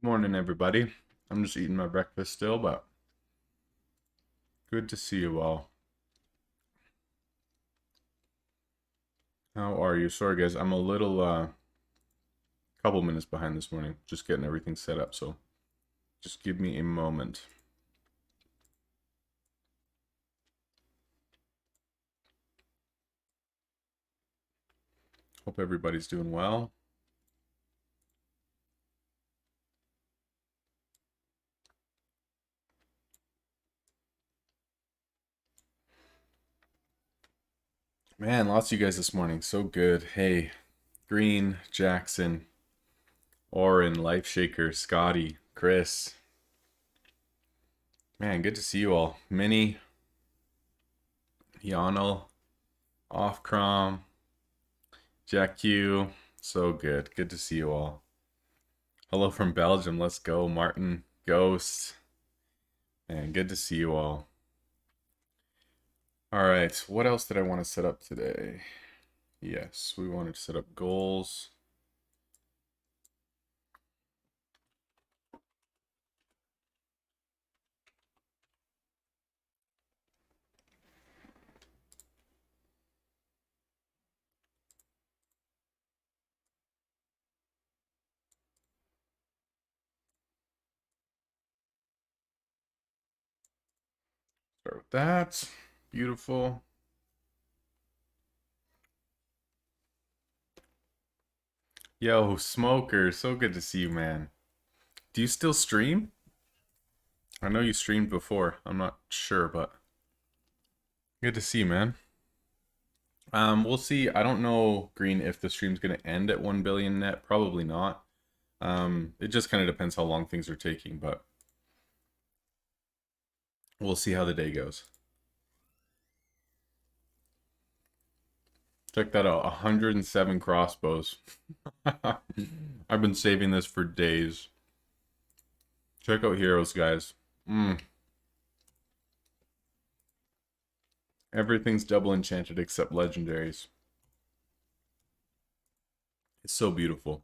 Good morning, everybody. I'm just eating my breakfast still, but good to see you all. How are you? Sorry, guys, I'm a little, couple minutes behind this morning, just getting everything set up, so just give me a moment. Hope everybody's doing well. Man, lots of you guys this morning. So good. Hey, Green, Jackson, Oren, Life Shaker, Scotty, Chris. Man, good to see you all. Minnie, Yonel, Offcrom, Jack Q. So good. Good to see you all. Hello from Belgium. Let's go, Martin, Ghost. And good to see you all. All right, what else did I want to set up today? Yes, we wanted to set up goals. Start with that. Beautiful. Yo, Smoker, so good to see you, man. Do you still stream? I know you streamed before. I'm not sure, but good to see you, man. We'll see. I don't know, Green, if the stream's gonna end at 1 billion net. Probably not. It just kind of depends how long things are taking, but we'll see how the day goes. Check that out, 107 crossbows. I've been saving this for days. Check out heroes, guys. Everything's double enchanted except legendaries. It's so beautiful.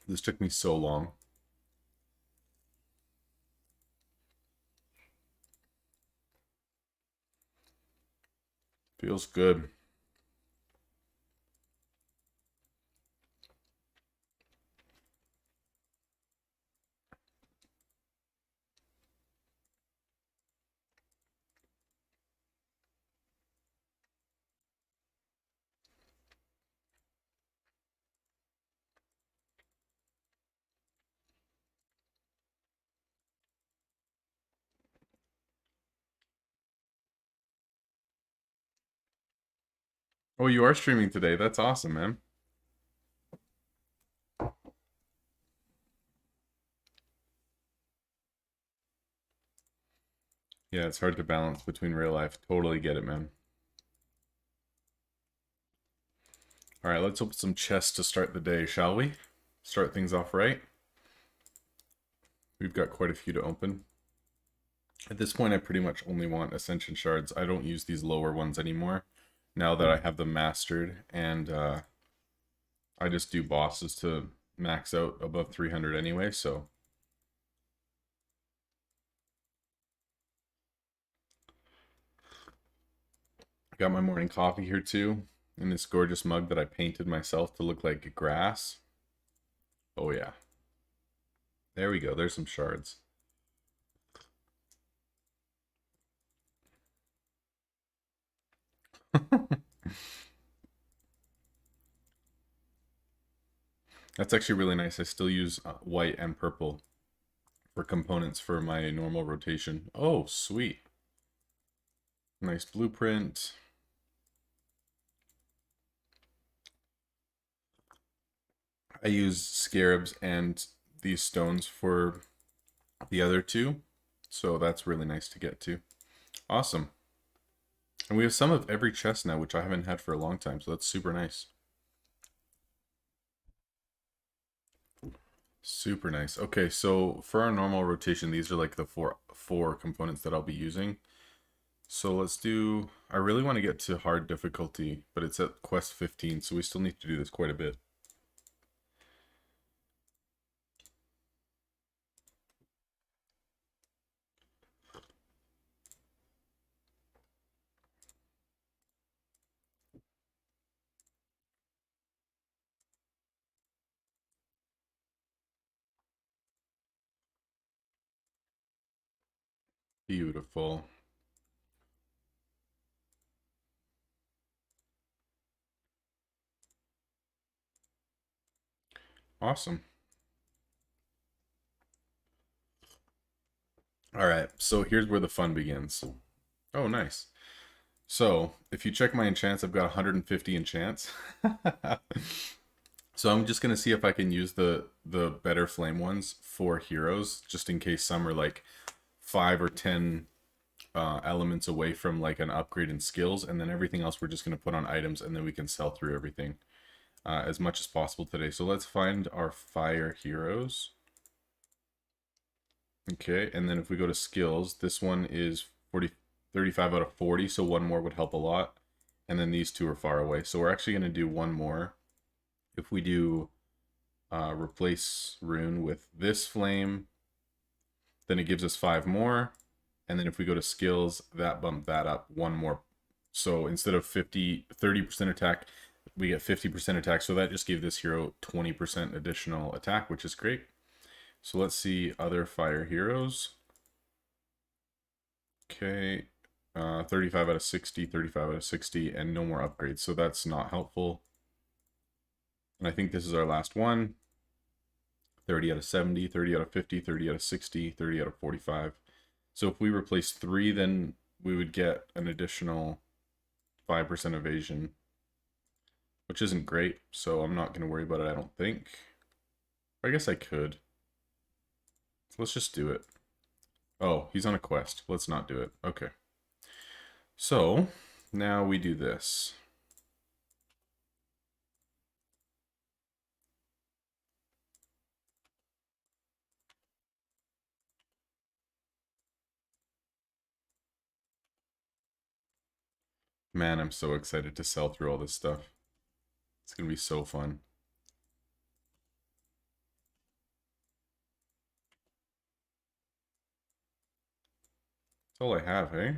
This took me so long. Feels good. Oh, you are streaming today. That's awesome, man. Yeah, it's hard to balance between real life. Totally get it, man. All right, let's open some chests to start the day, shall we? Start things off right. We've got quite a few to open. At this point, I pretty much only want Ascension Shards. I don't use these lower ones anymore, now that I have them mastered, and I just do bosses to max out above 300 anyway, so... I got my morning coffee here too, in this gorgeous mug that I painted myself to look like grass. Oh yeah. There we go, there's some shards. That's actually really nice. I still use white and purple for components for my normal rotation. Oh, sweet. Nice blueprint. I use scarabs and these stones for the other two, so that's really nice to get to. Awesome. And we have some of every chest now, which I haven't had for a long time, so that's super nice. Super nice. Okay, so for our normal rotation, these are like the four components that I'll be using. So let's do. I really want to get to hard difficulty, but it's at quest 15, so we still need to do this quite a bit. Beautiful. Awesome. All right, so here's where the fun begins. Oh, nice. So, if you check my enchants, I've got 150 enchants. So I'm just gonna see if I can use the better flame ones for heroes, just in case some are like 5 or 10 elements away from like an upgrade in skills, and then everything else we're just gonna put on items, and then we can sell through everything as much as possible today. So let's find our fire heroes. Okay, and then if we go to skills, this one is 35 out of 40, so one more would help a lot. And then these two are far away. So we're actually going to do one more. If we do replace rune with this flame, then it gives us 5 more. And then if we go to skills, that bumped that up one more. So instead of 30% attack, we get 50% attack. So that just gave this hero 20% additional attack, which is great. So let's see other fire heroes. Okay, 35 out of 60, 35 out of 60, and no more upgrades. So that's not helpful. And I think this is our last one. 30 out of 70, 30 out of 50, 30 out of 60, 30 out of 45. So if we replace 3, then we would get an additional 5% evasion, which isn't great. So I'm not going to worry about it, I don't think. I guess I could. Let's just do it. Oh, he's on a quest. Let's not do it. Okay. So now we do this. Man, I'm so excited to sell through all this stuff. It's going to be so fun. That's all I have, eh?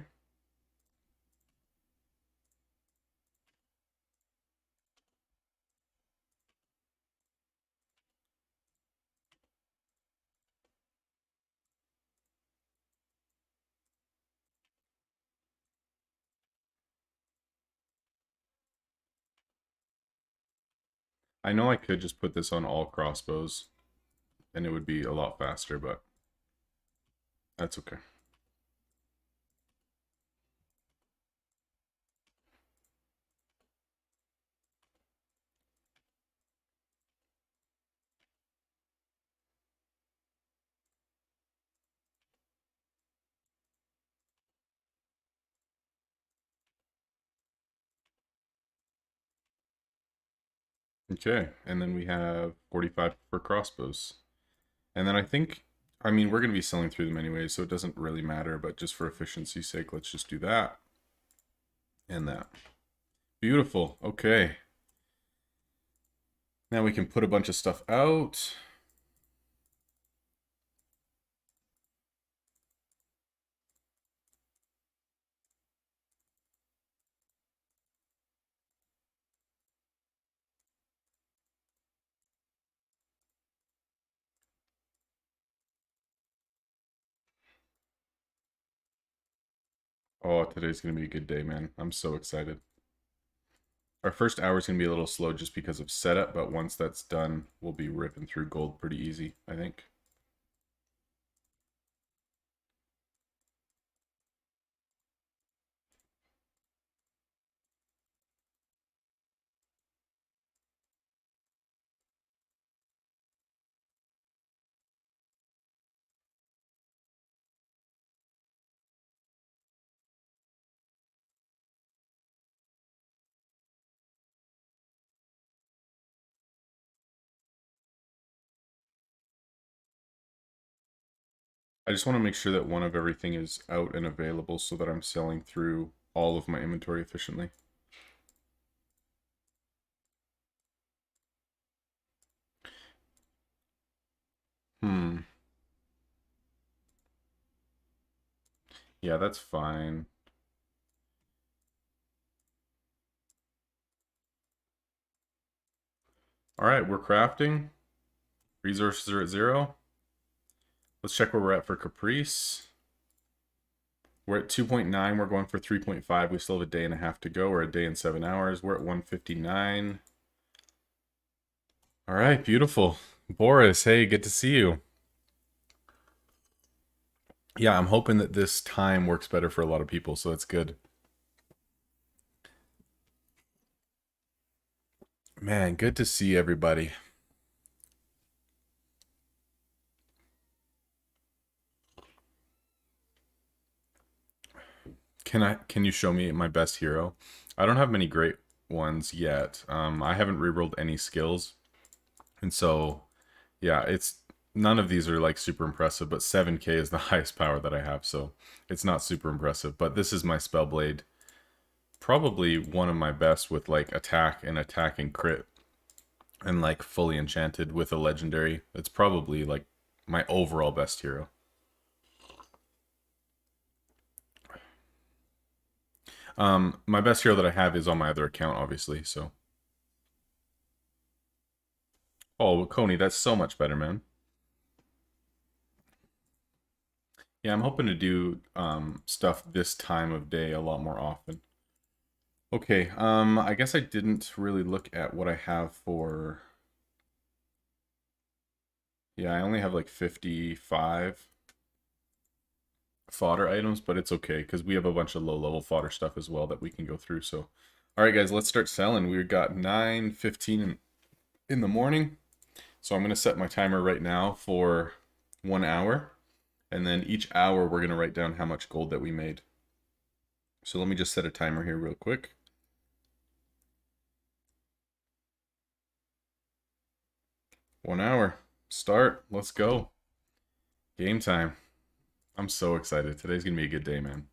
I know I could just put this on all crossbows, and it would be a lot faster, but that's okay. Okay, and then we have 45 for crossbows. And then I think, I mean, we're going to be selling through them anyway, so it doesn't really matter, but just for efficiency's sake, let's just do that and that. Beautiful. Okay. Now we can put a bunch of stuff out. Oh, today's going to be a good day, man. I'm so excited. Our first hour is going to be a little slow just because of setup, but once that's done, we'll be ripping through gold pretty easy, I think. I just want to make sure that one of everything is out and available so that I'm selling through all of my inventory efficiently. Hmm. Yeah, that's fine. All right, we're crafting. Resources are at 0. Let's check where we're at for Caprice. We're at 2.9. We're going for 3.5. We still have a day and a half to go, or a day and 7 hours. We're at 159. All right, beautiful. Boris, hey, good to see you. Yeah, I'm hoping that this time works better for a lot of people, so that's good. Man, good to see everybody. Can you show me my best hero? I don't have many great ones yet. I haven't rerolled any skills. And so yeah, it's none of these are like super impressive, but 7k is the highest power that I have, so it's not super impressive. But this is my Spellblade. Probably one of my best with like attack and crit and like fully enchanted with a legendary. It's probably like my overall best hero. My best hero that I have is on my other account, obviously. So, oh, Coney, that's so much better, man. Yeah, I'm hoping to do stuff this time of day a lot more often. Okay, I guess I didn't really look at what I have for. Yeah, I only have like 55 fodder items, but it's okay because we have a bunch of low-level fodder stuff as well that we can go through. So, all right, guys, let's start selling. We got 9:15 in the morning. So I'm going to set my timer right now for 1 hour. And then each hour, we're going to write down how much gold that we made. So let me just set a timer here real quick. 1 hour. Start. Let's go. Game time. I'm so excited. Today's going to be a good day, man.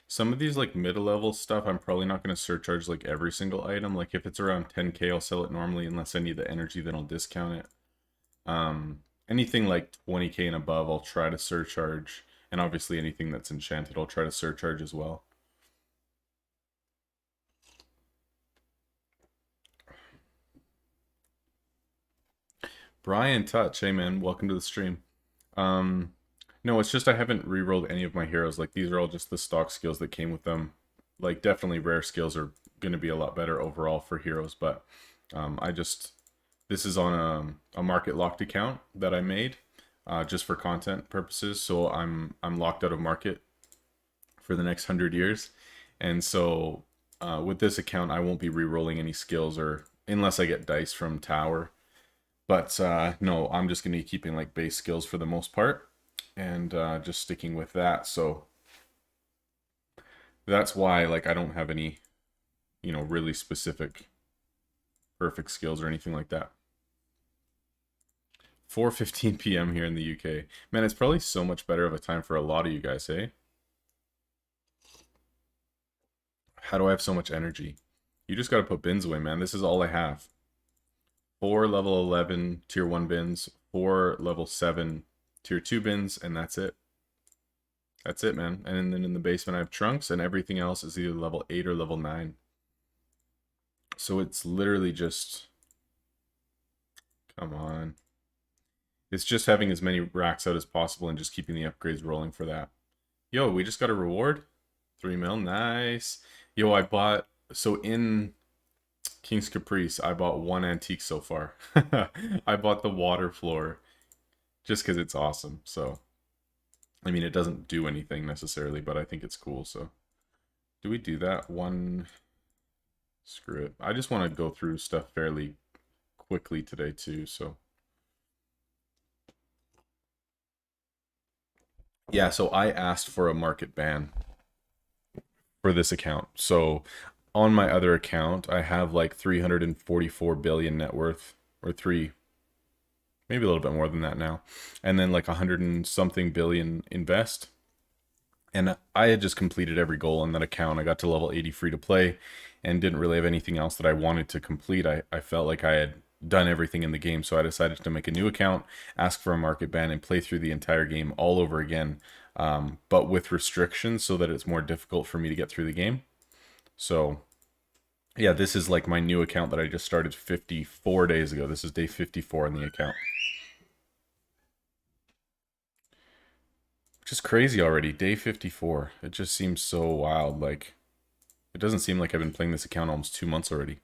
Some of these like mid-level stuff, I'm probably not going to surcharge like every single item. Like if it's around 10k, I'll sell it normally unless I need the energy, then I'll discount it. Anything like 20k and above, I'll try to surcharge. And obviously anything that's enchanted, I'll try to surcharge as well. Brian Touch, hey man, welcome to the stream. No, it's just I haven't re-rolled any of my heroes. Like these are all just the stock skills that came with them. Like definitely rare skills are going to be a lot better overall for heroes, but I just this is on a market locked account that I made just for content purposes. So I'm locked out of market for the next 100 years, and so with this account I won't be re-rolling any skills or unless I get dice from Tower. But no, I'm just going to be keeping like base skills for the most part and just sticking with that. So that's why like I don't have any, really specific perfect skills or anything like that. 4:15 p.m. here in the UK. Man, it's probably so much better of a time for a lot of you guys, hey? How do I have so much energy? You just got to put bins away, man. This is all I have. 4 level 11 tier 1 bins, 4 level 7 tier 2 bins, and that's it. That's it, man. And then in the basement I have trunks, and everything else is either level 8 or level 9. So it's literally just... Come on. It's just having as many racks out as possible and just keeping the upgrades rolling for that. Yo, we just got a reward. 3 mil, nice. Yo, I bought... So in King's Caprice, I bought 1 antique so far. I bought the water floor just because it's awesome. So, I mean, it doesn't do anything necessarily, but I think it's cool. So, do we do that? One, screw it. I just want to go through stuff fairly quickly today too. So, yeah. So I asked for a market ban for this account. So on my other account, I have like 344 billion net worth, or three, maybe a little bit more than that now, and then like 100 and something billion invest. And I had just completed every goal on that account. I got to level 80 free to play and didn't really have anything else that I wanted to complete. I felt like I had done everything in the game, so I decided to make a new account, ask for a market ban, and play through the entire game all over again, but with restrictions so that it's more difficult for me to get through the game. So yeah, this is like my new account that I just started 54 days ago. This is day 54 in the account. Which is crazy already. Day 54. It just seems so wild. Like, it doesn't seem like I've been playing this account almost 2 months already.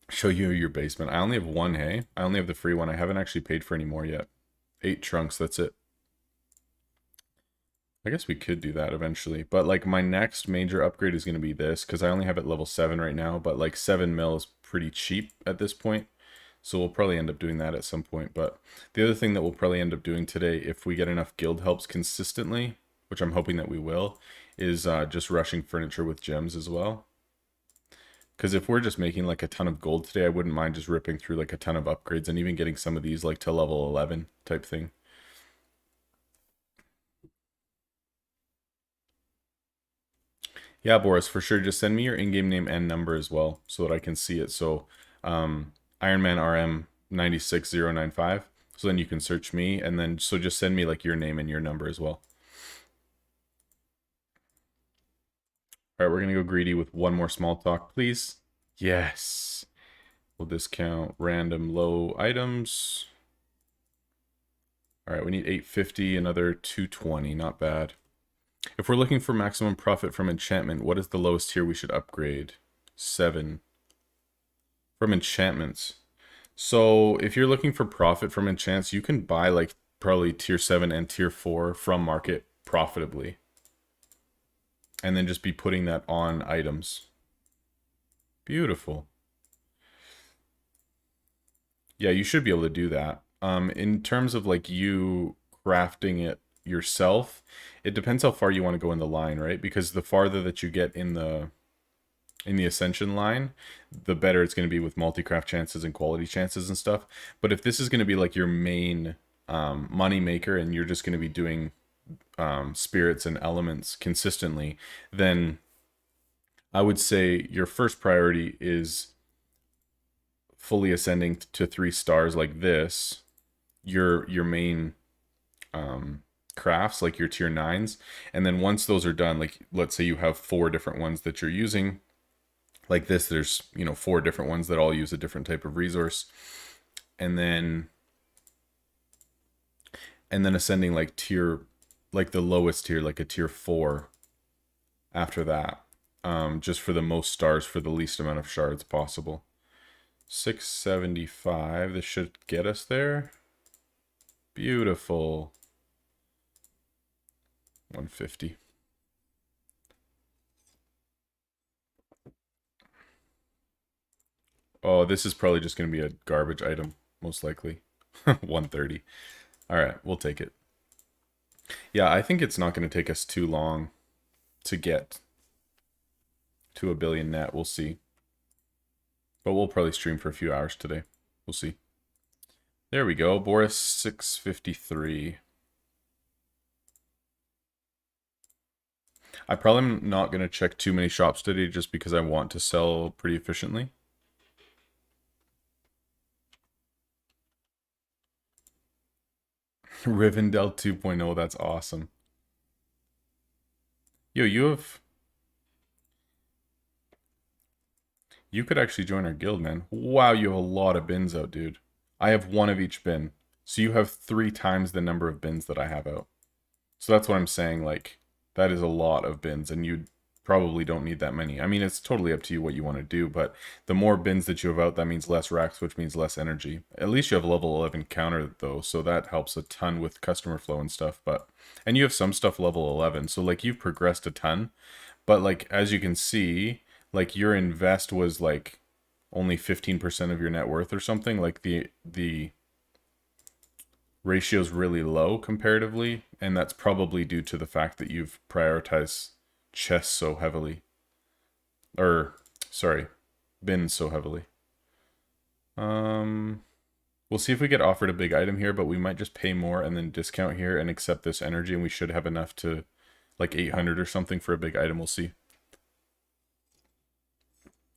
Show you your basement. I only have one, hey? I only have the free one. I haven't actually paid for any more yet. 8 trunks, that's it. I guess we could do that eventually. But, like, my next major upgrade is going to be this, because I only have it level 7 right now. But, like, 7 mil is pretty cheap at this point. So we'll probably end up doing that at some point. But the other thing that we'll probably end up doing today, if we get enough guild helps consistently, which I'm hoping that we will, is just rushing furniture with gems as well. Because if we're just making like a ton of gold today, I wouldn't mind just ripping through like a ton of upgrades and even getting some of these like to level 11 type thing. Yeah, Boris, for sure. Just send me your in-game name and number as well so that I can see it. So Ironman RM 96095. So then you can search me, and then so just send me like your name and your number as well. All right, we're gonna go greedy with one more small talk, please. Yes. We'll discount random low items. All right, we need 850, another 220, not bad. If we're looking for maximum profit from enchantment, what is the lowest tier we should upgrade? 7. From enchantments. So if you're looking for profit from enchants, you can buy like probably tier 7 and tier 4 from market profitably. And then just be putting that on items. Beautiful. Yeah, you should be able to do that. In terms of like you crafting it yourself, it depends how far you want to go in the line, right? Because the farther that you get in the ascension line, the better it's going to be with multi-craft chances and quality chances and stuff. But if this is going to be like your main money maker and you're just going to be doing spirits and elements consistently, then I would say your first priority is fully ascending to 3 stars like this. Your main crafts, like your tier 9s, and then once those are done, like let's say you have 4 different ones that you're using like this, there's 4 different ones that all use a different type of resource, and then ascending like tier, like the lowest tier, like a tier 4 after that, just for the most stars for the least amount of shards possible. 675, this should get us there. Beautiful. 150. Oh, this is probably just going to be a garbage item, most likely. 130. All right, we'll take it. Yeah, I think it's not going to take us too long to get to 1 billion net. We'll see. But we'll probably stream for a few hours today. We'll see. There we go. Boris 653. I probably am not going to check too many shops today just because I want to sell pretty efficiently. Rivendell 2.0, that's awesome. Yo, you could actually join our guild, man. Wow, you have a lot of bins out, dude. I have 1 of each bin. So you have 3 times the number of bins that I have out. So that's what I'm saying, like, that is a lot of bins, and you probably don't need that many. I mean, it's totally up to you what you want to do, but the more bins that you have out, that means less racks, which means less energy. At least you have level 11 counter, though, so that helps a ton with customer flow and stuff. And you have some stuff level 11, so, like, you've progressed a ton. But, like, as you can see, like, your invest was, like, only 15% of your net worth or something. Like, the ratio is really low comparatively, and that's probably due to the fact that you've prioritized chests so heavily. Or, sorry, bins so heavily. We'll see if we get offered a big item here, but we might just pay more and then discount here and accept this energy, and we should have enough to, like, 800 or something for a big item. We'll see.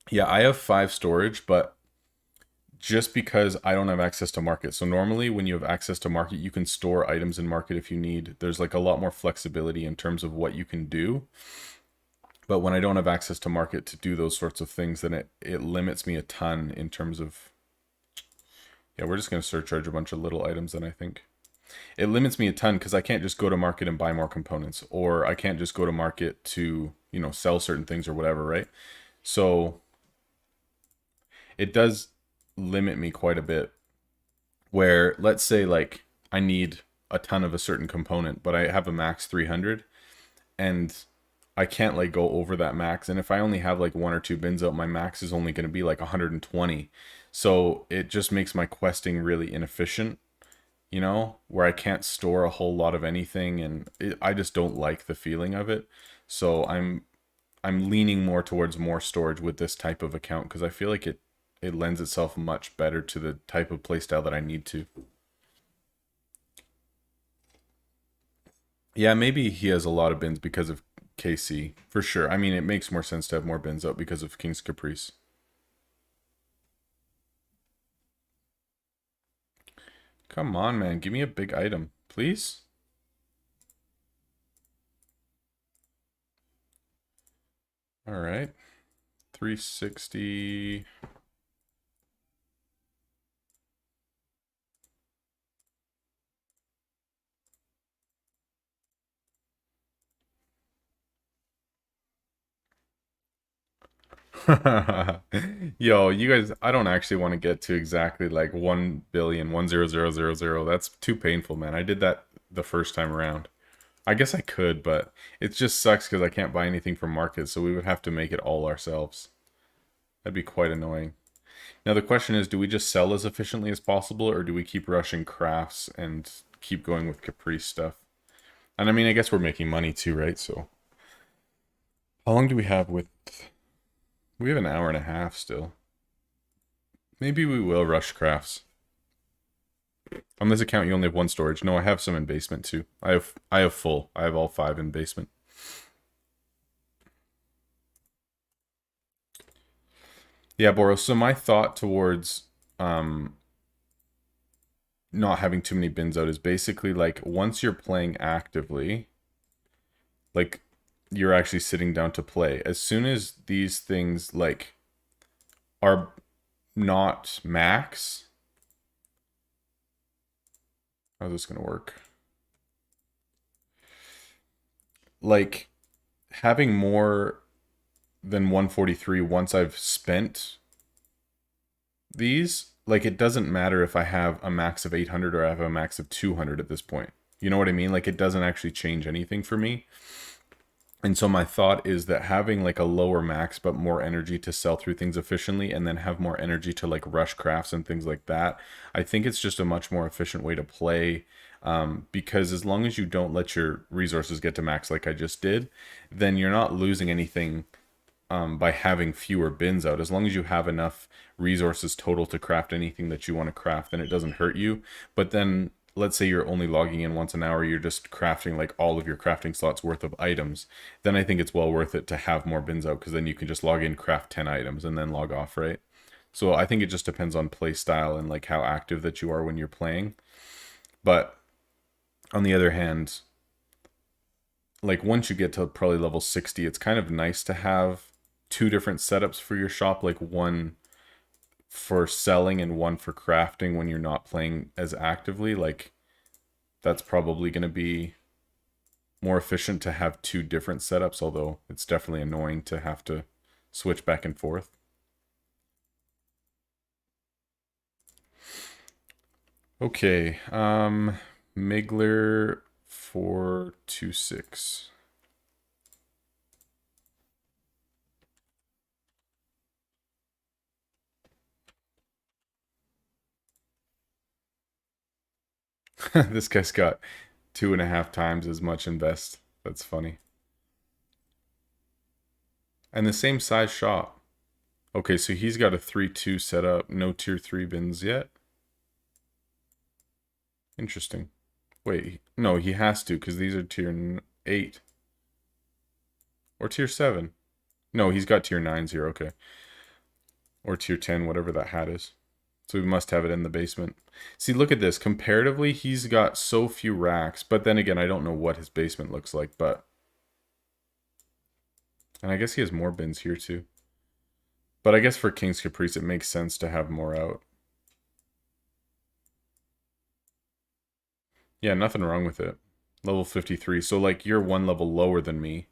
Yeah, I have 5 storage, but just because I don't have access to market. So normally when you have access to market, you can store items in market if you need. There's like a lot more flexibility in terms of what you can do. But when I don't have access to market to do those sorts of things, then it limits me a ton in terms of... Yeah, we're just going to surcharge a bunch of little items then, I think. It limits me a ton because I can't just go to market and buy more components. Or I can't just go to market to, you know, sell certain things or whatever, right? So it does limit me quite a bit. Where, let's say, like, I need a ton of a certain component, but I have a max 300, and I can't, like, go over that max. And if I only have, like, 1 or 2 bins out, my max is only going to be, like, 120. So it just makes my questing really inefficient, you know, where I can't store a whole lot of anything, and I just don't like the feeling of it. So I'm leaning more towards more storage with this type of account because I feel like it lends itself much better to the type of playstyle that I need to. Yeah, maybe he has a lot of bins because of KC, for sure. I mean, it makes more sense to have more bins out because of King's Caprice. Come on, man. Give me a big item, please. All right. 360. Yo, you guys, I don't actually want to get to exactly like 1,000,000,000. That's too painful, man. I did that the first time around. I guess I could, but it just sucks because I can't buy anything from market, so we would have to make it all ourselves. That'd be quite annoying. Now the question is, do we just sell as efficiently as possible, or do we keep rushing crafts and keep going with Caprice stuff? And I mean, I guess we're making money too, right? So how long do we have with... We have an hour and a half still. Maybe we will rush crafts. On this account, you only have 1 storage. No, I have some in basement too. I have full. I have all 5 in basement. Yeah, Boros. So my thought towards not having too many bins out is basically like once you're playing actively, like you're actually sitting down to play. As soon as these things like are not max, how's this gonna work? Like having more than 143 once I've spent these, like it doesn't matter if I have a max of 800 or I have a max of 200 at this point. You know what I mean? Like it doesn't actually change anything for me. And so my thought is that having like a lower max but more energy to sell through things efficiently and then have more energy to like rush crafts and things like that, I think it's just a much more efficient way to play. Because as long as you don't let your resources get to max like I just did, then you're not losing anything by having fewer bins out. As long as you have enough resources total to craft anything that you want to craft, then it doesn't hurt you. But then let's say you're only logging in once an hour, you're just crafting like all of your crafting slots worth of items, then I think it's well worth it to have more bins out because then you can just log in, craft 10 items, and then log off, right? So I think it just depends on play style and like how active that you are when you're playing. But on the other hand, like once you get to probably level 60, it's kind of nice to have 2 different setups for your shop, like one for selling and one for crafting when you're not playing as actively. Like that's probably going to be more efficient to have 2 different setups, although it's definitely annoying to have to switch back and forth. Okay, Migler 426. This guy's got 2.5 times as much invest. That's funny. And the same size shop. Okay, so he's got a 3-2 set up. No tier 3 bins yet. Interesting. Wait, no, he has to because these are tier 8. Or tier 7. No, he's got tier 9s here, okay. Or tier 10, whatever that hat is. So we must have it in the basement. See, look at this. Comparatively, he's got so few racks. But then again, I don't know what his basement looks like, but... And I guess he has more bins here, too. But I guess for King's Caprice, it makes sense to have more out. Yeah, nothing wrong with it. Level 53. So, like, you're one level lower than me.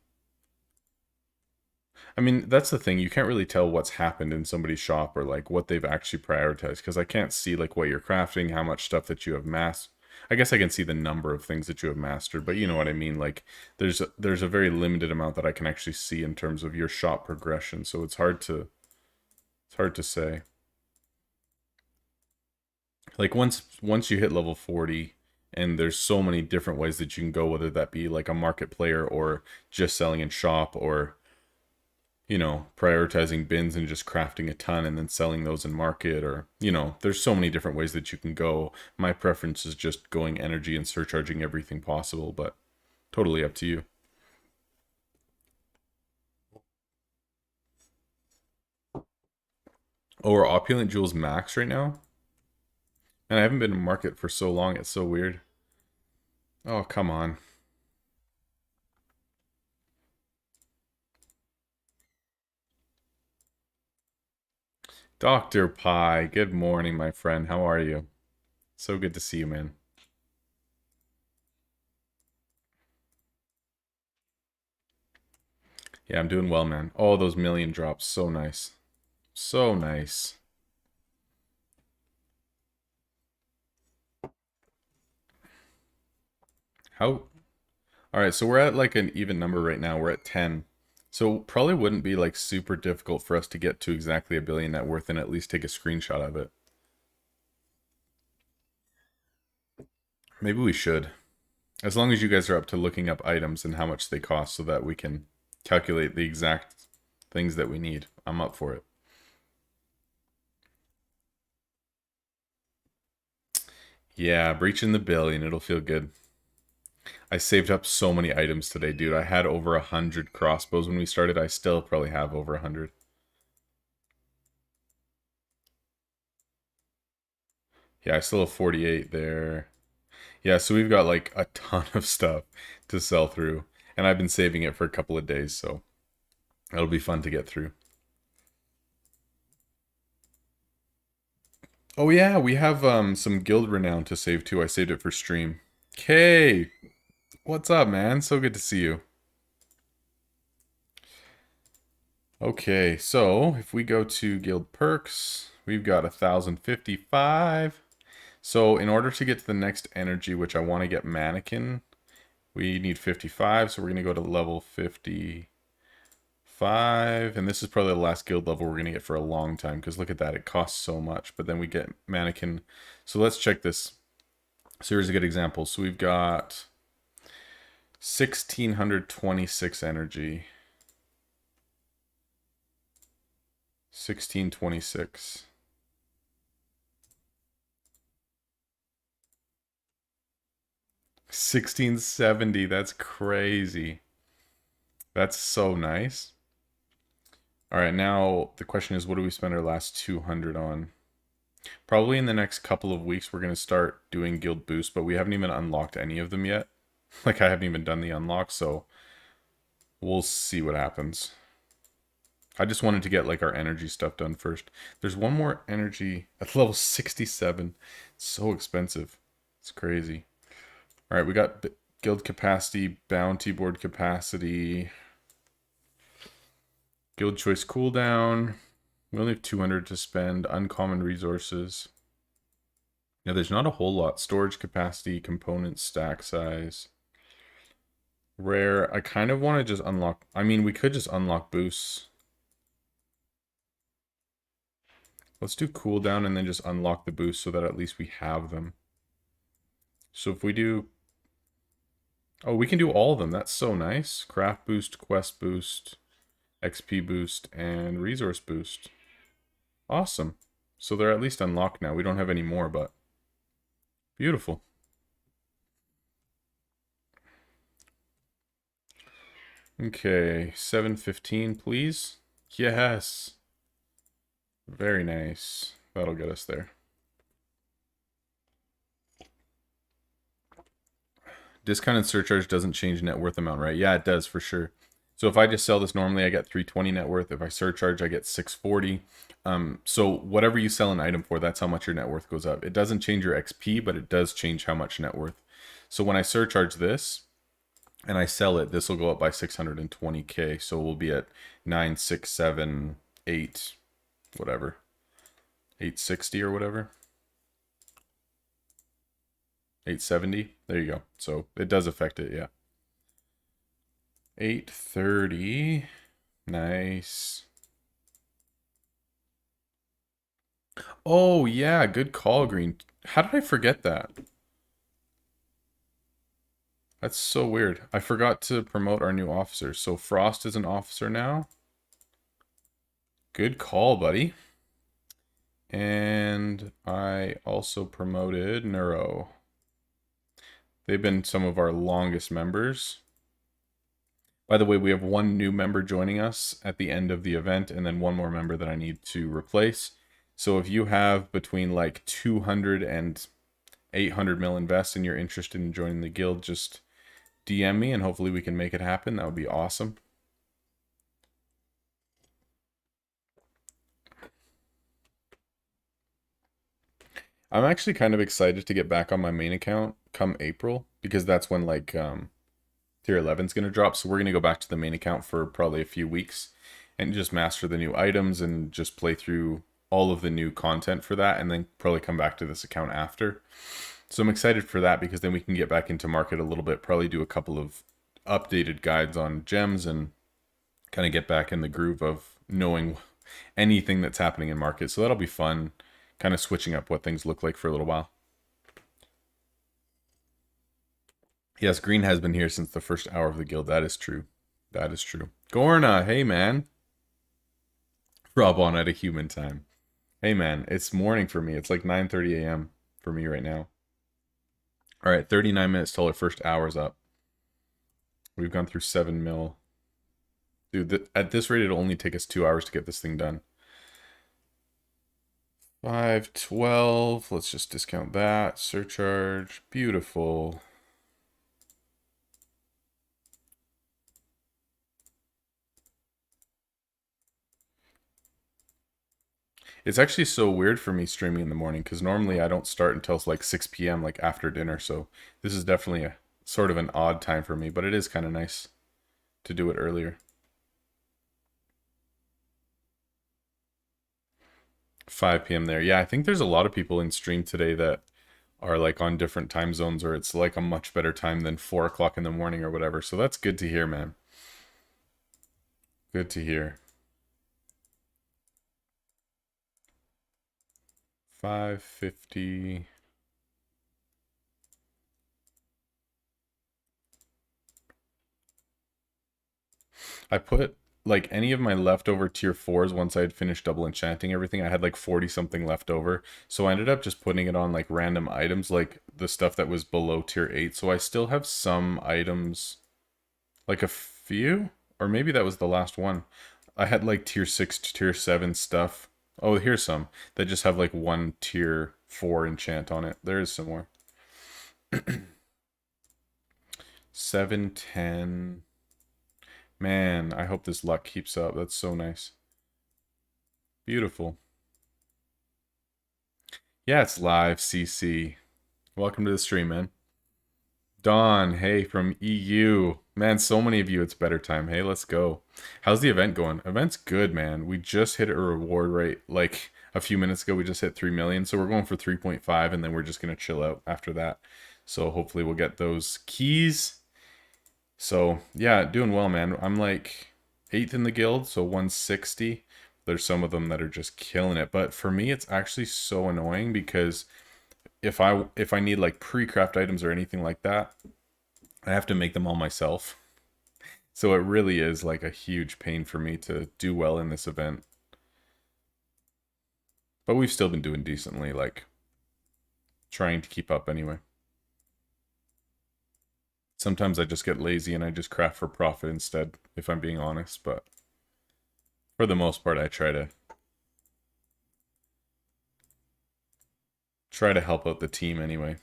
I mean, that's the thing. You can't really tell what's happened in somebody's shop or, like, what they've actually prioritized. Because I can't see, like, what you're crafting, how much stuff that you have mastered. I guess I can see the number of things that you have mastered. But you know what I mean? Like, there's a very limited amount that I can actually see in terms of your shop progression. So it's hard to... It's hard to say. Like once you hit level 40 and there's so many different ways that you can go, whether that be like a market player or just selling in shop or you know, prioritizing bins and just crafting a ton and then selling those in market or, you know, there's so many different ways that you can go. My preference is just going energy and surcharging everything possible, but totally up to you. Oh, are opulent jewels max right now? And I haven't been in market for so long, it's so weird. Oh, come on. Dr. Pie, good morning, my friend. How are you? So good to see you, man. Yeah, I'm doing well, man. Oh, those million drops. So nice. So nice. How? Alright, so we're at like an even number right now. We're at 10. So probably wouldn't be like super difficult for us to get to exactly a billion net worth and at least take a screenshot of it. Maybe we should. As long as you guys are up to looking up items and how much they cost so that we can calculate the exact things that we need. I'm up for it. Yeah, breaching the billion. It'll feel good. I saved up so many items today, dude. I had over 100 crossbows when we started. I still probably have over 100. Yeah, I still have 48 there. Yeah, so we've got like a ton of stuff to sell through. And I've been saving it for a couple of days, so it'll be fun to get through. Oh yeah, we have some guild renown to save too. I saved it for stream. Kay, what's up, man? So good to see you. Okay, so if we go to guild perks, we've got 1,055. So in order to get to the next energy, which I want to get mannequin, we need 55. So we're going to go to level 55. And this is probably the last guild level we're going to get for a long time. Because look at that, it costs so much. But then we get mannequin. So let's check this. So here's a good example. So we've got 1,626 energy. 1626. 1670. That's crazy. That's so nice. All right, now the question is, what do we spend our last 200 on? Probably in the next couple of weeks, we're going to start doing guild boosts, but we haven't even unlocked any of them yet. Like, I haven't even done the unlock, so we'll see what happens. I just wanted to get, like, our energy stuff done first. There's one more energy at level 67. It's so expensive. It's crazy. All right, we got guild capacity, bounty board capacity, guild choice cooldown. We only have 200 to spend. Uncommon resources. Yeah, there's not a whole lot. Storage capacity, component stack size. Rare. I kind of want to just unlock... I mean, we could just unlock boosts. Let's do cooldown and then just unlock the boosts so that at least we have them. So if we do... Oh, we can do all of them. That's so nice. Craft boost, quest boost. XP boost, and resource boost. Awesome. So they're at least unlocked now. We don't have any more, but beautiful. Okay, 715, please. Yes. Very nice. That'll get us there. Discounted surcharge doesn't change net worth amount, right? Yeah, it does for sure. So if I just sell this normally, I get 320 net worth. If I surcharge, I get 640. So whatever you sell an item for, that's how much your net worth goes up. It doesn't change your XP, but it does change how much net worth. So when I surcharge this and I sell it, this will go up by 620k. So we'll be at 9678, whatever, 860 or whatever. 870. There you go. So it does affect it, yeah. 830. Nice. Oh, yeah, good call, Green. How did I forget that? That's so weird. I forgot to promote our new officers. So Frost is an officer now. Good call, buddy. And I also promoted Neuro. They've been some of our longest members. By the way, we have one new member joining us at the end of the event, and then one more member that I need to replace. So if you have between like 200 and 800 mil invest and you're interested in joining the guild, just DM me and hopefully we can make it happen. That would be awesome. I'm actually kind of excited to get back on my main account come April, because that's when like tier 11 is going to drop. So we're going to go back to the main account for probably a few weeks and just master the new items and just play through all of the new content for that, and then probably come back to this account after. So I'm excited for that, because then we can get back into market a little bit, probably do a couple of updated guides on gems and kind of get back in the groove of knowing anything that's happening in market. So that'll be fun, kind of switching up what things look like for a little while. Yes, Green has been here since the first hour of the guild. That is true. That is true. Gorna, hey man. Rob on at a human time. Hey man, it's morning for me. It's like 9:30 a.m. for me right now. All right, 39 minutes till our first hour's up. We've gone through 7 mil. Dude, at this rate, it'll only take us 2 hours to get this thing done. 512. Let's just discount that. Surcharge. Beautiful. It's actually so weird for me streaming in the morning, because normally I don't start until like 6 p.m., like after dinner. So this is definitely a sort of an odd time for me, but it is kind of nice to do it earlier. 5 p.m. there. Yeah, I think there's a lot of people in stream today that are like on different time zones, or it's like a much better time than 4 o'clock in the morning or whatever. So that's good to hear, man. Good to hear. 550. I put like any of my leftover tier 4s once I had finished double enchanting everything. I had like 40 something left over. So I ended up just putting it on like random items, like the stuff that was below tier 8. So I still have some items, like a few, or maybe that was the last one. I had like tier 6 to tier 7 stuff. Oh, here's some that just have like one tier 4 enchant on it. There is some more. 710. Man, I hope this luck keeps up. That's so nice. Beautiful. Yeah, it's live, CC. Welcome to the stream, man. Dawn, hey, from EU. Man, so many of you, it's better time. Hey, let's go. How's the event going? Event's good, man. We just hit a reward rate like a few minutes ago. We just hit 3 million. So we're going for 3.5, and then we're just going to chill out after that. So hopefully we'll get those keys. So yeah, doing well, man. I'm like 8th in the guild, so 160. There's some of them that are just killing it. But for me, it's actually so annoying, because if I need like pre-craft items or anything like that, I have to make them all myself. So it really is like a huge pain for me to do well in this event. But we've still been doing decently, like trying to keep up anyway. Sometimes I just get lazy and I just craft for profit instead, if I'm being honest, but for the most part I try to help out the team anyway.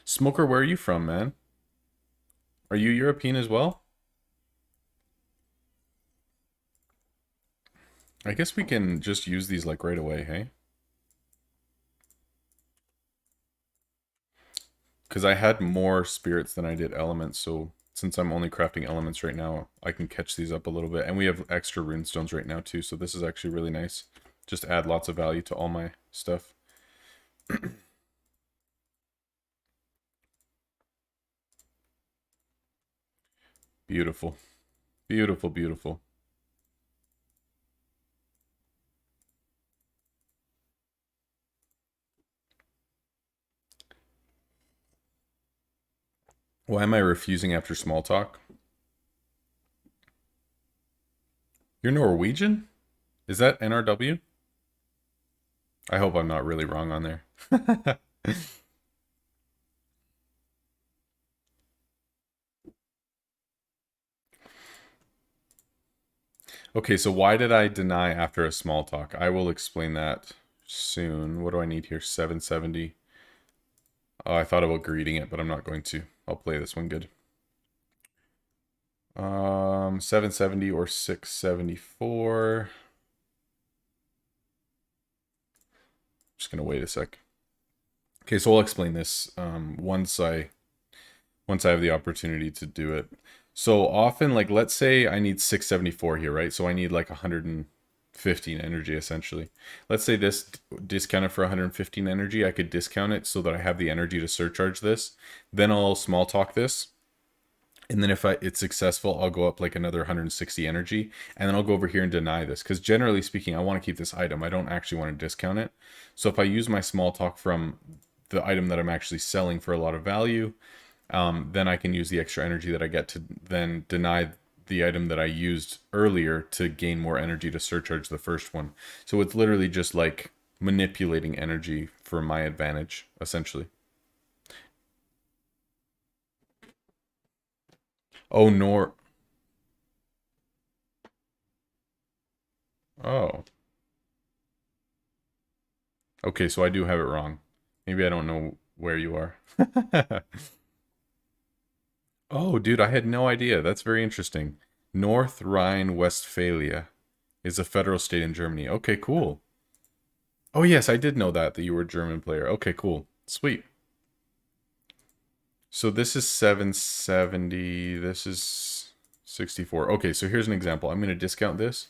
Smoker, where are you from, man? Are you European as well? I guess we can just use these like right away, hey? Because I had more spirits than I did elements, so since I'm only crafting elements right now, I can catch these up a little bit. And we have extra runestones right now too, so this is actually really nice. Just add lots of value to all my stuff. Beautiful. Beautiful, beautiful. Why am I refusing after small talk? You're Norwegian? Is that NRW? I hope I'm not really wrong on there. Okay, so why did I deny after a small talk? I will explain that soon. What do I need here? 770. Oh, I thought about greeting it, but I'm not going to. I'll play this one good. 770 or 674. Just gonna wait a sec. Okay, so I'll explain this once I have the opportunity to do it. So often, like let's say I need 674 here, right? So I need like 115 energy essentially. Let's say this discounted for 115 energy. I could discount it so that I have the energy to surcharge this. Then I'll small talk this. And then if it's successful, I'll go up like another 160 energy. And then I'll go over here and deny this. Because generally speaking, I want to keep this item. I don't actually want to discount it. So if I use my small talk from the item that I'm actually selling for a lot of value, then I can use the extra energy that I get to then deny the item that I used earlier to gain more energy to surcharge the first one. So it's literally just like manipulating energy for my advantage, essentially. Oh, nor. Oh. Okay, so I do have it wrong. Maybe I don't know where you are. Oh, dude, I had no idea. That's very interesting. North Rhine-Westphalia is a federal state in Germany. Okay, cool. Oh, yes, I did know that you were a German player. Okay, cool. Sweet. So this is 770. This is 64. Okay, so here's an example. I'm going to discount this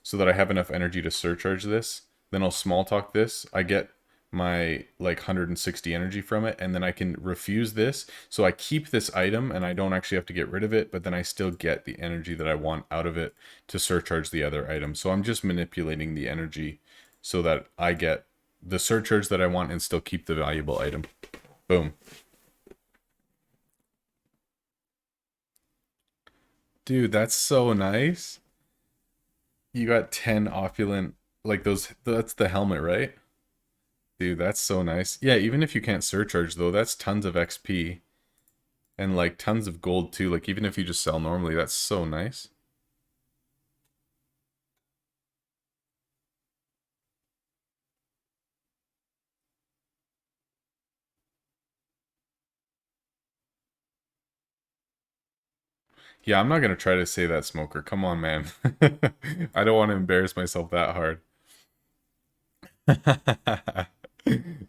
so that I have enough energy to surcharge this. Then I'll small talk this. I get my like 160 energy from it, and then I can refuse this. So I keep this item and I don't actually have to get rid of it, but then I still get the energy that I want out of it to surcharge the other item. So I'm just manipulating the energy so that I get the surcharge that I want and still keep the valuable item. Boom. Dude, that's so nice. You got 10 opulent, like those, that's the helmet, right? Dude, that's so nice. Yeah, even if you can't surcharge though, that's tons of XP and like tons of gold too. Like even if you just sell normally, that's so nice. Yeah, I'm not gonna try to say that, Smoker. Come on, man. I don't want to embarrass myself that hard.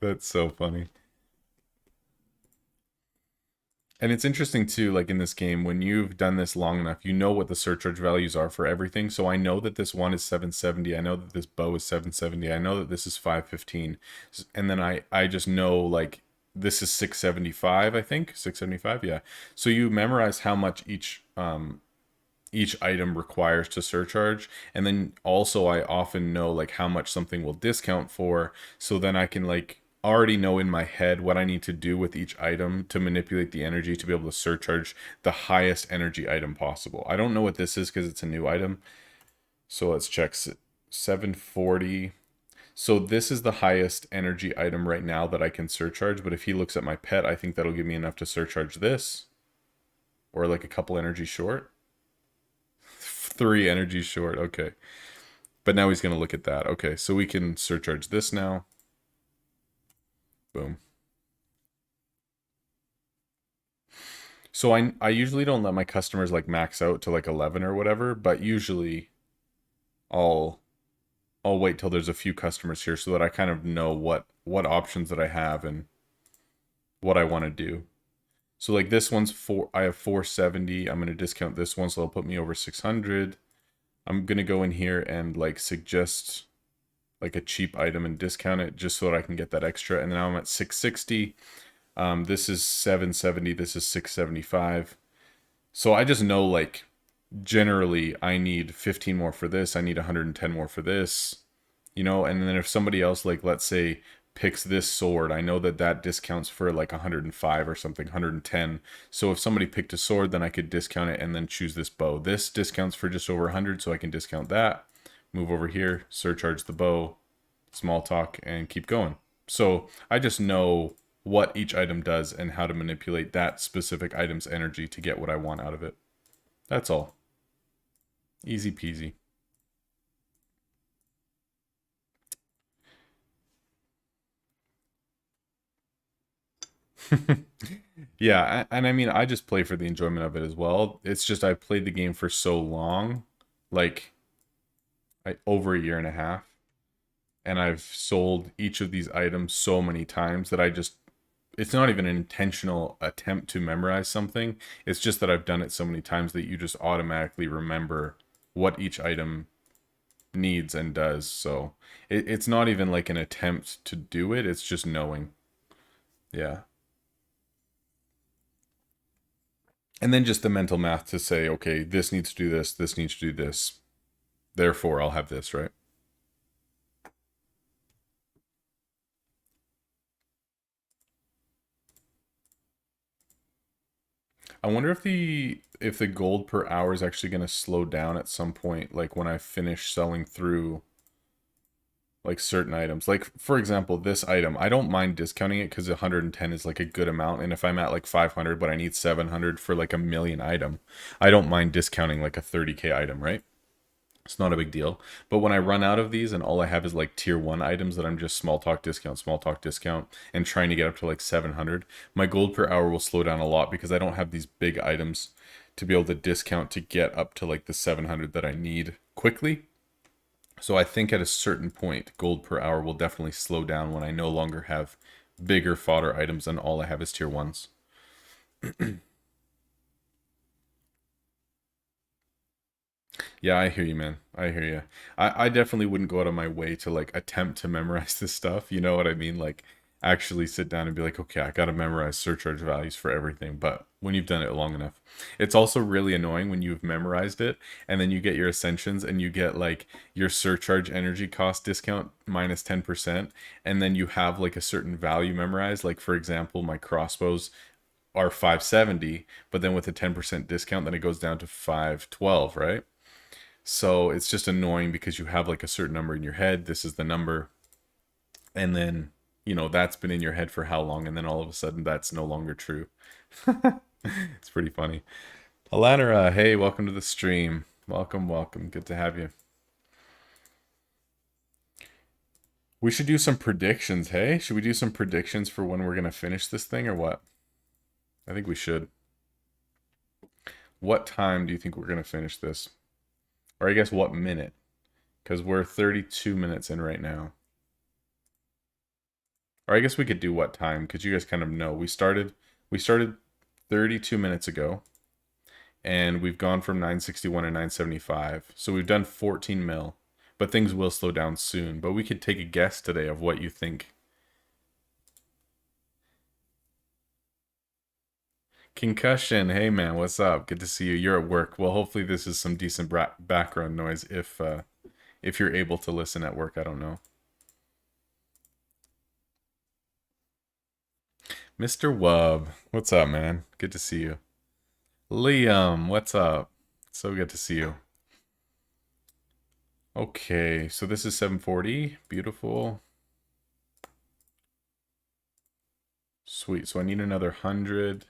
That's so funny. And it's interesting too, like in this game, when you've done this long enough, you know what the surcharge values are for everything. So I know that this one is 770. I know that this bow is 770. I know that this is 515. And then I just know like this is 675, I think. 675, yeah. So you memorize how much each item requires to surcharge, and then also I often know like how much something will discount for, so then I can like already know in my head what I need to do with each item to manipulate the energy to be able to surcharge the highest energy item possible. I don't know what this is because it's a new item. So let's check 740. So this is the highest energy item right now that I can surcharge, but if he looks at my pet, I think that'll give me enough to surcharge this. Or like a couple energy short. 3 energy short, okay. But now he's going to look at that. Okay, so we can surcharge this now. Boom. So I usually don't let my customers like max out to like 11 or whatever, but usually I'll wait till there's a few customers here so that I kind of know what options that I have and what I want to do. So like this one's I have 470. I'm going to discount this one, so it'll put me over 600. I'm going to go in here and like suggest like a cheap item and discount it just so that I can get that extra. And now I'm at 660. This is 770. This is 675. So I just know like generally I need 15 more for this. I need 110 more for this, you know, and then if somebody else, like let's say picks this sword, I know that that discounts for like 105 or something, 110. So if somebody picked a sword, then I could discount it and then choose this bow. This discounts for just over 100, so I can discount that, move over here, surcharge the bow, small talk, and keep going. So I just know what each item does and how to manipulate that specific item's energy to get what I want out of it. That's all. Easy peasy. Yeah, and I mean, I just play for the enjoyment of it as well. It's just I've played the game for so long, like over a year and a half, and I've sold each of these items so many times that it's not even an intentional attempt to memorize something. It's just that I've done it so many times that you just automatically remember what each item needs and does. So it's not even like an attempt to do it, it's just knowing. Yeah. And then just the mental math to say, okay, this needs to do this, this needs to do this. Therefore, I'll have this, right? I wonder if the gold per hour is actually going to slow down at some point, like when I finish selling through like certain items. Like for example, this item, I don't mind discounting it because 110 is like a good amount, and if I'm at like 500 but I need 700 for like a million item, I don't mind discounting like a 30k item, right? It's not a big deal. But when I run out of these and all I have is like tier 1 items that I'm just small talk discount, and trying to get up to like 700, my gold per hour will slow down a lot because I don't have these big items to be able to discount to get up to like the 700 that I need quickly. So I think at a certain point, gold per hour will definitely slow down when I no longer have bigger fodder items and all I have is tier 1s. Yeah, I hear you, man. I hear you. I definitely wouldn't go out of my way to like attempt to memorize this stuff. You know what I mean? Like actually sit down and be like, okay, I got to memorize surcharge values for everything. But when you've done it long enough, it's also really annoying when you've memorized it and then you get your ascensions and you get like your surcharge energy cost discount minus 10%. And then you have like a certain value memorized. Like for example, my crossbows are 570, but then with a 10% discount, then it goes down to 512, right? So it's just annoying because you have like a certain number in your head. This is the number. And then, you know, that's been in your head for how long? And then all of a sudden that's no longer true. It's pretty funny. Alanara, hey, welcome to the stream. Welcome, welcome. Good to have you. We should do some predictions, hey? Should we do some predictions for when we're going to finish this thing or what? I think we should. What time do you think we're going to finish this? Or I guess what minute? Because we're 32 minutes in right now. Or I guess we could do what time, because you guys kind of know. We started 32 minutes ago, and we've gone from 961 to 975. So we've done 14 mil, but things will slow down soon. But we could take a guess today of what you think. Concussion, hey man, what's up? Good to see you. You're at work. Well, hopefully this is some decent background noise if you're able to listen at work. I don't know. Mr. Wub, what's up, man? Good to see you. Liam, what's up? So good to see you. Okay, so this is 740. Beautiful. Sweet. So I need another 100.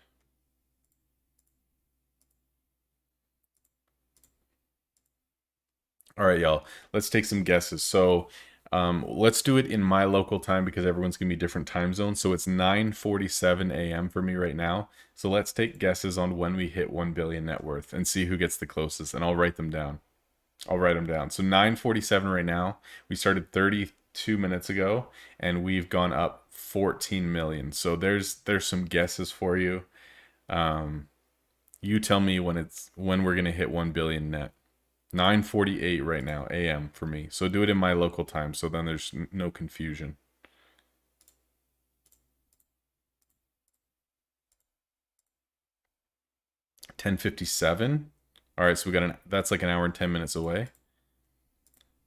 All right, y'all. Let's take some guesses. So let's do it in my local time because everyone's going to be different time zones. So it's 9:47 a.m. for me right now. So let's take guesses on when we hit 1 billion net worth and see who gets the closest. And I'll write them down. I'll write them down. So 9:47 right now. We started 32 minutes ago and we've gone up 14 million. So there's some guesses for you. You tell me when we're going to hit 1 billion net. 9:48 right now a.m. for me. So do it in my local time so then there's no confusion. $10:57. All right, so that's like an hour and 10 minutes away.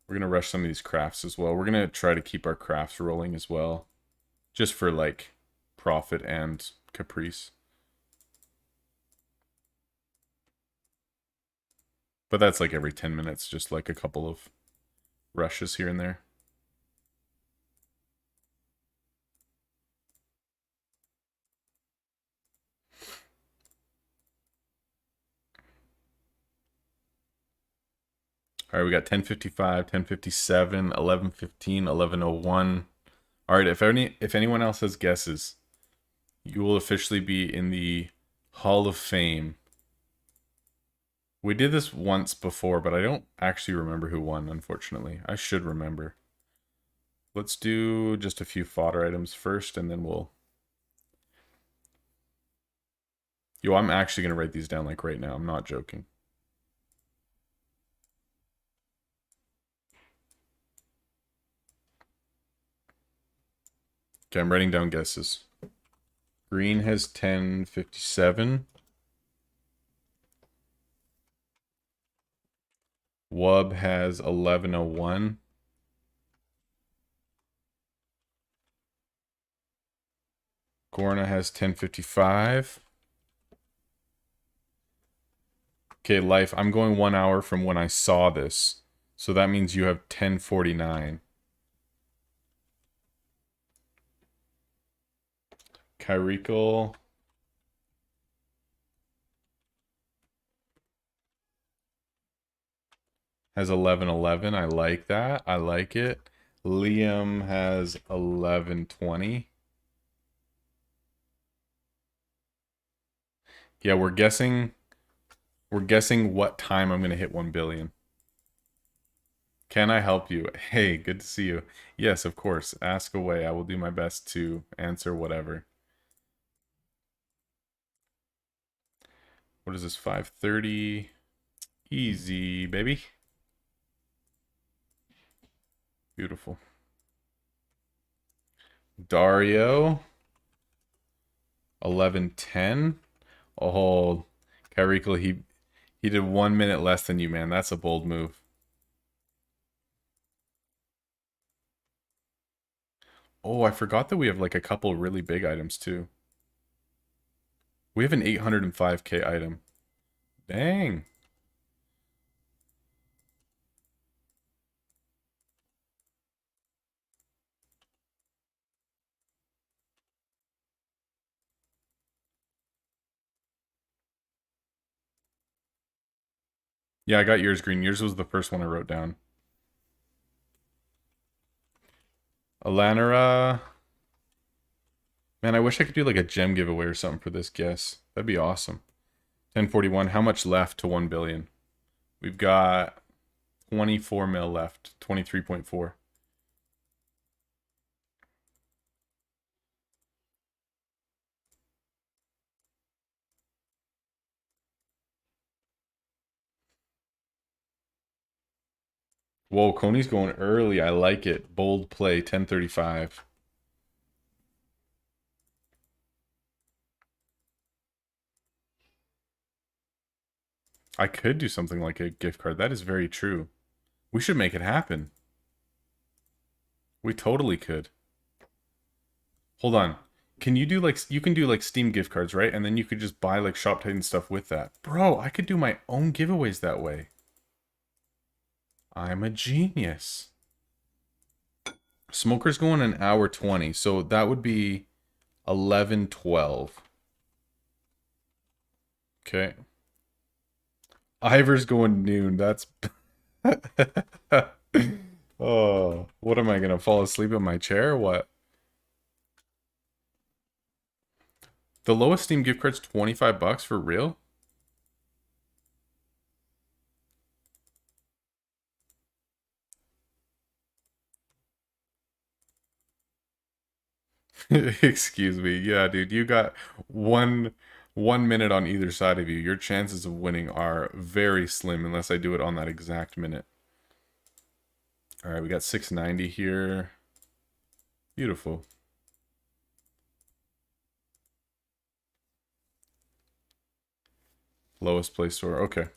We're going to rush some of these crafts as well. We're going to try to keep our crafts rolling as well. Just for like profit and caprice. But that's like every 10 minutes, just like a couple of rushes here and there. All right, we got 10:55, 10:57, 11:15, 11:01. All right, if anyone else has guesses, you will officially be in the Hall of Fame. We did this once before, but I don't actually remember who won, unfortunately. I should remember. Let's do just a few fodder items first, and then we'll... Yo, I'm actually going to write these down like right now. I'm not joking. Okay, I'm writing down guesses. Green has 10:57. Wub has 11:01. Gorna has 10:55. Okay, Life, I'm going 1 hour from when I saw this. So that means you have 10:49. Kyrikel has 11:11. I like that. I like it. Liam has 11:20. Yeah, we're guessing what time I'm going to hit 1 billion. Can I help you? Hey, good to see you. Yes, of course. Ask away. I will do my best to answer whatever. What is this? 5:30. Easy, baby. Beautiful. Dario. 11:10. Oh, Kyrikel, he did 1 minute less than you, man. That's a bold move. Oh, I forgot that we have like a couple really big items too. We have an 805k item. Dang. Yeah, I got yours green. Yours was the first one I wrote down. Alanara. Man, I wish I could do like a gem giveaway or something for this guess. That'd be awesome. 1041. How much left to 1 billion? We've got 24 mil left. 23.4. Whoa, Coney's going early. I like it. Bold play. 1035. I could do something like a gift card. That is very true. We should make it happen. We totally could. Hold on. Can you do like you can do like Steam gift cards, right? And then you could just buy like Shop Titan stuff with that. Bro, I could do my own giveaways that way. I'm a genius. Smoker's going an hour 20, so that would be 11:12. Okay. Ivor's going noon. That's oh, what am I gonna fall asleep in my chair? Or what? The lowest Steam gift card's 25 bucks for real? Excuse me. Yeah, dude, you got one minute on either side of you. Your chances of winning are very slim unless I do it on that exact minute. All right, we got 690 here. Beautiful. Lowest Play Store. Okay.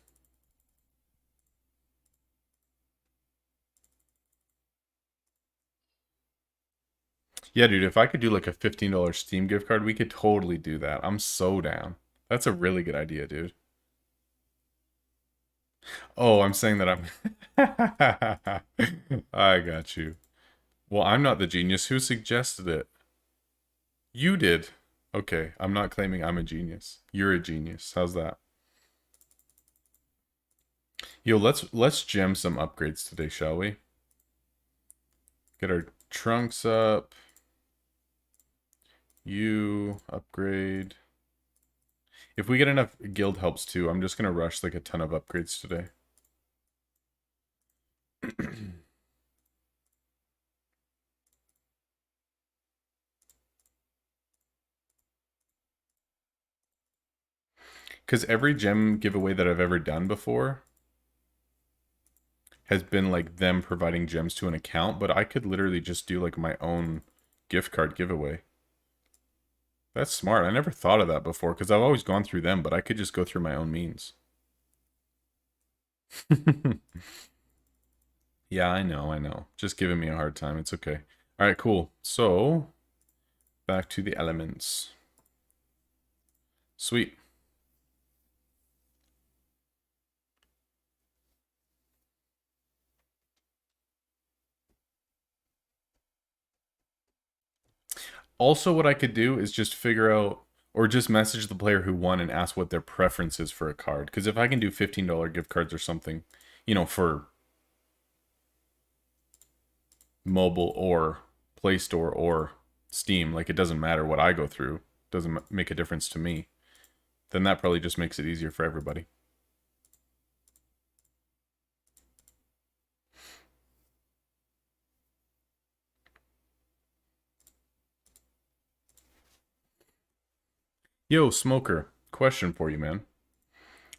Yeah, dude, if I could do like a $15 Steam gift card, we could totally do that. I'm so down. That's a really good idea, dude. Oh, I'm saying that I got you. Well, I'm not the genius. Who suggested it? You did. Okay, I'm not claiming I'm a genius. You're a genius. How's that? Yo, let's gem some upgrades today, shall we? Get our trunks up. You upgrade. If we get enough guild helps too, I'm just gonna rush like a ton of upgrades today. Because every gem giveaway that I've ever done before has been like them providing gems to an account, but I could literally just do like my own gift card giveaway. That's smart. I never thought of that before because I've always gone through them, but I could just go through my own means. Yeah, I know, I know. Just giving me a hard time. It's okay. All right, cool. So, back to the elements. Sweet. Also, what I could do is just figure out or just message the player who won and ask what their preference is for a card. Because if I can do $15 gift cards or something, for mobile or Play Store or Steam, like it doesn't matter what I go through, doesn't make a difference to me, then that probably just makes it easier for everybody. Yo, Smoker, question for you, man.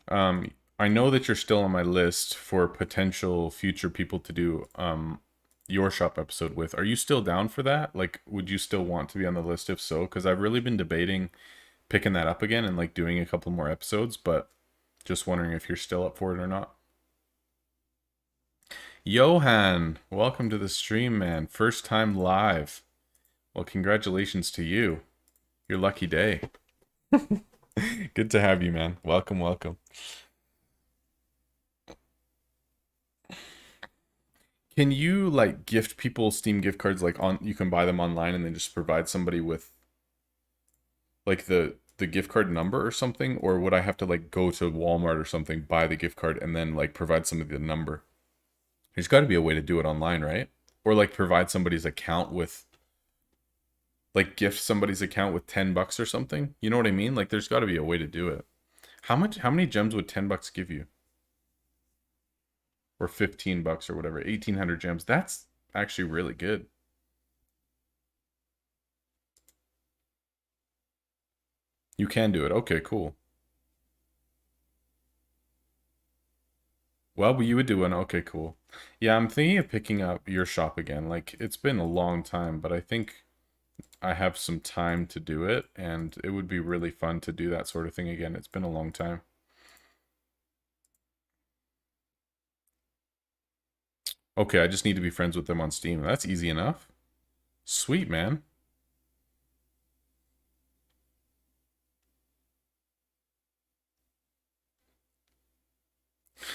I know that you're still on my list for potential future people to do your shop episode with. Are you still down for that? Like, would you still want to be on the list if so? Because I've really been debating picking that up again and like doing a couple more episodes, but just wondering if you're still up for it or not. Johan, welcome to the stream, man. First time live. Well, congratulations to you. Your lucky day. Good to have you, man. Welcome, welcome. Can you like gift people Steam gift cards like on you can buy them online and then just provide somebody with like the gift card number or something, or would I have to like go to Walmart or something, buy the gift card and then like provide somebody the number? There's got to be a way to do it online, right? Or like provide somebody's account with like gift somebody's account with 10 bucks or something. You know what I mean? Like there's got to be a way to do it. How many gems would 10 bucks give you? Or 15 bucks or whatever. 1800 gems. That's actually really good. You can do it. Okay, cool. Well, you would do one. Okay, cool. Yeah, I'm thinking of picking up your shop again. Like, it's been a long time, but I think I have some time to do it, and it would be really fun to do that sort of thing again. It's been a long time. Okay, I just need to be friends with them on Steam. That's easy enough. Sweet, man.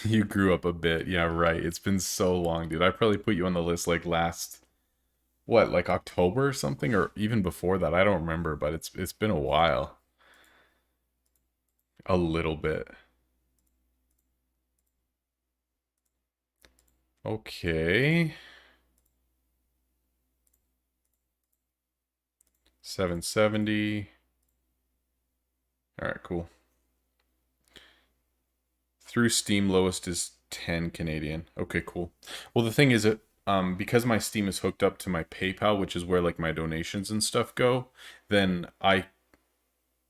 You grew up a bit. Yeah, right. It's been so long, dude. I probably put you on the list like last what, like October or something, or even before that. I don't remember, but it's been a while. A little bit. Okay. 770. All right, cool. Through Steam, lowest is 10 Canadian. Okay, cool. Well, the thing is that because my Steam is hooked up to my PayPal, which is where like my donations and stuff go, then I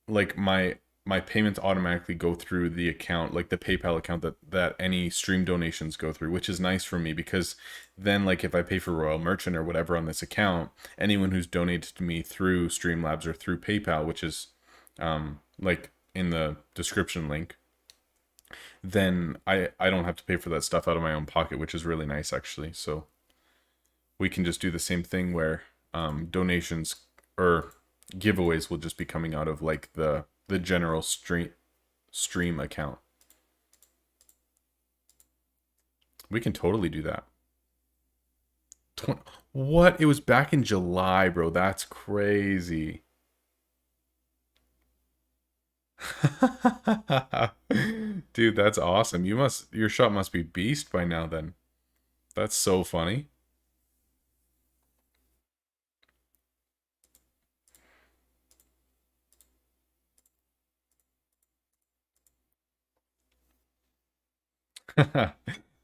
like my payments automatically go through the account, like the PayPal account that any stream donations go through, which is nice for me because then like if I pay for Royal Merchant or whatever on this account, anyone who's donated to me through Streamlabs or through PayPal, which is like in the description link, then I don't have to pay for that stuff out of my own pocket, which is really nice actually. So we can just do the same thing where donations or giveaways will just be coming out of like the general stream account. We can totally do that. What? It was back in July, bro. That's crazy. Dude, that's awesome. Your shot must be beast by now then. That's so funny.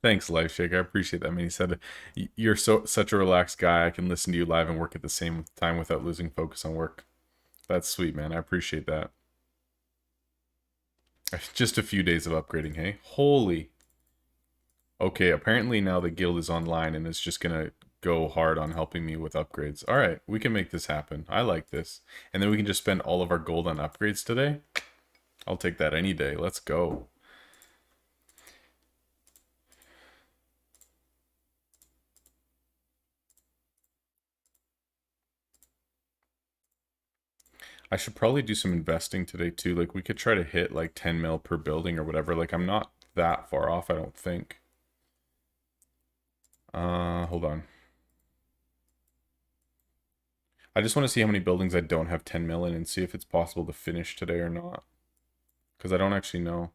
Thanks, Life Shake. I appreciate that. I mean, he said you're such a relaxed guy. I can listen to you live and work at the same time without losing focus on work. That's sweet, man. I appreciate that. Just a few days of upgrading, hey? Holy. Okay, apparently now the guild is online and it's just gonna go hard on helping me with upgrades. All right, we can make this happen. I like this. And then we can just spend all of our gold on upgrades today. I'll take that any day. Let's go. I should probably do some investing today too. Like we could try to hit like 10 mil per building or whatever. Like I'm not that far off, I don't think. Hold on. I just want to see how many buildings I don't have 10 mil in and see if it's possible to finish today or not. Because I don't actually know.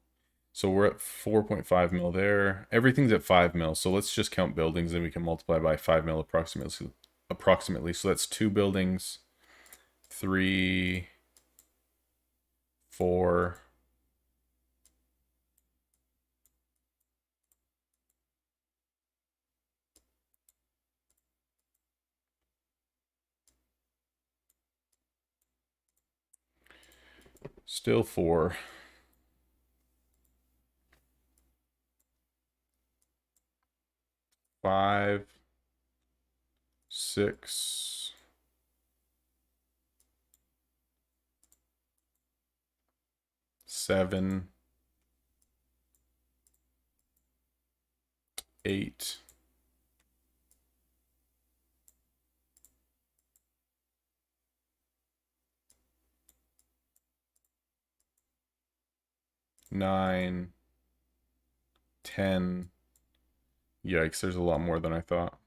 So we're at 4.5 mil there. Everything's at 5 mil. So let's just count buildings and we can multiply by 5 mil approximately. So that's 2 buildings, 3, 4. Still 4. 5, 6, 7, 8, 9, 10. Yikes, there's a lot more than I thought.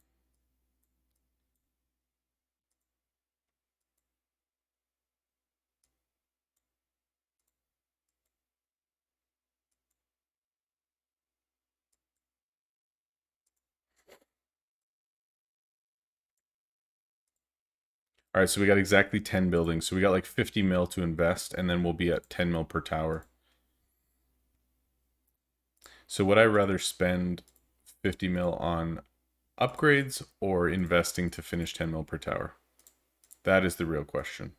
All right, so we got exactly 10 buildings. So we got like 50 mil to invest, and then we'll be at 10 mil per tower. So would I rather spend 50 mil on upgrades or investing to finish 10 mil per tower? That is the real question.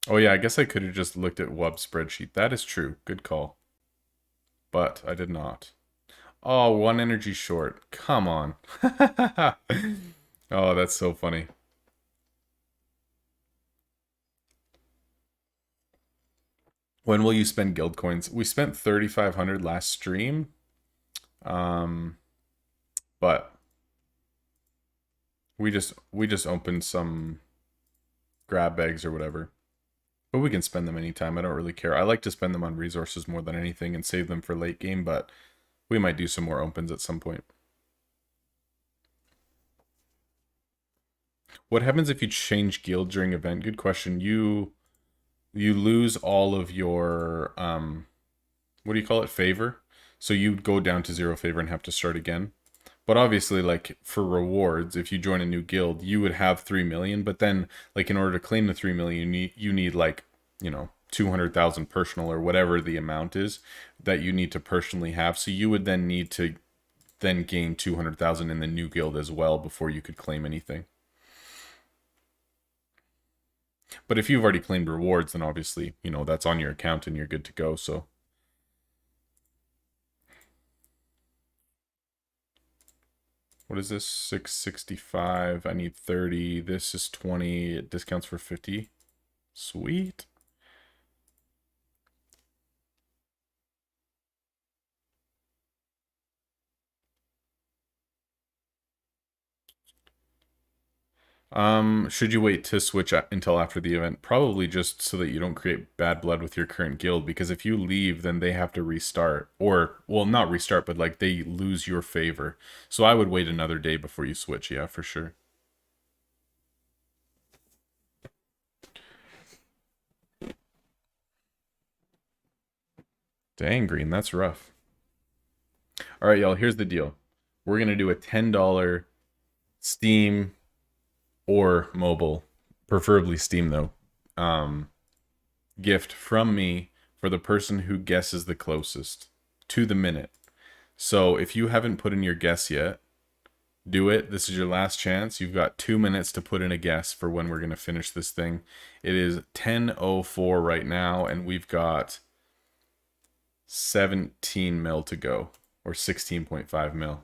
Oh yeah, I guess I could have just looked at WUB spreadsheet. That is true. Good call. But I did not. Oh, 1 energy short. Come on. Oh, that's so funny. When will you spend guild coins? We spent 3,500 last stream. Um, but we just opened some grab bags or whatever. But we can spend them anytime. I don't really care. I like to spend them on resources more than anything and save them for late game, but we might do some more opens at some point. What happens if you change guild during event? Good question. You lose all of your what do you call it? Favor. So you go down to 0 favor and have to start again. But obviously, like for rewards, if you join a new guild, you would have 3 million. But then, like in order to claim the 3 million, you need like 200,000 personal or whatever the amount is that you need to personally have. So you would then need to then gain 200,000 in the new guild as well before you could claim anything. But if you've already claimed rewards, then obviously that's on your account and you're good to go. So. What is this? 665. I need 30. This is 20. It discounts for 50. Sweet. Should you wait to switch until after the event? Probably just so that you don't create bad blood with your current guild, because if you leave, then they have to restart. Or, well, not restart, but like they lose your favor. So I would wait another day before you switch, yeah, for sure. Dang, Green, that's rough. All right, y'all, here's the deal. We're going to do a $10 Steam or mobile, preferably Steam though, gift from me for the person who guesses the closest to the minute. So if you haven't put in your guess yet, do it. This is your last chance. You've got 2 minutes to put in a guess for when we're going to finish this thing. It is 10:04 right now, and we've got 17 mil to go, or 16.5 mil.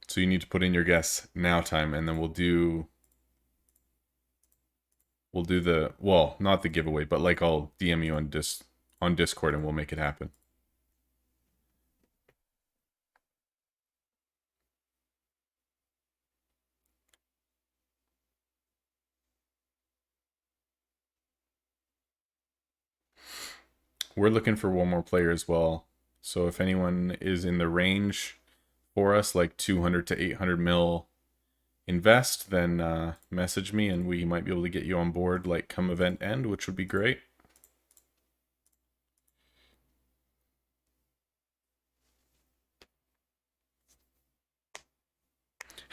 So you need to put in your guess now time, and then we'll do the, well, not the giveaway, but like I'll DM you on Discord and we'll make it happen. We're looking for one more player as well. So if anyone is in the range for us, like 200 to 800 mil invest, then message me and we might be able to get you on board like come event end, which would be great.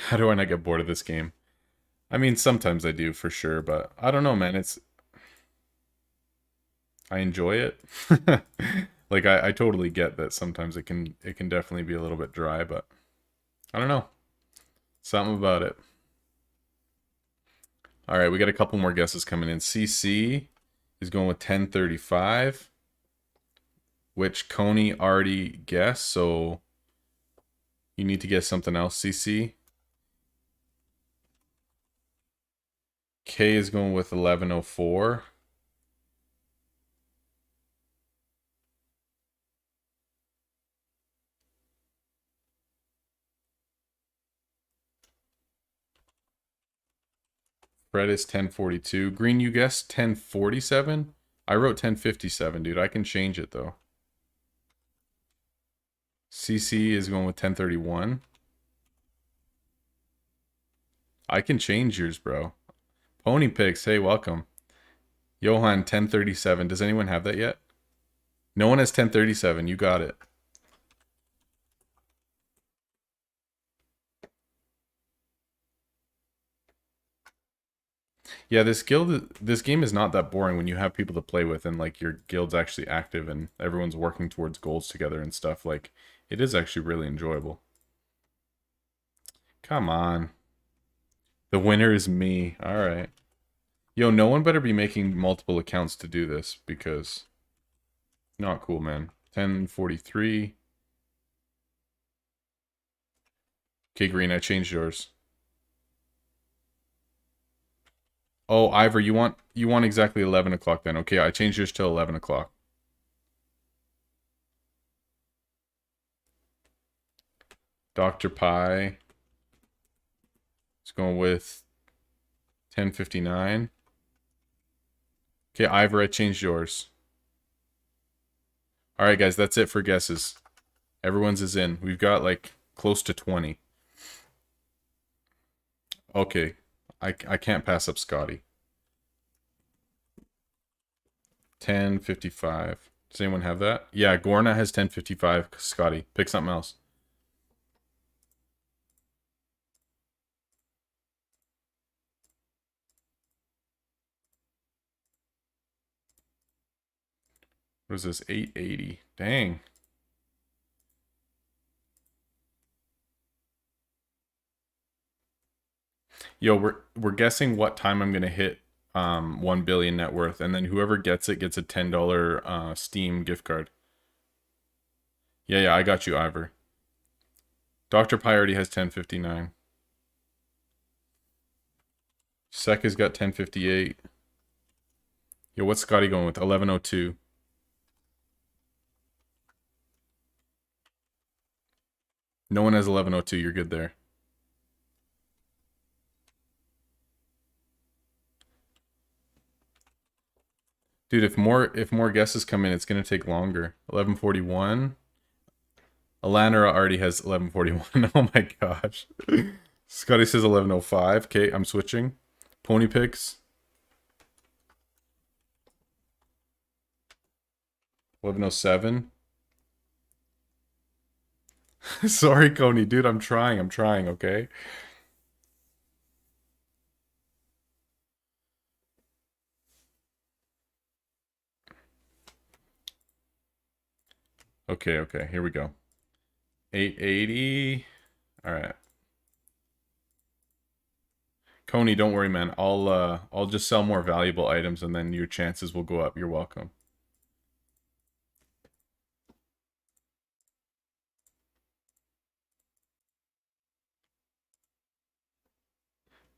How do I not get bored of this game? I mean, sometimes I do for sure, but I don't know, man. I enjoy it. Like I totally get that sometimes it can definitely be a little bit dry, but I don't know. Something about it. All right, we got a couple more guesses coming in. CC is going with 1035, which Coney already guessed, so you need to guess something else, CC. K is going with 1104. Fred is 1042. Green, you guessed 1047? I wrote 1057, dude. I can change it, though. CC is going with 1031. I can change yours, bro. Pony Picks, hey, welcome. Johan, 1037. Does anyone have that yet? No one has 1037. You got it. Yeah, this game is not that boring when you have people to play with and like your guild's actually active and everyone's working towards goals together and stuff. Like it is actually really enjoyable. Come on. The winner is me. All right. Yo, no one better be making multiple accounts to do this because not cool, man. 1043. Okay, Green, I changed yours. Oh, Ivor, you want exactly 11 o'clock then. Okay, I changed yours till 11 o'clock. Dr. Pie is going with 1059. Okay, Ivor, I changed yours. All right, guys, that's it for guesses. Everyone's is in. We've got like close to 20. Okay, I can't pass up Scotty. 1055. Does anyone have that? Yeah, Gorna has 1055. Scotty, pick something else. What is this? 880. Dang. Yo, we're guessing what time I'm gonna hit 1 billion net worth, and then whoever gets it gets a $10 Steam gift card. Yeah, I got you, Ivor. Dr. Pie already has 1059. Sek has got 1058. Yo, what's Scotty going with? 1102. No one has 1102. You're good there. Dude, if more guesses come in, it's gonna take longer. 1141. Alanra already has 1141. Oh my gosh. Scotty says 1105. Okay, I'm switching. Pony picks. 1107. Sorry, Coney. Dude, I'm trying, okay? Okay, here we go. 880. Alright. Coney, don't worry, man. I'll just sell more valuable items and then your chances will go up. You're welcome.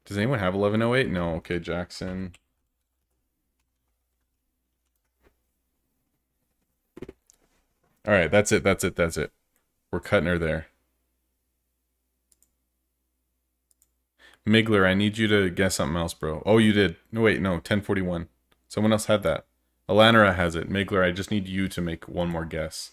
Does anyone have 1108? No. Okay, Jackson. Alright, that's it. We're cutting her there. Migler, I need you to guess something else, bro. Oh, you did. No, wait, no. 1041. Someone else had that. Alanra has it. Migler, I just need you to make one more guess.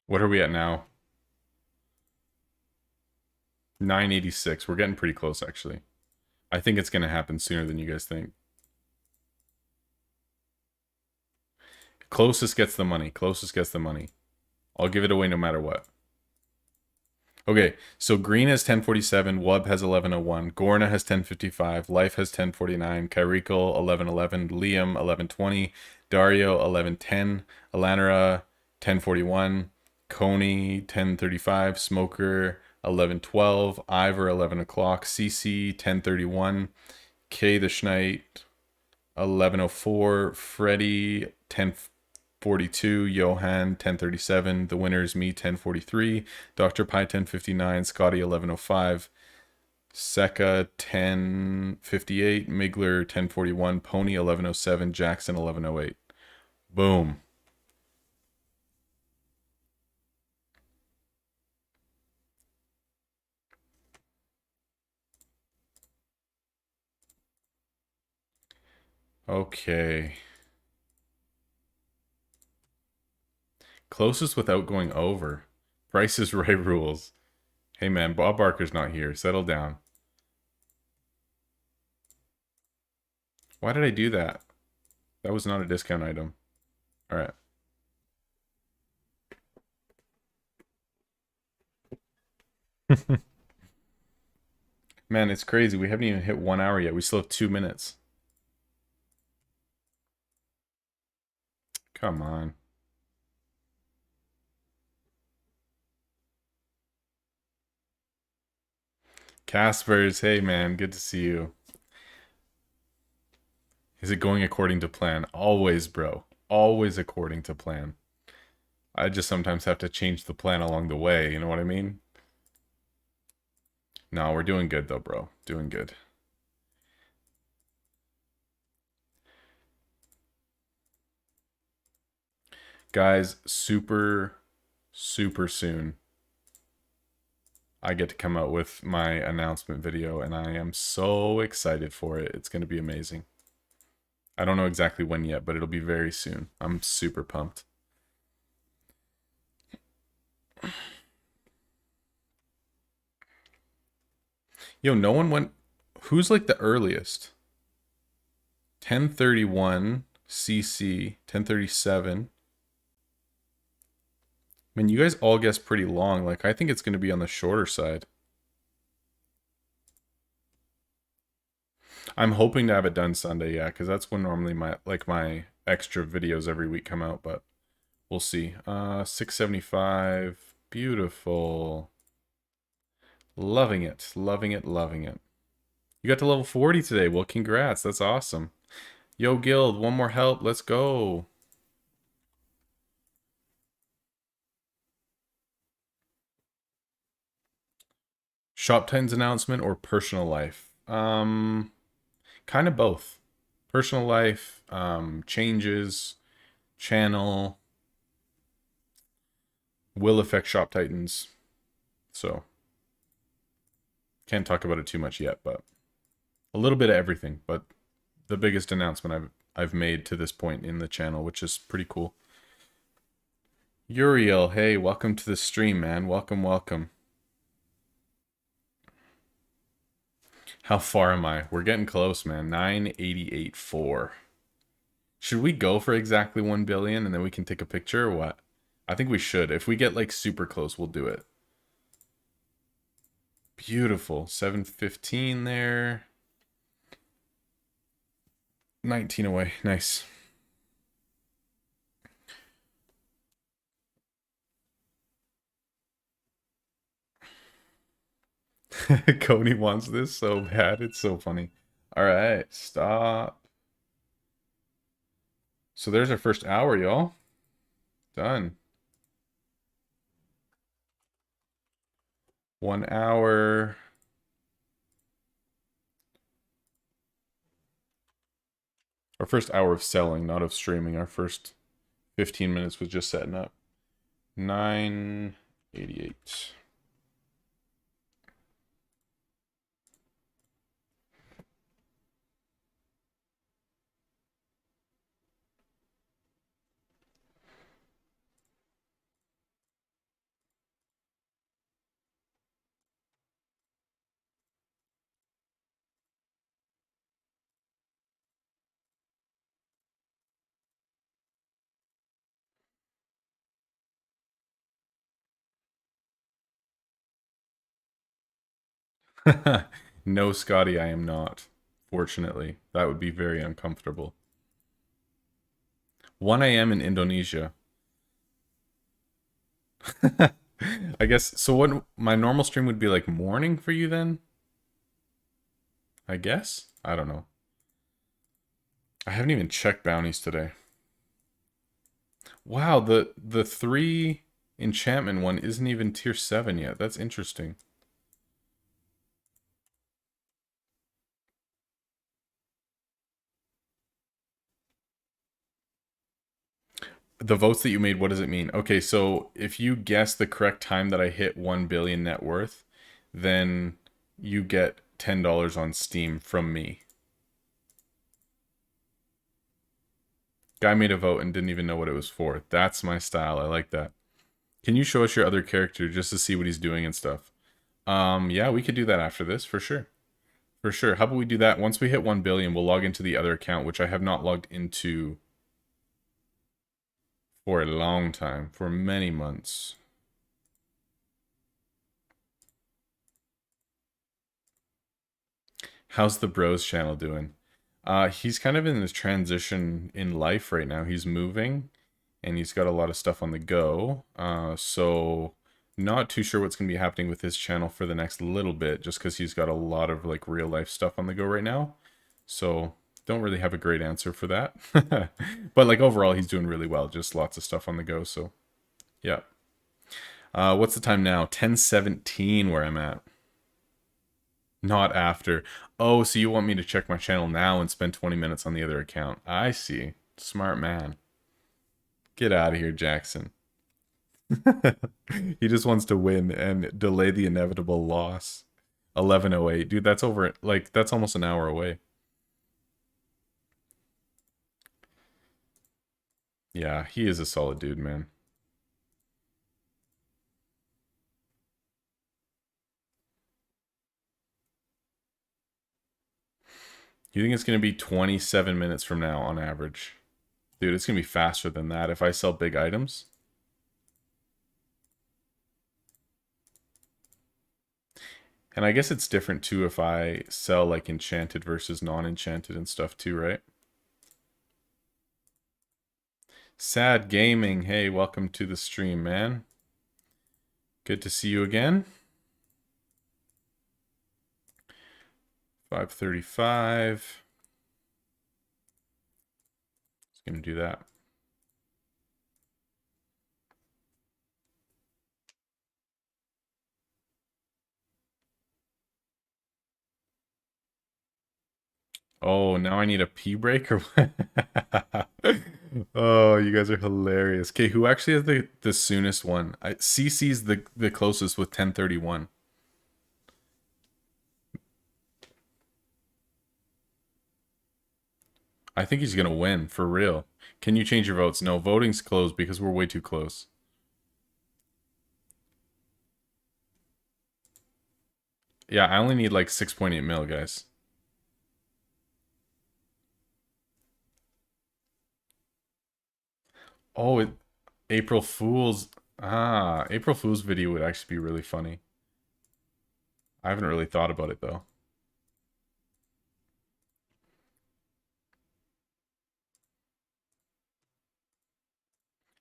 What are we at now? 986. We're getting pretty close, actually. I think it's going to happen sooner than you guys think. Closest gets the money. Closest gets the money. I'll give it away no matter what. Okay, so Green has 1047, Wub has 1101, Gorna has 1055, Life has 1049, Kyrikel 1111, Liam 1120, Dario 1110, Alanra 1041, Coney 1035, Smoker 1112, Ivor 11 o'clock, CC 1031, K the Schneid 1104, Freddy 1042, Johan 1037, the winner is me 1043, Dr. Pie 1059, Scotty 1105, Seka 1058, Migler 1041, Pony 1107, Jackson 1108. Boom. Okay. Closest without going over. Price is Right rules. Hey man, Bob Barker's not here. Settle down. Why did I do that? That was not a discount item. Alright. Man, it's crazy. We haven't even hit 1 hour yet. We still have 2 minutes. Come on. Caspers, hey man, good to see you. Is it going according to plan? Always, bro. Always according to plan. I just sometimes have to change the plan along the way, you know what I mean? No, we're doing good though, bro. Doing good. Guys, super soon I get to come out with my announcement video, and I am so excited for it. It's going to be amazing. I don't know exactly when yet, but it'll be very soon. I'm super pumped. Yo, no one went... Who's like the earliest? 1031 CC, 1037. I mean, you guys all guessed pretty long. Like, I think it's going to be on the shorter side. I'm hoping to have it done Sunday, yeah, because that's when normally my extra videos every week come out, but we'll see. 675. Beautiful. Loving it. Loving it. Loving it. You got to level 40 today. Well, congrats. That's awesome. Yo, Guild, one more help. Let's go. Shop Titans announcement or personal life? Kind of both. Personal life, changes, channel, will affect Shop Titans. So, can't talk about it too much yet, but a little bit of everything. But the biggest announcement I've made to this point in the channel, which is pretty cool. Uriel, hey, welcome to the stream, man. Welcome, welcome. How far am I? We're getting close, man. 988.4. Should we go for exactly 1 billion and then we can take a picture or what? I think we should. If we get like super close, we'll do it. Beautiful. 715 there. 19 away. Nice. Cody wants this so bad. It's so funny. All right, stop. So there's our first hour, y'all. Done. 1 hour. Our first hour of selling, not of streaming. Our first 15 minutes was just setting up. 988. No, Scotty, I am not. Fortunately, that would be very uncomfortable. 1 a.m. in Indonesia. I guess, so what my normal stream would be like morning for you then? I guess? I don't know. I haven't even checked bounties today. Wow, the 3 enchantment one isn't even tier 7 yet. That's interesting. The votes that you made, what does it mean? Okay, so if you guess the correct time that I hit 1 billion net worth, then you get $10 on Steam from me. Guy made a vote and didn't even know what it was for. That's my style. I like that. Can you show us your other character just to see what he's doing and stuff? Yeah, we could do that after this, for sure. For sure. How about we do that? Once we hit 1 billion, we'll log into the other account, which I have not logged into for a long time, for many months. How's the Bros channel doing? He's kind of in this transition in life right now. He's moving, and he's got a lot of stuff on the go. So not too sure what's going to be happening with his channel for the next little bit, just because he's got a lot of like real life stuff on the go right now. So Don't really have a great answer for that. But like overall, he's doing really well. Just lots of stuff on the go. So yeah. What's the time now? 10:17 where I'm at. Not after. Oh, so you want me to check my channel now and spend 20 minutes on the other account. I see. Smart man. Get out of here, Jackson. He just wants to win and delay the inevitable loss. 11:08. Dude, that's over, like, that's almost an hour away. Yeah, he is a solid dude, man. You think it's going to be 27 minutes from now on average? Dude, it's going to be faster than that if I sell big items. And I guess it's different too if I sell like enchanted versus non-enchanted and stuff too, right? Sad Gaming, hey, welcome to the stream, man. Good to see you again. 5:35. Just gonna do that. Oh, now I need a pee break or what? Oh, you guys are hilarious. Okay, who actually has the soonest one? CC's the closest with 10:31. I think he's gonna win for real. Can you change your votes? No, voting's closed because we're way too close. Yeah, I only need like 6.8 mil, guys. Oh, April Fool's. Ah, April Fool's video would actually be really funny. I haven't really thought about it though.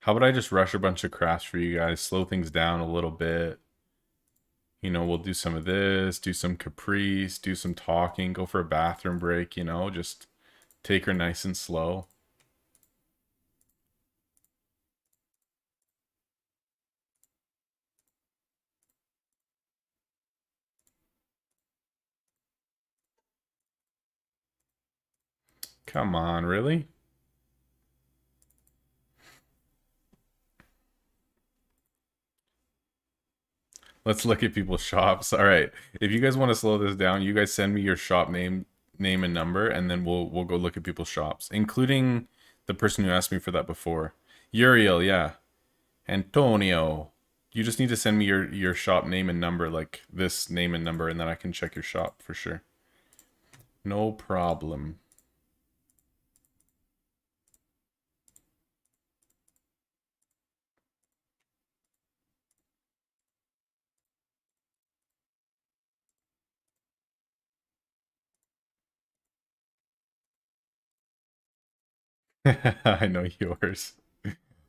How about I just rush a bunch of crafts for you guys, slow things down a little bit. You know, we'll do some of this, do some caprice, do some talking, go for a bathroom break, you know, just take her nice and slow. Come on, really? Let's look at people's shops. All right. If you guys want to slow this down, you guys send me your shop name and number, and then we'll go look at people's shops, including the person who asked me for that before. Uriel, yeah. Antonio. You just need to send me your shop name and number, like this name and number, and then I can check your shop for sure. No problem. I know yours.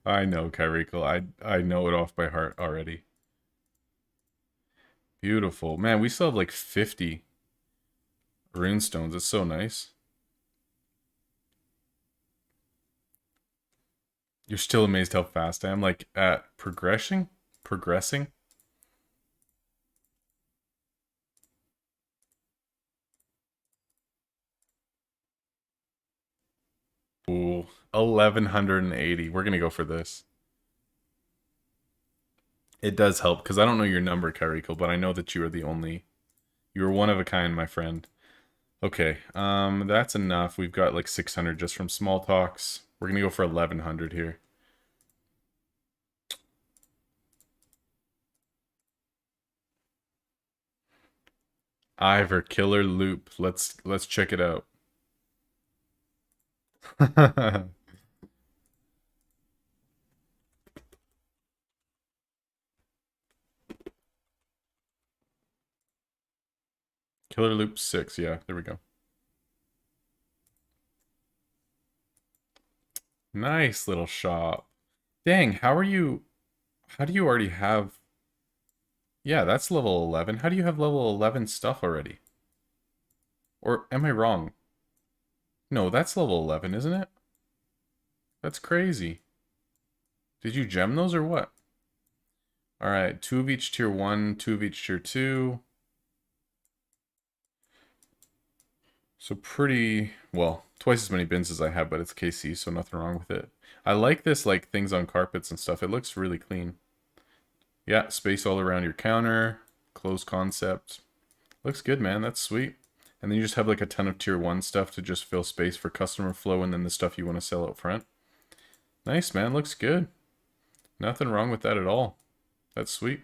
I know, Kyrikel. I know it off by heart already. Beautiful. Man, we still have like 50 runestones. It's so nice. You're still amazed how fast I am, like at progressing. Ooh, 1180. We're gonna go for this. It does help because I don't know your number, Kyrikel, but I know that you are the only. You're one of a kind, my friend. Okay, that's enough. We've got like 600 just from small talks. We're gonna go for 1100 here. Ivor Killer Loop. Let's check it out. Killer Loop 6. Yeah, there we go. Nice little shop. Dang, how do you already have... Yeah, that's level 11. How do you have level 11 stuff already? Or am I wrong? No, that's level 11, isn't it? That's crazy. Did you gem those or what? Alright, 2 of each tier 1, 2 of each tier 2. So pretty, well, twice as many bins as I have, but it's KC, so nothing wrong with it. I like this, like, things on carpets and stuff. It looks really clean. Yeah, space all around your counter. Closed concept. Looks good, man. That's sweet. And then you just have, like, a ton of tier 1 stuff to just fill space for customer flow and then the stuff you want to sell out front. Nice, man. Looks good. Nothing wrong with that at all. That's sweet.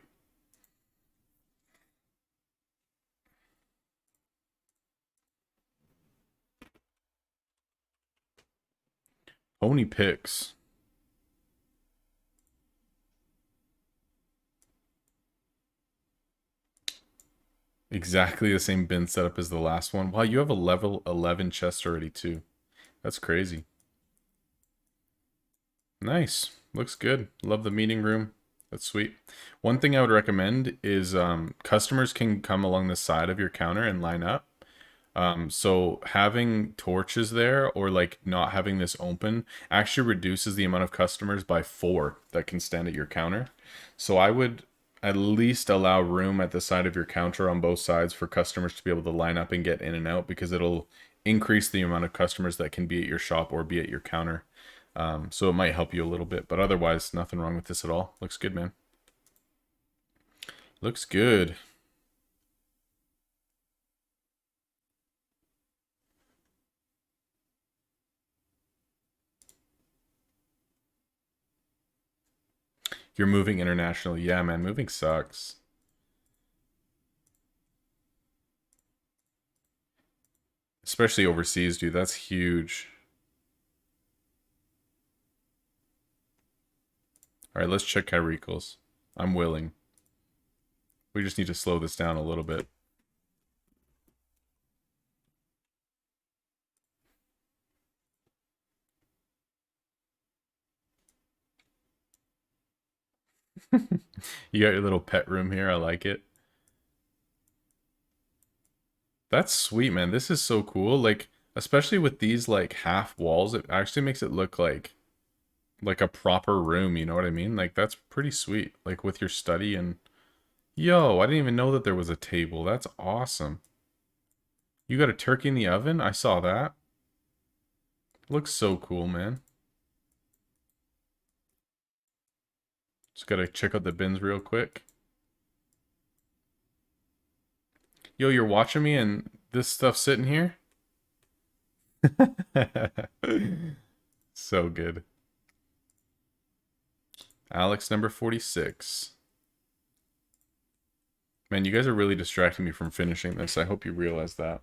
Pony picks. Exactly the same bin setup as the last one. Wow, you have a level 11 chest already too. That's crazy. Nice. Looks good. Love the meeting room. That's sweet. One thing I would recommend is customers can come along the side of your counter and line up. So having torches there or like not having this open actually reduces the amount of customers by 4 that can stand at your counter. So I would at least allow room at the side of your counter on both sides for customers to be able to line up and get in and out because it'll increase the amount of customers that can be at your shop or be at your counter. So it might help you a little bit, but otherwise nothing wrong with this at all. Looks good, man. Looks good. You're moving internationally. Yeah, man, moving sucks. Especially overseas, dude. That's huge. Alright, let's check Kyriekles. I'm willing. We just need to slow this down a little bit. You got your little pet room here. I like it. That's sweet, man. This is so cool. Like, especially with these like half walls, it actually makes it look like a proper room, you know what I mean? Like that's pretty sweet. Like with your study and yo, I didn't even know that there was a table. That's awesome. You got a turkey in the oven? I saw that. Looks so cool, man. Just gotta check out the bins real quick. Yo, you're watching me and this stuff sitting here? So good. Alex number 46. Man, you guys are really distracting me from finishing this. I hope you realize that.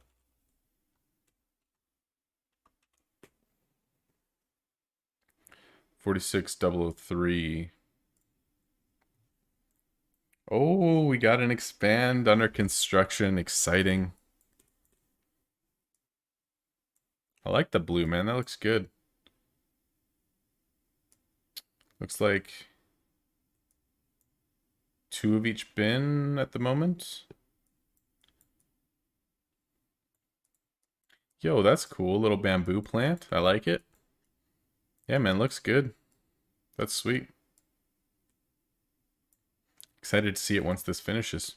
$46,003. Oh, we got an expand under construction. Exciting. I like the blue, man. That looks good. Looks like 2 of each bin at the moment. Yo, that's cool. Little bamboo plant. I like it. Yeah, man, looks good. That's sweet. Excited to see it once this finishes.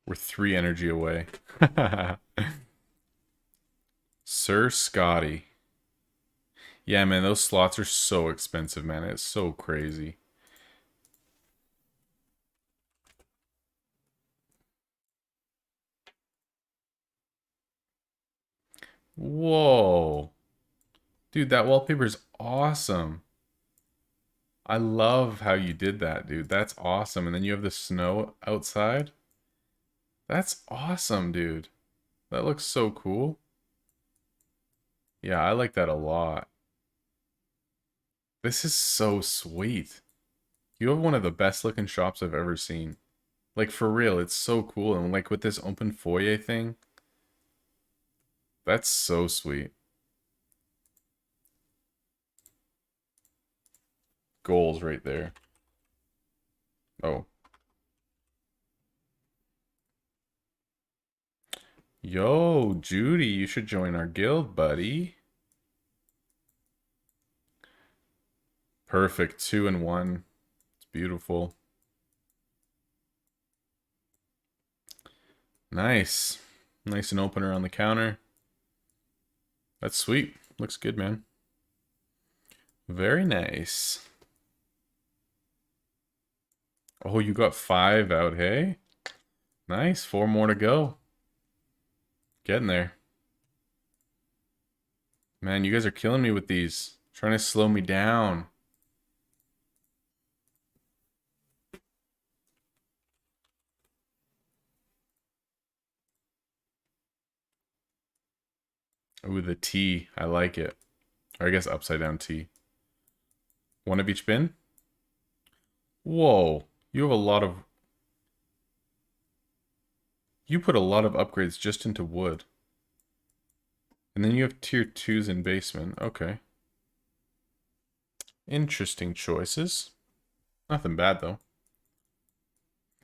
We're 3 energy away. Sir Scotty. Yeah, man, those slots are so expensive, man. It's so crazy. Whoa. Dude, that wallpaper is awesome. I love how you did that, dude. That's awesome. And then you have the snow outside. That's awesome, dude. That looks so cool. Yeah, I like that a lot. This is so sweet. You have one of the best looking shops I've ever seen. Like, for real, it's so cool. And, like, with this open foyer thing, that's so sweet. goals right there. Oh. Yo, Judy, you should join our guild, buddy. Perfect. 2 and 1. It's beautiful. Nice. Nice and open around the counter. That's sweet. Looks good, man. Very nice. Oh, you got 5 out, hey? Nice. 4 more to go. Getting there. Man, you guys are killing me with these. Trying to slow me down. Ooh, the T. I like it. Or I guess upside down T. 1 of each bin? Whoa. You have a lot of... You put a lot of upgrades just into wood. And then you have tier 2s in basement. Okay. Interesting choices. Nothing bad, though.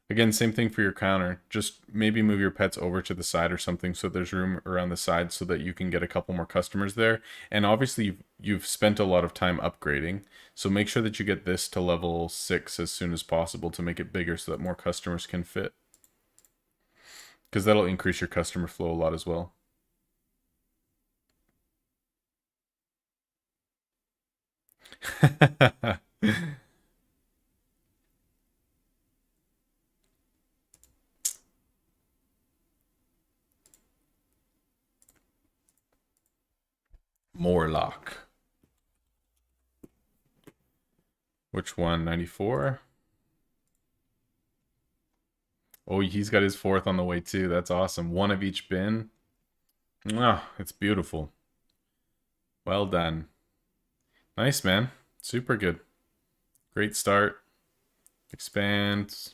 Again, same thing for your counter. Just maybe move your pets over to the side or something so there's room around the side so that you can get a couple more customers there. And obviously, you've spent a lot of time upgrading. So make sure that you get this to level 6 as soon as possible to make it bigger so that more customers can fit. Because that'll increase your customer flow a lot as well. Morlock. Which one? 94? Oh, he's got his 4th on the way too. That's awesome. 1 of each bin. Ah, it's beautiful. Well done. Nice, man. Super good. Great start. Expand.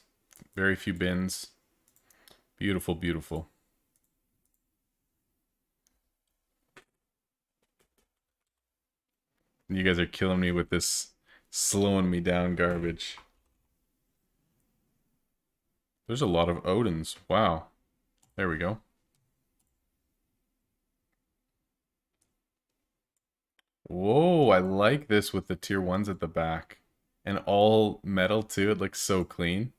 Very few bins. Beautiful, beautiful. You guys are killing me with this slowing me down garbage. There's a lot of Odins. Wow. There we go. Whoa, I like this with the tier 1s at the back. And all metal too. It looks so clean.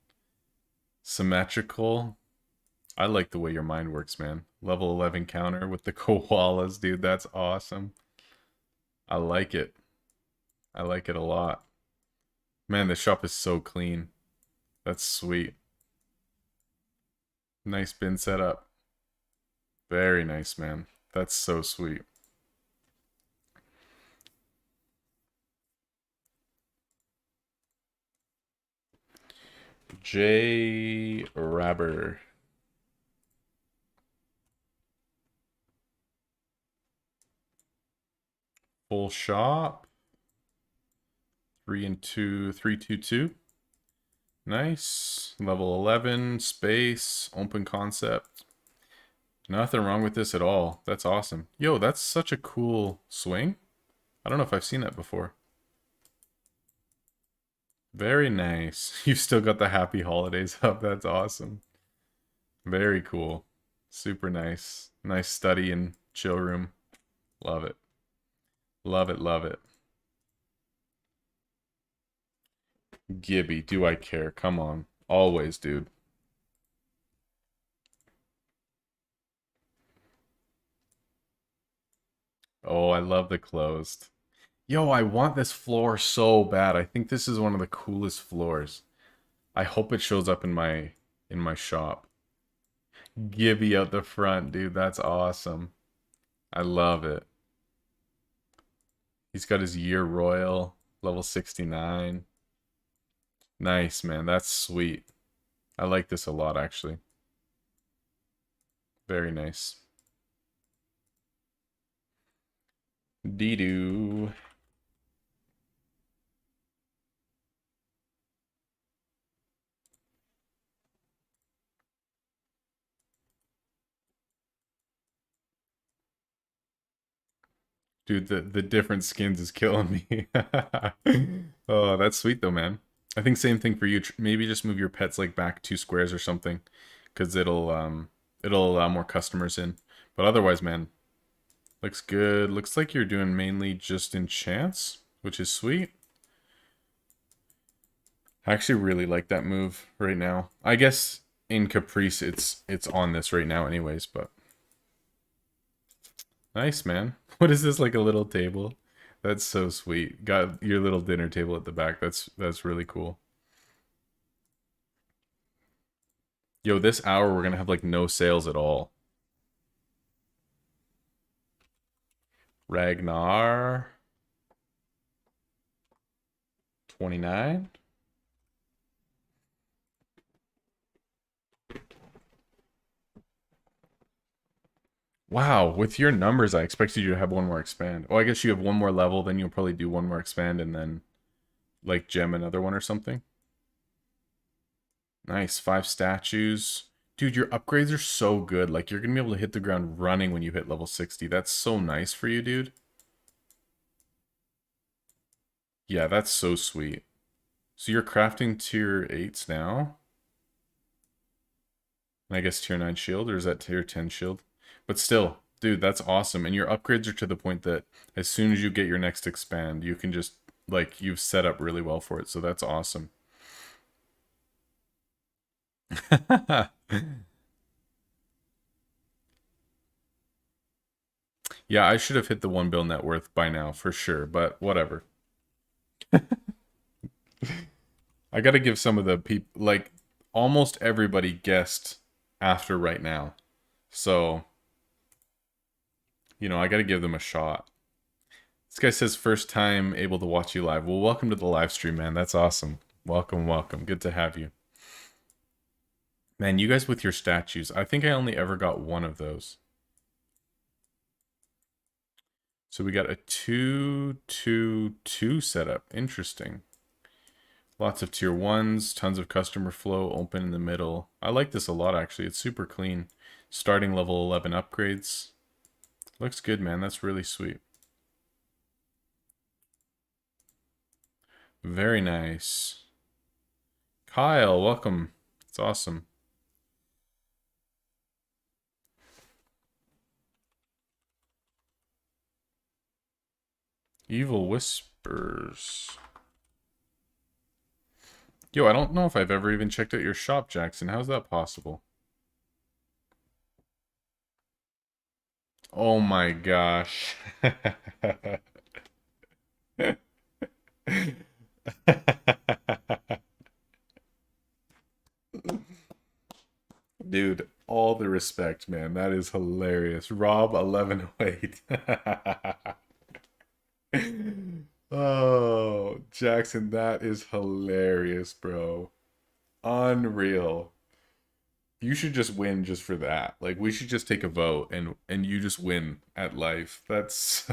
Symmetrical. I like the way your mind works, man. Level 11 counter with the koalas, dude. That's awesome. I like it. I like it a lot. Man, the shop is so clean. That's sweet. Nice bin setup. Very nice, man. That's so sweet. J. Rabber. Full shop. 3 and 2, 3, 2, 2. Nice. Level 11, space, open concept. Nothing wrong with this at all. That's awesome. Yo, that's such a cool swing. I don't know if I've seen that before. Very nice. You've still got the happy holidays up. That's awesome. Very cool. Super nice. Nice study and chill room. Love it. Love it, love it. Gibby, do I care? Come on. Always, dude. Oh, I love the closed. Yo, I want this floor so bad. I think this is one of the coolest floors. I hope it shows up in my shop. Gibby out the front, dude. That's awesome. I love it. He's got his year royal, level 69. Nice, man. That's sweet. I like this a lot, actually. Very nice. Dee-doo. Dude, the different skins is killing me. Oh, that's sweet though, man. I think same thing for you. Maybe just move your pets like back 2 squares or something, because it'll allow more customers in. But otherwise, man, looks good. Looks like you're doing mainly just enchants, which is sweet. I actually really like that move right now. I guess in Caprice it's on this right now anyways, but nice, man. What is this, like a little table? That's so sweet. Got your little dinner table at the back. That's really cool. Yo, this hour we're gonna have like no sales at all. Ragnar 29. Wow, with your numbers, I expected you to have one more expand. Oh, I guess you have one more level, then you'll probably do one more expand and then like gem another one or something. Nice, 5 statues. Dude, your upgrades are so good. Like, you're gonna be able to hit the ground running when you hit level 60. That's so nice for you, dude. Yeah, that's so sweet. So you're crafting tier 8s now? And I guess tier 9 shield, or is that tier 10 shield? But still, dude, that's awesome. And your upgrades are to the point that as soon as you get your next expand, you can just, like, you've set up really well for it. So that's awesome. Yeah, I should have hit the 1 bill net worth by now, for sure, but whatever. I gotta give some of the people, like, almost everybody guessed after right now. So, I gotta give them a shot. This guy says first time able to watch you live. Well, welcome to the live stream, man. That's awesome. Welcome, welcome. Good to have you. Man, you guys with your statues. I think I only ever got one of those. So we got a 2-2-2 setup. Interesting. Lots of tier 1s, tons of customer flow, open in the middle. I like this a lot, actually. It's super clean. Starting level 11 upgrades. Looks good, man. That's really sweet. Very nice. Kyle, welcome. It's awesome. Evil Whispers. Yo, I don't know if I've ever even checked out your shop, Jackson. How's that possible? Oh my gosh. Dude, all the respect, man. That is hilarious. Rob 1108. Oh, Jackson, that is hilarious, bro. Unreal. You should just win just for that. Like, we should just take a vote and you just win at life. That's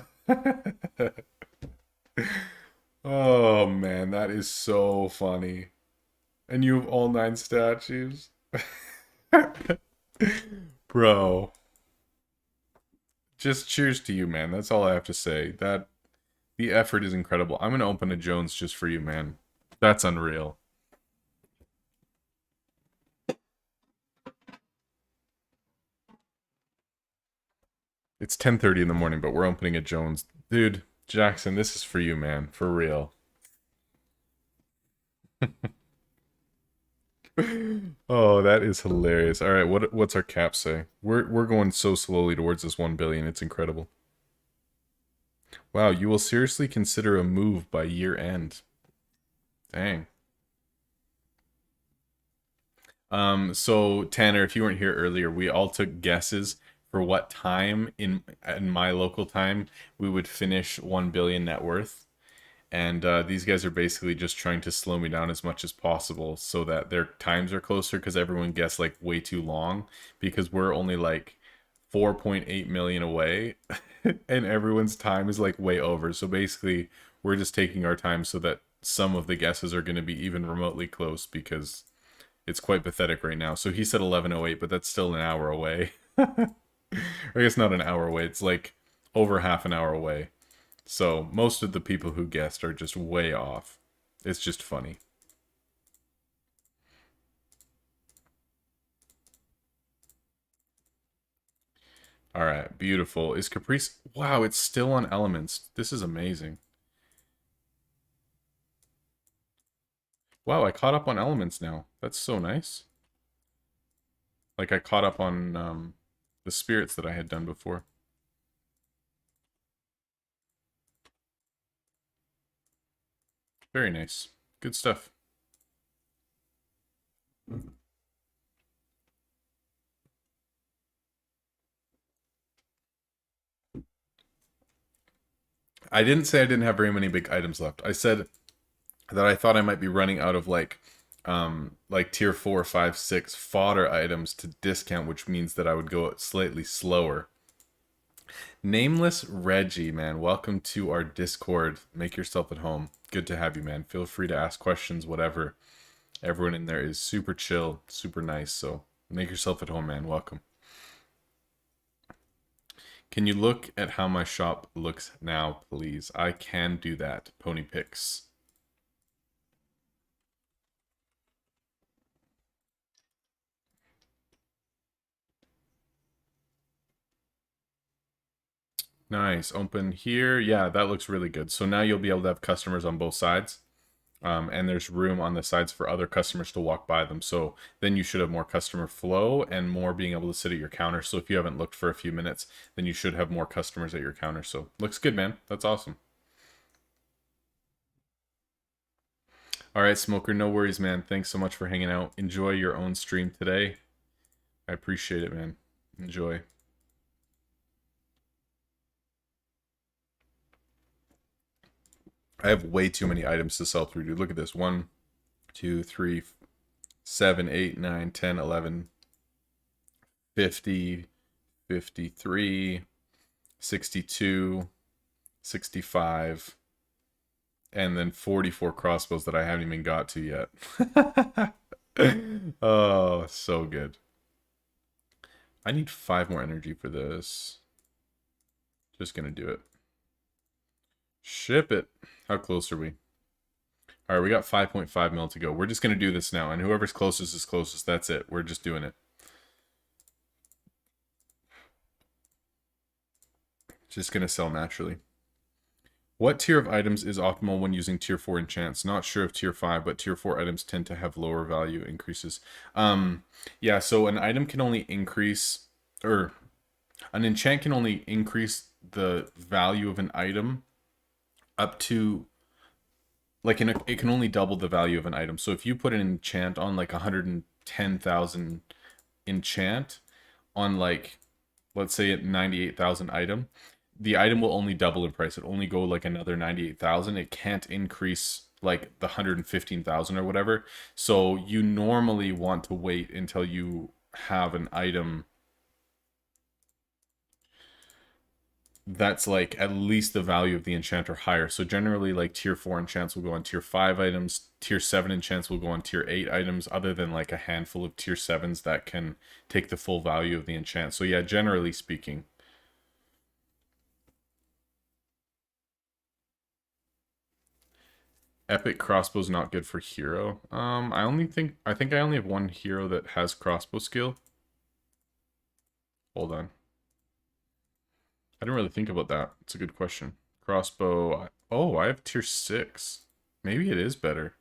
Oh man, that is so funny. And you have all 9 statues? Bro. Just cheers to you, man. That's all I have to say. The effort is incredible. I'm gonna open a Jones just for you, man. That's unreal. It's 10:30 in the morning, but we're opening a Jones. Dude, Jackson, this is for you, man. For real. Oh, that is hilarious. All right, what's our cap say? We're going so slowly towards this 1 billion. It's incredible. Wow, you will seriously consider a move by year end. Dang. So Tanner, if you weren't here earlier, we all took guesses for what time in my local time we would finish 1 billion net worth. And these guys are basically just trying to slow me down as much as possible so that their times are closer, because everyone guessed like way too long, because we're only like 4.8 million away and everyone's time is like way over. So basically we're just taking our time so that some of the guesses are going to be even remotely close, because it's quite pathetic right now. So he said 11:08, but that's still an hour away. I guess not an hour away. It's like over half an hour away. So most of the people who guessed are just way off. It's just funny. All right, beautiful. Is Caprice... Wow, it's still on elements. This is amazing. Wow, I caught up on elements now. That's so nice. Like I caught up on the spirits that I had done before. Very nice. Good stuff. I didn't say I didn't have very many big items left. I said that I thought I might be running out of like tier 4, 5, 6 fodder items to discount, which means that I would go slightly slower. Nameless Reggie, man, welcome to our Discord. Make yourself at home. Good to have you, man. Feel free to ask questions, whatever. Everyone in there is super chill, super nice, so make yourself at home, man. Welcome. Can you look at how my shop looks now, please? I can do that. Pony Picks. Nice. Open here. Yeah, that looks really good. So now you'll be able to have customers on both sides. And there's room on the sides for other customers to walk by them. So then you should have more customer flow and more being able to sit at your counter. So if you haven't looked for a few minutes, then you should have more customers at your counter. So looks good, man. That's awesome. All right, Smoker, no worries, man. Thanks so much for hanging out. Enjoy your own stream today. I appreciate it, man. Enjoy. I have way too many items to sell through, dude. Look at this. 1, 2, 3, 7, 8, 9, 10, 11, 50, 53, 62, 65, and then 44 crossbows that I haven't even got to yet. Oh, so good. I need 5 more energy for this. Just gonna do it. Ship it. How close are we? All right, we got 5.5 mil to go. We're just gonna do this now, and whoever's closest is closest. That's it. We're just doing it. Just gonna sell naturally. What tier of items is optimal when using tier 4 enchants? Not sure of tier 5, but tier 4 items tend to have lower value increases. Yeah, so an item can only increase, or an enchant can only increase the value of an item up to, like, it can only double the value of an item. So if you put an enchant on, like, 110,000 enchant on, like, let's say at 98,000 item, the item will only double in price. It only go like another 98,000. It can't increase like the 115,000 or whatever. So you normally want to wait until you have an item that's like at least the value of the enchant or higher. So generally like tier 4 enchants will go on tier 5 items, tier 7 enchants will go on tier 8 items, other than like a handful of tier 7s that can take the full value of the enchant. So yeah, generally speaking. Epic crossbow's not good for hero. I think I only have one hero that has crossbow skill. Hold on. I didn't really think about that. It's a good question. Crossbow. Oh, I have tier 6. Maybe it is better.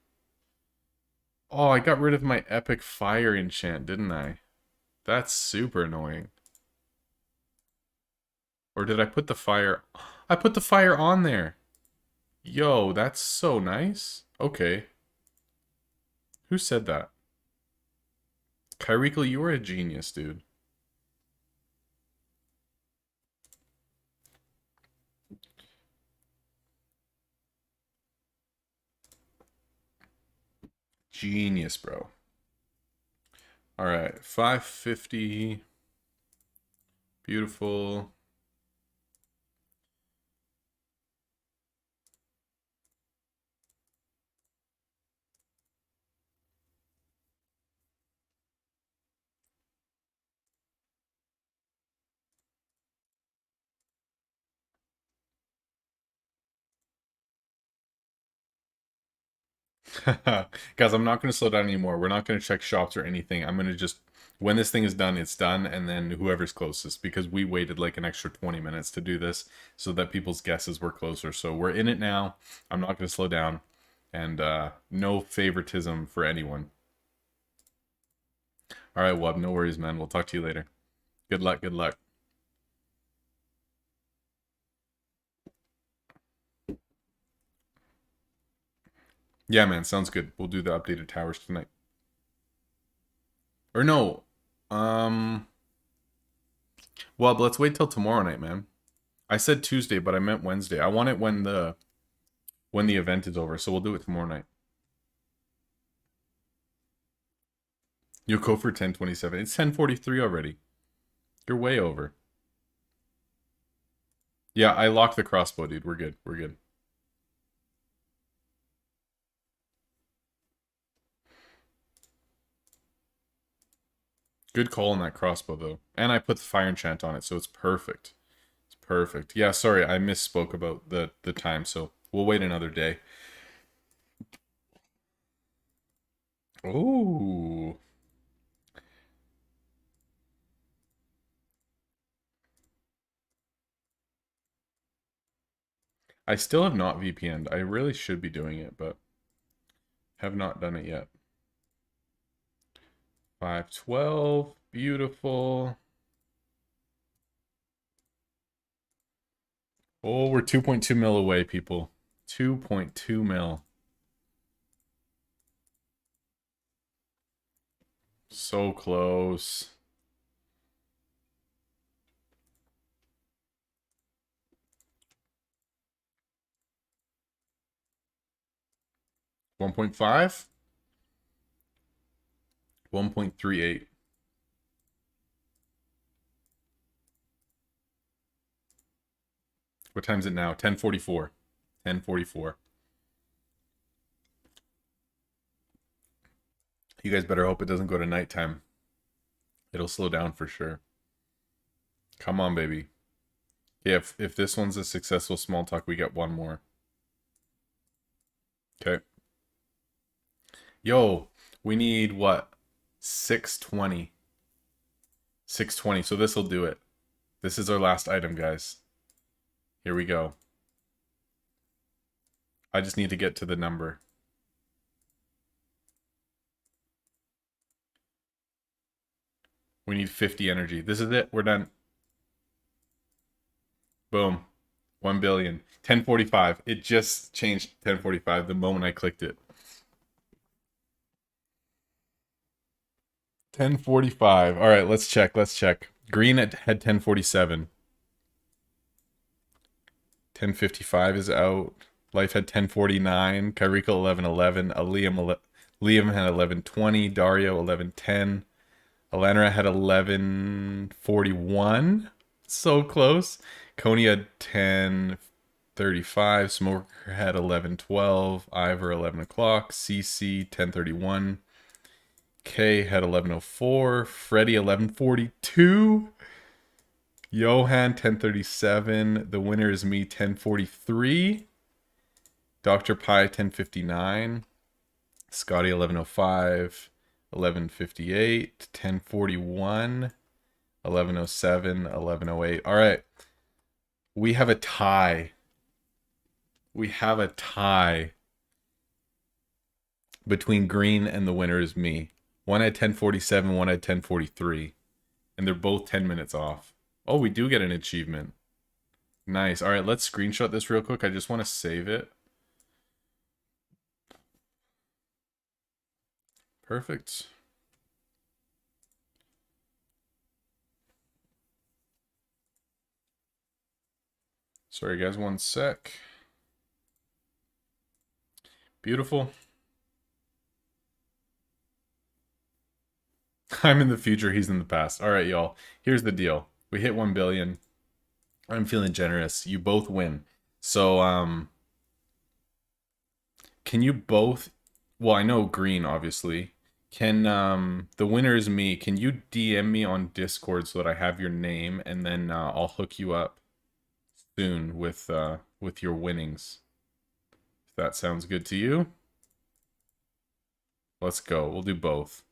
Oh, I got rid of my epic fire enchant, didn't I? That's super annoying. Or did I put the fire? I put the fire on there. Yo, that's so nice. Okay. Who said that? Kyrikel, you are a genius, dude. Genius, bro. All right, 550. Beautiful. Guys, I'm not going to slow down anymore. We're not going to check shops or anything. I'm going to just, when this thing is done, it's done, and then whoever's closest, because we waited like an extra 20 minutes to do this so that people's guesses were closer. So we're in it now. I'm not going to slow down, and no favoritism for anyone. All right, Wub, no worries, man. We'll talk to you later. Good luck, good luck. Yeah, man, sounds good. We'll do the updated towers tonight. Or no, um, well, let's wait till tomorrow night, man. I said Tuesday, but I meant Wednesday. I want it when the event is over, so we'll do it tomorrow night. You'll go for 10:27. It's 10:43 already. You're way over. Yeah, I locked the crossbow, dude. We're good. We're good. Good call on that crossbow, though. And I put the fire enchant on it, so it's perfect. It's perfect. Yeah, sorry, I misspoke about the time, so we'll wait another day. Ooh. I still have not VPN'd. I really should be doing it, but have not done it yet. 512. Beautiful. Oh, we're 2.2 mil away, people. 2.2 mil. So close. $1.5? 1.38. What time is it now? 10:44. 10:44. You guys better hope it doesn't go to nighttime. It'll slow down for sure. Come on, baby. Yeah, if this one's a successful small talk, we get one more. Okay. Yo, we need what? 620. 620. So this will do it. This is our last item, guys. Here we go. I just need to get to the number. We need 50 energy. This is it. We're done. Boom. 1 billion. 1045. It just changed 1045 the moment I clicked it. 1045. All right, let's check. Let's check. Green had 1047. 1055 is out. Life had 1049. Kyrika 1111. Liam had 1120. Dario 1110. Alanra had 1141. So close. Coney had 1035. Smoker had 1112. Ivor 11 o'clock. CC 1031. K had 1104. Freddie 1142. Johan 1037. The winner is me 1043. Dr. Pi 1059. Scotty 1105. 1158. 1041. 1107. 1108. All right. We have a tie. We have a tie between green and the winner is me. One had 1047, one had 1043. And they're both 10 minutes off. Oh, we do get an achievement. Nice. All right, let's screenshot this real quick. I just want to save it. Perfect. Sorry, guys, one sec. Beautiful. I'm in the future, he's in the past. All right, y'all. Here's the deal. We hit 1 billion. I'm feeling generous. You both win. So, can you both... Well, I know green, obviously. Can, the winner is me. Can you DM me on Discord so that I have your name, and then I'll hook you up soon with your winnings. If that sounds good to you. Let's go. We'll do both.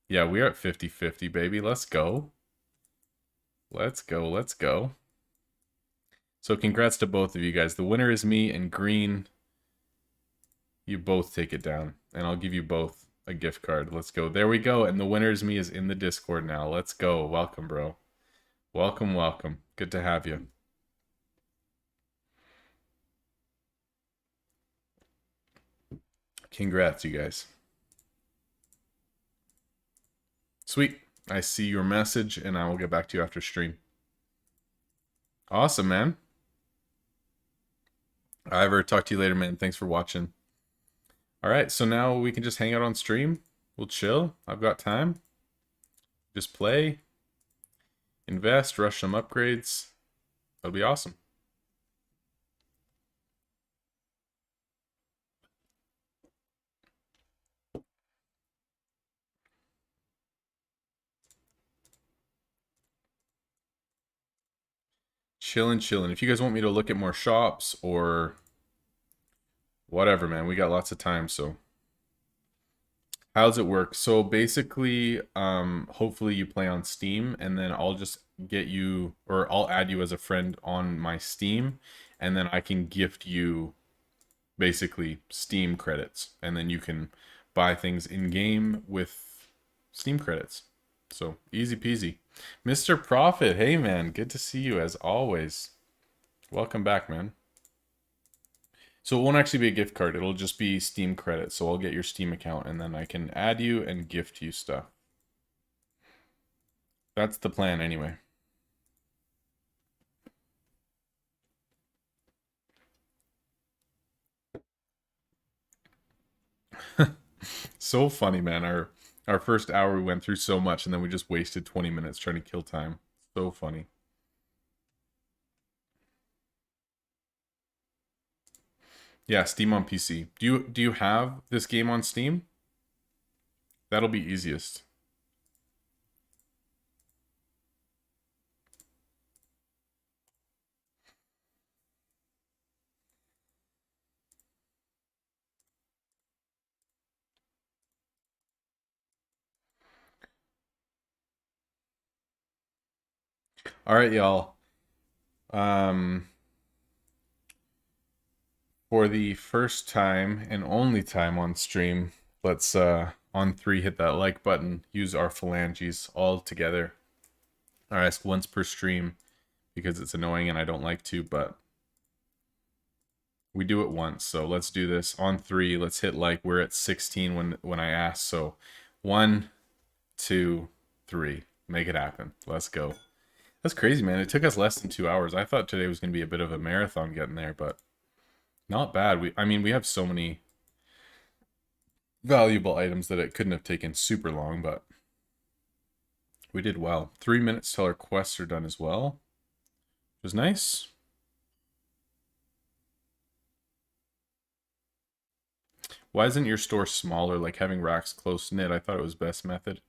Yeah, we are at 50-50, baby. Let's go. Let's go. Let's go. So congrats to both of you guys. The winner is me, and green, you both take it down. And I'll give you both a gift card. Let's go. There we go. And the winner is me is in the Discord now. Let's go. Welcome, bro. Welcome, welcome. Good to have you. Congrats, you guys. Sweet. I see your message, and I will get back to you after stream. Awesome, man. Ivor, talk to you later, man. Thanks for watching. All right, so now we can just hang out on stream. We'll chill. I've got time. Just play, invest, rush some upgrades. That'll be awesome. Chillin', chillin'. If you guys want me to look at more shops or whatever, man, we got lots of time, so. How's it work? So basically, hopefully you play on Steam, and then I'll just get you, or I'll add you as a friend on my Steam, and then I can gift you basically Steam credits, and then you can buy things in game with Steam credits. So easy peasy. Mr. Profit, hey man, good to see you as always. Welcome back, man. So it won't actually be a gift card, it'll just be Steam credits. So I'll get your Steam account and then I can add you and gift you stuff. That's the plan anyway. So funny, man. Our first hour we went through so much and then we just wasted 20 minutes trying to kill time. So funny. Yeah, Steam on PC. Do you have this game on Steam? That'll be easiest. All right, y'all. For the first time and only time on stream, let's on 3 hit that like button, use our phalanges all together. I ask once per stream because it's annoying and I don't like to, but we do it once. So let's do this on 3. Let's hit like. We're at 16 when I ask. So 1, 2, 3. Make it happen. Let's go. That's crazy, man. It took us less than 2 hours. I thought today was going to be a bit of a marathon getting there, but not bad. I mean, we have so many valuable items that it couldn't have taken super long, but we did well. 3 minutes till our quests are done as well. It was nice. Why isn't your store smaller, like having racks close knit? I thought it was best method.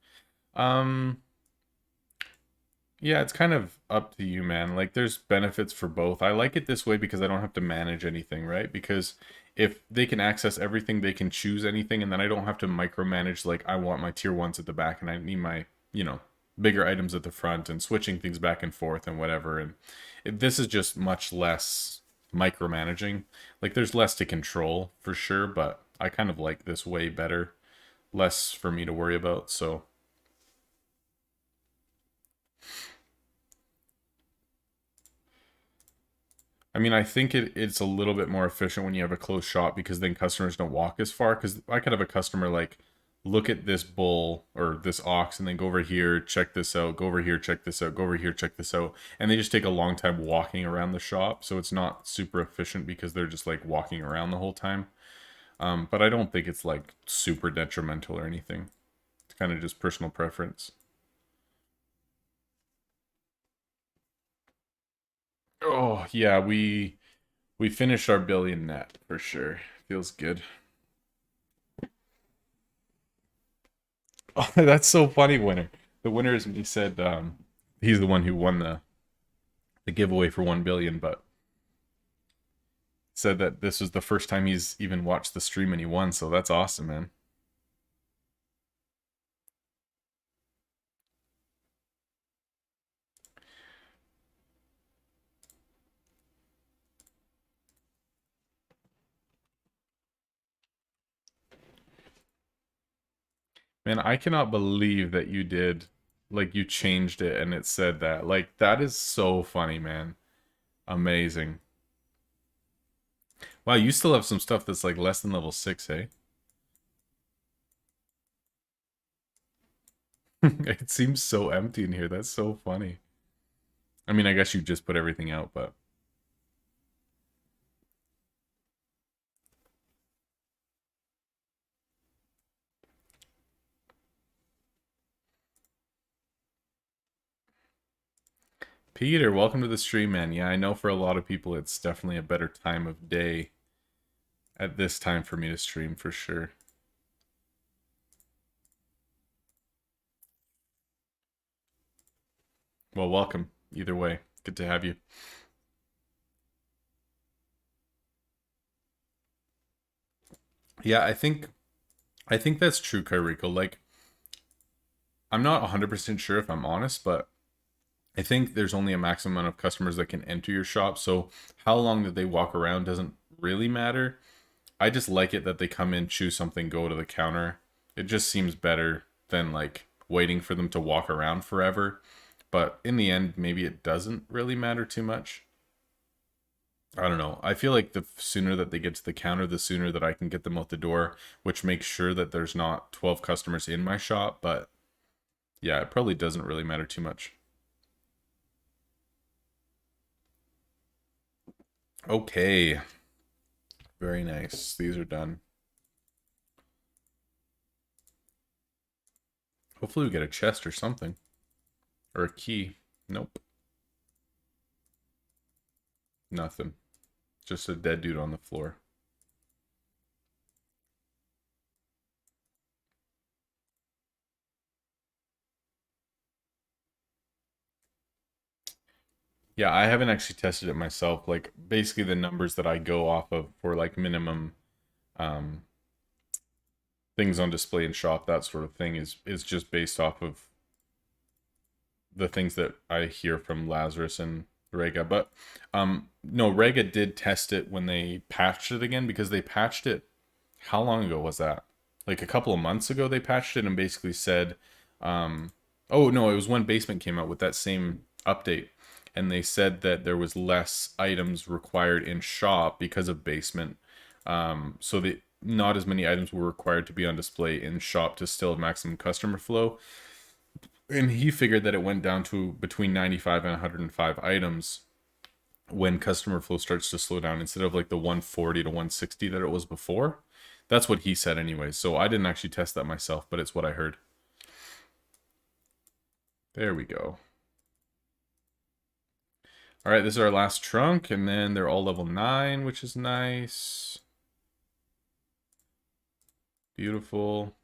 Yeah, it's kind of up to you, man. Like, there's benefits for both. I like it this way because I don't have to manage anything, right? Because if they can access everything, they can choose anything, and then I don't have to micromanage, like, I want my tier 1s at the back, and I need my, bigger items at the front, and switching things back and forth, and whatever. And this is just much less micromanaging. Like, there's less to control, for sure, but I kind of like this way better. Less for me to worry about, so... I mean, I think it's a little bit more efficient when you have a closed shop because then customers don't walk as far. Because I could have a customer like, look at this bull or this ox and then go over here, check this out, go over here, check this out, go over here, check this out. And they just take a long time walking around the shop. So it's not super efficient because they're just like walking around the whole time. But I don't think it's like super detrimental or anything. It's kind of just personal preference. Oh, yeah, we finished our billion net for sure. Feels good. Oh, that's so funny, winner. The winner is he said he's the one who won the giveaway for 1 billion, but said that this was the first time he's even watched the stream and he won, so that's awesome, man. Man, I cannot believe that you did, like, you changed it and it said that. Like, that is so funny, man. Amazing. Wow, you still have some stuff that's like less than level 6, eh? It seems so empty in here. That's so funny. I mean, I guess you just put everything out, but... Peter, welcome to the stream, man. Yeah, I know for a lot of people it's definitely a better time of day at this time for me to stream, for sure. Well, welcome. Either way, good to have you. Yeah, I think that's true, Kairiko. Like, I'm not 100% sure if I'm honest, but I think there's only a maximum amount of customers that can enter your shop. So how long that they walk around doesn't really matter. I just like it that they come in, choose something, go to the counter. It just seems better than like waiting for them to walk around forever. But in the end, maybe it doesn't really matter too much. I don't know. I feel like the sooner that they get to the counter, the sooner that I can get them out the door, which makes sure that there's not 12 customers in my shop. But yeah, it probably doesn't really matter too much. Okay. Very nice. These are done. Hopefully we get a chest or something. Or a key. Nope. Nothing. Just a dead dude on the floor. Yeah, I haven't actually tested it myself. Like basically the numbers that I go off of for like minimum um things on display in shop, that sort of thing is just based off of the things that I hear from Lazarus and Rega. But no, Rega did test it when they patched it again because they patched it. How long ago was that? Like a couple of months ago they patched it and basically said oh no, it was when Basement came out with that same update, and they said that there was less items required in shop because of Basement. So that not as many items were required to be on display in shop to still have maximum customer flow. And he figured that it went down to between 95 and 105 items when customer flow starts to slow down instead of like the 140 to 160 that it was before. That's what he said anyway. So I didn't actually test that myself, but it's what I heard. There we go. All right, this is our last trunk, and then they're all level 9, which is nice. Beautiful.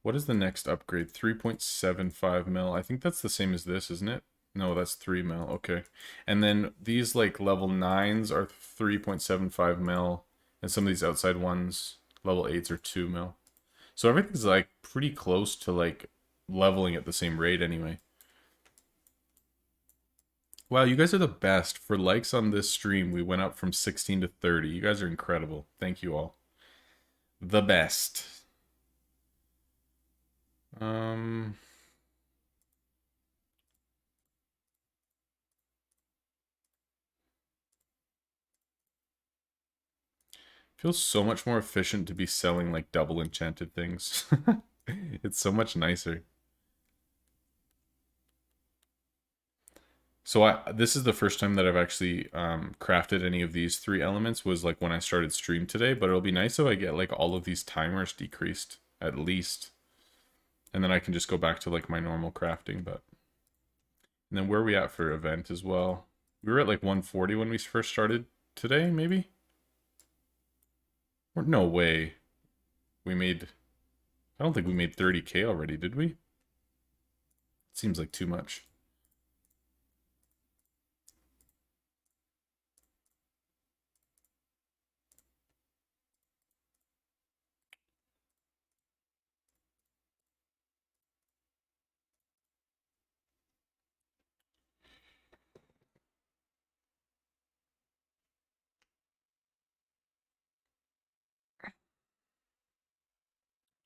What is the next upgrade? 3.75 mil. I think that's the same as this, isn't it? No, that's 3 mil. Okay. And then these like level 9s are 3.75 mil, and some of these outside ones, level 8s are 2 mil. So everything's like pretty close to like leveling at the same rate anyway. Wow, you guys are the best. For likes on this stream, we went up from 16 to 30. You guys are incredible. Thank you all. The best. Um, feels so much more efficient to be selling like double enchanted things. It's so much nicer. So this is the first time that I've actually crafted any of these three elements was like when I started stream today, but it'll be nice if I get like all of these timers decreased at least. And then I can just go back to like my normal crafting, but and then where are we at for event as well? We were at like 140 when we first started today, maybe? Or no way. We made I don't think we made 30k already, did we? Seems like too much.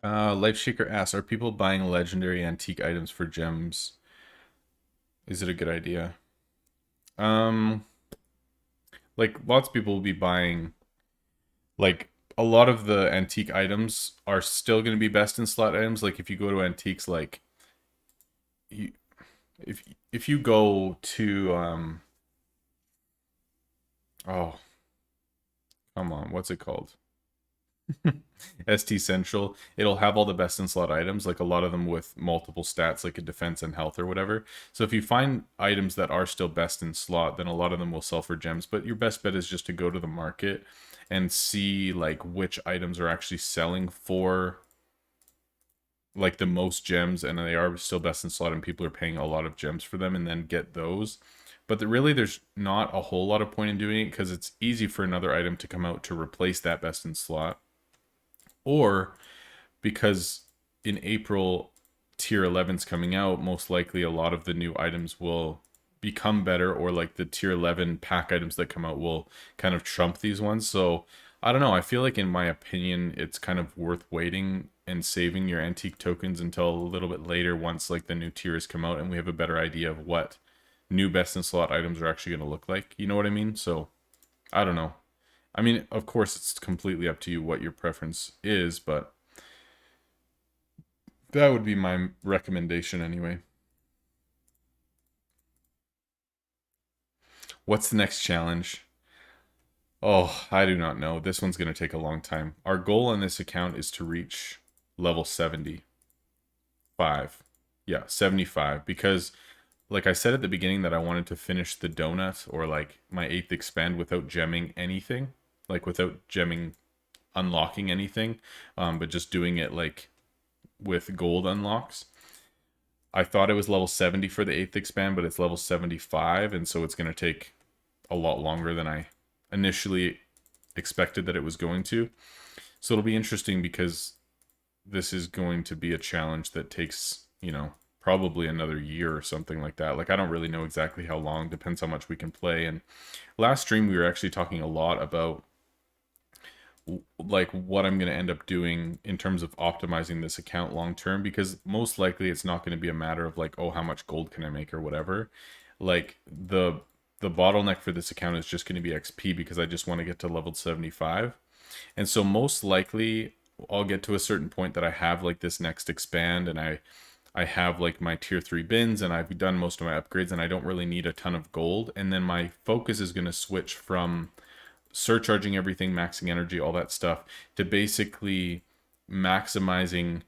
Life Shaker asks, are people buying legendary antique items for gems? Is it a good idea? Um, like lots of people will be buying like a lot of the antique items are still going to be best in slot items. Like if you go to antiques, like you, if you go to oh come on, what's it called? ST Central, it'll have all the best in slot items, like a lot of them with multiple stats, like a defense and health or whatever. So if you find items that are still best in slot, then a lot of them will sell for gems. But your best bet is just to go to the market and see like which items are actually selling for like the most gems, and they are still best in slot, and people are paying a lot of gems for them, and then get those. But really, there's not a whole lot of point in doing it because it's easy for another item to come out to replace that best in slot, or because in April tier 11's coming out, most likely a lot of the new items will become better, or like the tier 11 pack items that come out will kind of trump these ones. So I don't know, I feel like in my opinion it's kind of worth waiting and saving your antique tokens until a little bit later, once like the new tiers come out and we have a better idea of what new best in slot items are actually going to look like, you know what I mean? So I don't know. I mean, of course, it's completely up to you what your preference is, but that would be my recommendation anyway. What's the next challenge? Oh, I do not know. This one's going to take a long time. Our goal on this account is to reach level 75. Yeah, 75. Because, like I said at the beginning, that I wanted to finish the donut or like my 8th expand without gemming anything. Like without gemming, unlocking anything. But just doing it like with gold unlocks. I thought it was level 70 for the 8th expand, but it's level 75, and so it's going to take a lot longer than I initially expected that it was going to. So it'll be interesting because this is going to be a challenge that takes, you know, probably another year or something like that. Like I don't really know exactly how long, depends how much we can play. And last stream we were actually talking a lot about like what I'm going to end up doing in terms of optimizing this account long term, because most likely it's not going to be a matter of like, oh, how much gold can I make or whatever. Like the bottleneck for this account is just going to be XP, because I just want to get to level 75. And so most likely I'll get to a certain point that I have like this next expand, and I have like my tier 3 bins, and I've done most of my upgrades, and I don't really need a ton of gold. And then my focus is going to switch from surcharging everything, maxing energy, all that stuff, to basically maximizing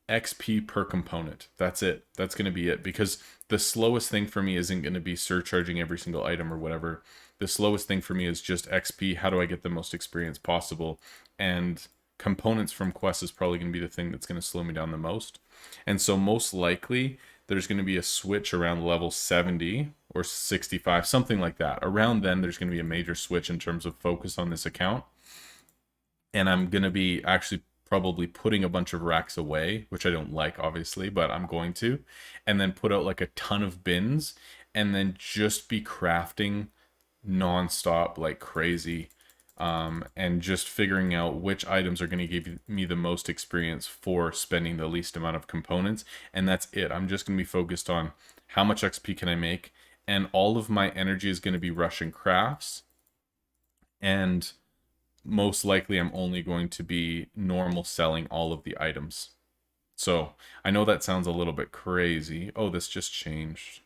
XP per component. That's it. That's going to be it. Because the slowest thing for me isn't going to be surcharging every single item or whatever. The slowest thing for me is just XP. How do I get the most experience possible? And components from quests is probably going to be the thing that's going to slow me down the most. And so most likely there's going to be a switch around level 70 or 65, something like that. Around then, there's going to be a major switch in terms of focus on this account. And I'm going to be actually probably putting a bunch of racks away, which I don't like, obviously, but I'm going to. And then put out like a ton of bins, and then just be crafting nonstop like crazy. And just figuring out which items are going to give me the most experience for spending the least amount of components. And that's it. I'm just going to be focused on how much XP can I make, and all of my energy is going to be rushing crafts. And most likely I'm only going to be normal selling all of the items. So I know that sounds a little bit crazy. Oh, this just changed.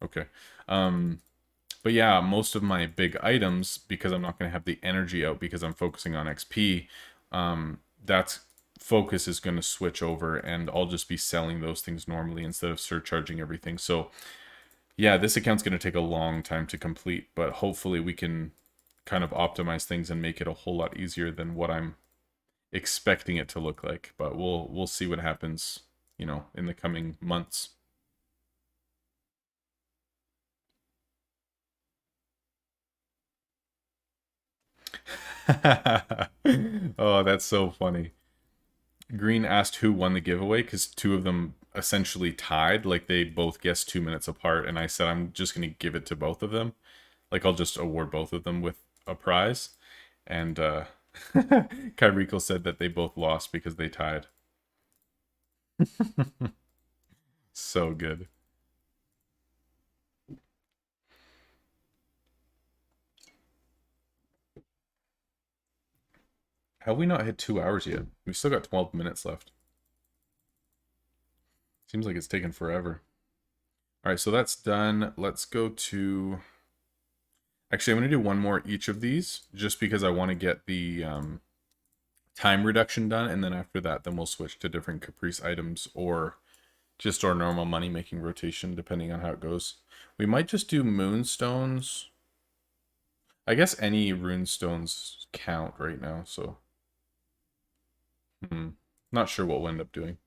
Okay. But yeah, most of my big items, because I'm not going to have the energy out because I'm focusing on XP, that's focus is going to switch over, and I'll just be selling those things normally instead of surcharging everything. So yeah, this account's going to take a long time to complete, but hopefully we can kind of optimize things and make it a whole lot easier than what I'm expecting it to look like. But we'll see what happens, you know, in the coming months. Oh, that's so funny. Green asked who won the giveaway because two of them essentially tied. Like they both guessed 2 minutes apart, and I said I'm just gonna give it to both of them. Like I'll just award both of them with a prize. And Kyriko said that they both lost because they tied. So good. Have we not hit 2 hours yet? We've still got 12 minutes left. Seems like it's taken forever. All right, so that's done. Let's go to... Actually, I'm going to do one more each of these, just because I want to get the time reduction done, and then after that, then we'll switch to different caprice items or just our normal money-making rotation, depending on how it goes. We might just do moonstones. I guess any runestones count right now, so... Not sure what we'll end up doing.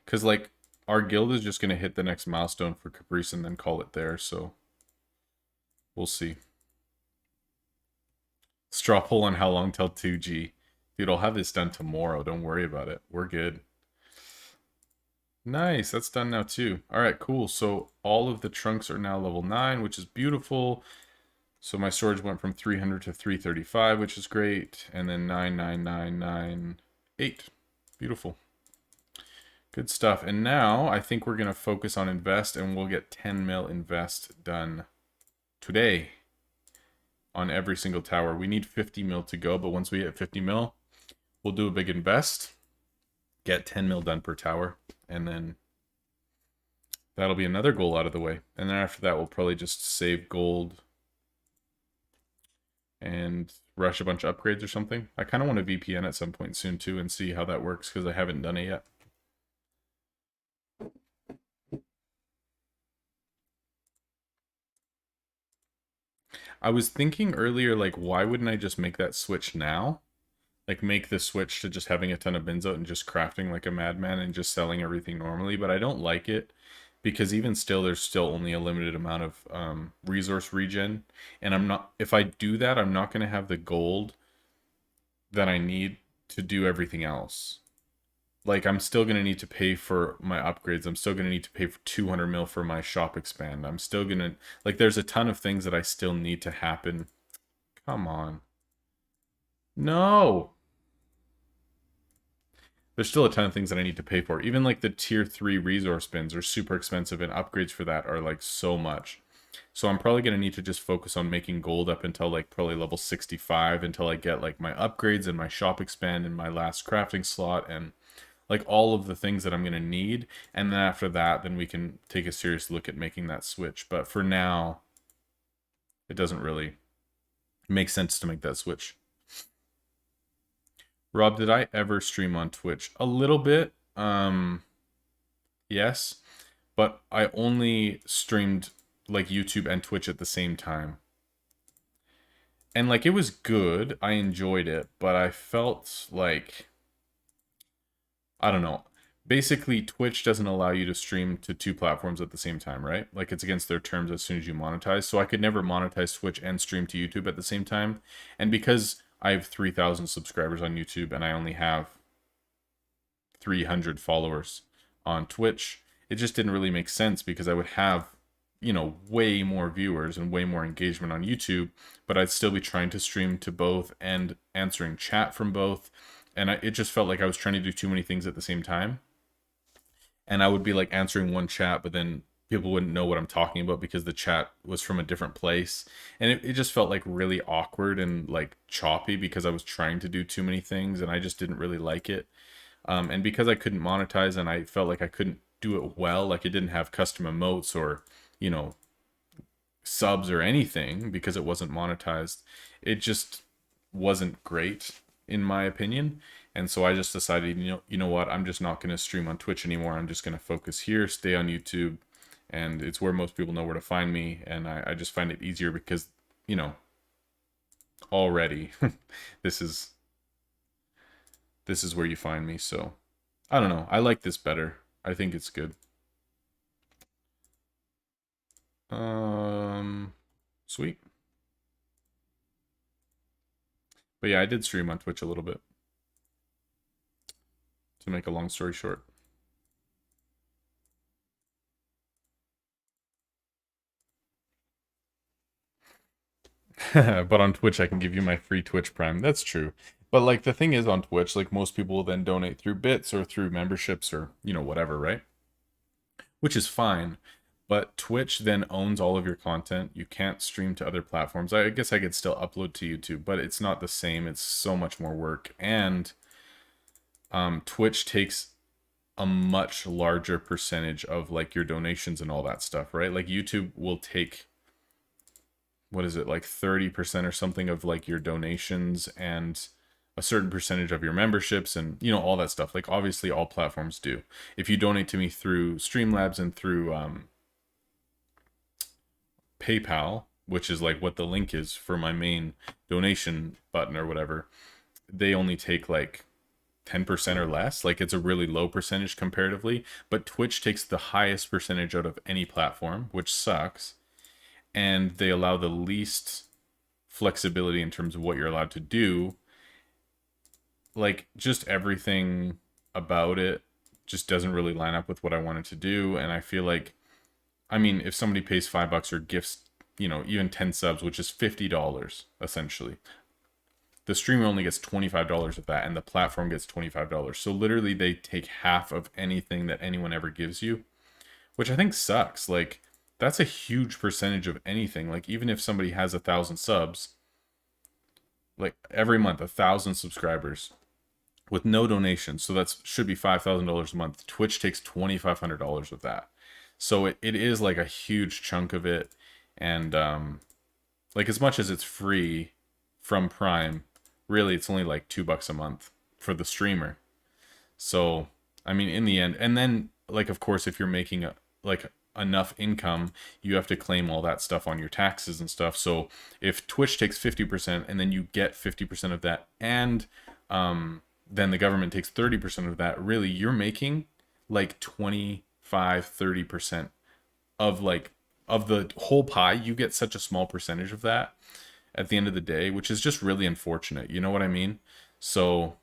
Because, like, our guild is just going to hit the next milestone for Caprice and then call it there, so we'll see. Straw poll on how long till 2G. Dude, I'll have this done tomorrow. Don't worry about it. We're good. Nice. That's done now, too. All right, cool. So all of the trunks are now level 9, which is beautiful. So my storage went from 300 to 335, which is great. And then 99998. Beautiful. Good stuff. And now I think we're going to focus on invest, and we'll get 10 mil invest done today on every single tower. We need 50 mil to go, but once we hit 50 mil, we'll do a big invest, get 10 mil done per tower, and then that'll be another goal out of the way. And then after that, we'll probably just save gold and rush a bunch of upgrades or something. I kind of want a VPN at some point soon too and see how that works, because I haven't done it yet. I was thinking earlier, like, why wouldn't I just make that switch now? Like, make the switch to just having a ton of bins out and just crafting like a madman and just selling everything normally, but I don't like it because even still, there's still only a limited amount of resource regen, and I'm not, if I do that, I'm not going to have the gold that I need to do everything else. Like, I'm still going to need to pay for my upgrades. I'm still going to need to pay for 200 mil for my shop expand. I'm still going to, like, there's a ton of things that I still need to happen. Come on. No. There's still a ton of things that I need to pay for. Even like the tier 3 resource bins are super expensive, and upgrades for that are like so much. So I'm probably going to need to just focus on making gold up until like probably level 65 until I get like my upgrades and my shop expand and my last crafting slot and like all of the things that I'm going to need. And then after that, then we can take a serious look at making that switch. But for now, it doesn't really make sense to make that switch. Rob, did I ever stream on Twitch? A little bit. Yes. But I only streamed like YouTube and Twitch at the same time. And like it was good. I enjoyed it, but I felt like I don't know. Basically, Twitch doesn't allow you to stream to two platforms at the same time, right? Like it's against their terms as soon as you monetize. So I could never monetize Twitch and stream to YouTube at the same time. And because I have 3,000 subscribers on YouTube and I only have 300 followers on Twitch, it just didn't really make sense because I would have, you know, way more viewers and way more engagement on YouTube, but I'd still be trying to stream to both and answering chat from both. And it just felt like I was trying to do too many things at the same time. And I would be like answering one chat, but then people wouldn't know what I'm talking about because the chat was from a different place. And it just felt like really awkward and like choppy because I was trying to do too many things and I just didn't really like it. And because I couldn't monetize and I felt like I couldn't do it well, like it didn't have custom emotes or, you know, subs or anything because it wasn't monetized, it just wasn't great in my opinion. And so I just decided, you know what, I'm just not going to stream on Twitch anymore. I'm just going to focus here, stay on YouTube, and it's where most people know where to find me. And I just find it easier because, you know, already this is where you find me. So I don't know. I like this better. I think it's good. Sweet. But yeah, I did stream on Twitch a little bit. To make a long story short. But on Twitch, I can give you my free Twitch Prime. That's true. But like the thing is on Twitch, like most people will then donate through bits or through memberships or, whatever, right? Which is fine. But Twitch then owns all of your content. You can't stream to other platforms. I guess I could still upload to YouTube, but it's not the same. It's so much more work. And Twitch takes a much larger percentage of like your donations and all that stuff, right? Like YouTube will take, what is it, like 30% or something of like your donations and a certain percentage of your memberships and all that stuff. Like obviously all platforms do. If you donate to me through Streamlabs and through PayPal, which is like what the link is for my main donation button or whatever, they only take like 10% or less. Like it's a really low percentage comparatively, but Twitch takes the highest percentage out of any platform, which sucks. And they allow the least flexibility in terms of what you're allowed to do. Like just everything about it just doesn't really line up with what I wanted to do. And I feel like, I mean, if somebody pays $5 or gifts, even 10 subs, which is $50 essentially, the streamer only gets $25 of that and the platform gets $25. So literally they take half of anything that anyone ever gives you, which I think sucks. Like that's a huge percentage of anything. Like even if somebody has 1,000 subs, like every month, 1,000 subscribers with no donations. So that should be $5,000 a month. Twitch takes $2,500 of that. So it is like a huge chunk of it. And like as much as it's free from Prime, really it's only like $2 a month for the streamer. So I mean in the end, and then like of course if you're making like enough income, you have to claim all that stuff on your taxes and stuff. So if Twitch takes 50% and then you get 50% of that, and then the government takes 30% of that, really you're making like 25-30% of like of the whole pie. You get such a small percentage of that at the end of the day, which is just really unfortunate. You know what I mean? So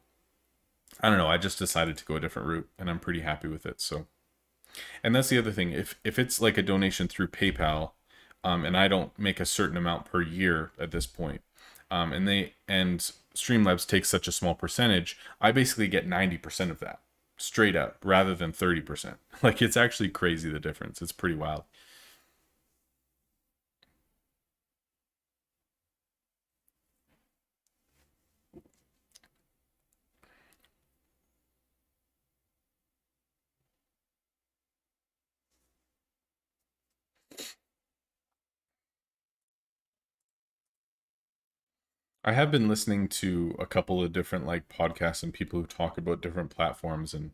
I don't know. I just decided to go a different route, and I'm pretty happy with it. So, and that's the other thing. If it's like a donation through PayPal, and I don't make a certain amount per year at this point, and Streamlabs takes such a small percentage, I basically get 90% of that straight up rather than 30%. Like it's actually crazy the difference. It's pretty wild. I have been listening to a couple of different like podcasts and people who talk about different platforms and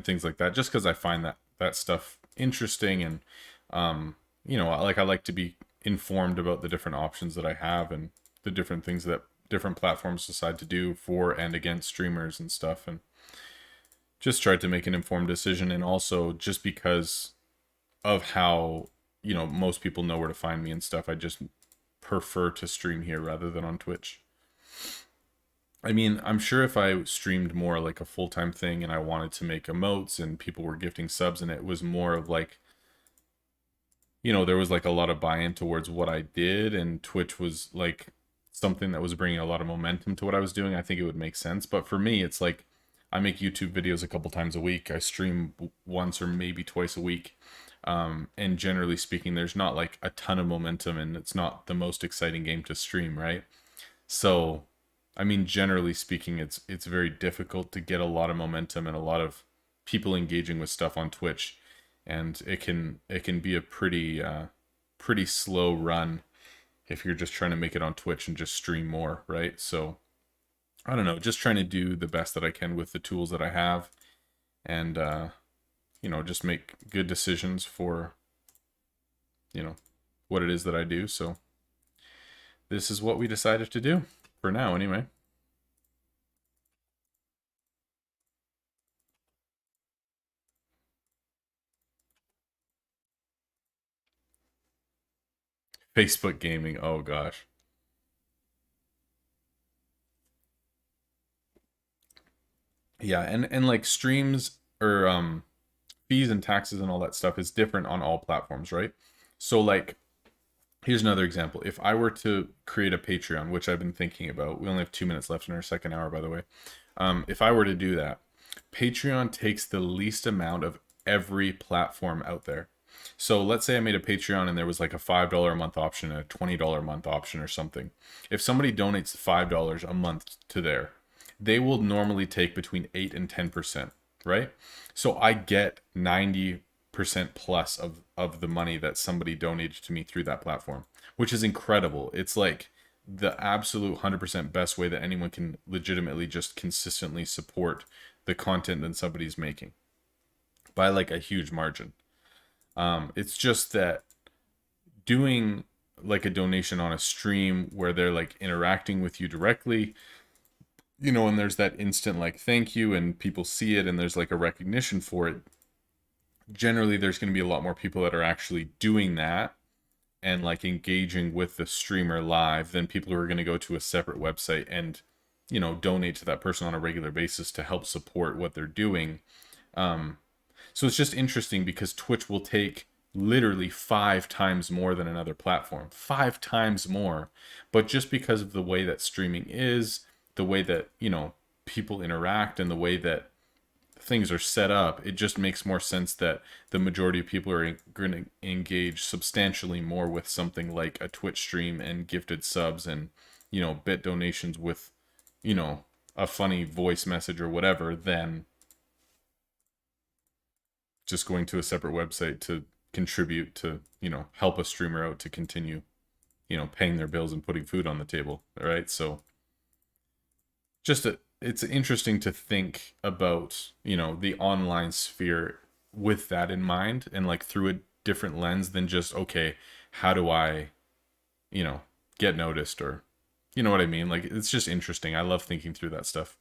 things like that, just because I find that stuff interesting. And like I like to be informed about the different options that I have and the different things that different platforms decide to do for and against streamers and stuff, and just tried to make an informed decision. And also just because of how most people know where to find me and stuff, I just prefer to stream here rather than on Twitch. I mean, I'm sure if I streamed more like a full-time thing and I wanted to make emotes and people were gifting subs and it was more of like, there was like a lot of buy-in towards what I did, and Twitch was like something that was bringing a lot of momentum to what I was doing, I think it would make sense. But for me, it's like I make YouTube videos a couple times a week. I stream once or maybe twice a week. And generally speaking, there's not like a ton of momentum and it's not the most exciting game to stream, right? So, I mean, generally speaking, it's very difficult to get a lot of momentum and a lot of people engaging with stuff on Twitch, and it can be a pretty slow run if you're just trying to make it on Twitch and just stream more, right? So I don't know, just trying to do the best that I can with the tools that I have, and just make good decisions for you know what it is that I do. So this is what we decided to do for now, anyway. Facebook gaming. Oh gosh. Yeah, and like streams or fees and taxes and all that stuff is different on all platforms, right? So like Here's another example. If I were to create a Patreon, which I've been thinking about, we only have 2 minutes left in our second hour, by the way. If I were to do that, Patreon takes the least amount of every platform out there. So let's say I made a Patreon and there was like a $5 a month option, a $20 a month option, or something. If somebody donates $5 a month to there, they will normally take between 8 and 10%, right? So I get 90% plus of the money that somebody donated to me through that platform, which is incredible. It's like the absolute 100% best way that anyone can legitimately just consistently support the content that somebody's making by like a huge margin. It's just that doing like a donation on a stream where they're like interacting with you directly, you know, and there's that instant like thank you and people see it and there's like a recognition for it. Generally, there's going to be a lot more people that are actually doing that and like engaging with the streamer live than people who are going to go to a separate website and, you know, donate to that person on a regular basis to help support what they're doing. So it's just interesting because Twitch will take literally 5 times more than another platform, 5 times more. But just because of the way that streaming is, the way that, you know, people interact and the way that things are set up, it just makes more sense that the majority of people are going to engage substantially more with something like a Twitch stream and gifted subs and, you know, bit donations with, you know, a funny voice message or whatever than just going to a separate website to contribute to, you know, help a streamer out to continue, you know, paying their bills and putting food on the table, right? So it's interesting to think about, you know, the online sphere with that in mind and like through a different lens than just, okay, how do I, you know, get noticed, or you know what I mean? Like, it's just interesting. I love thinking through that stuff.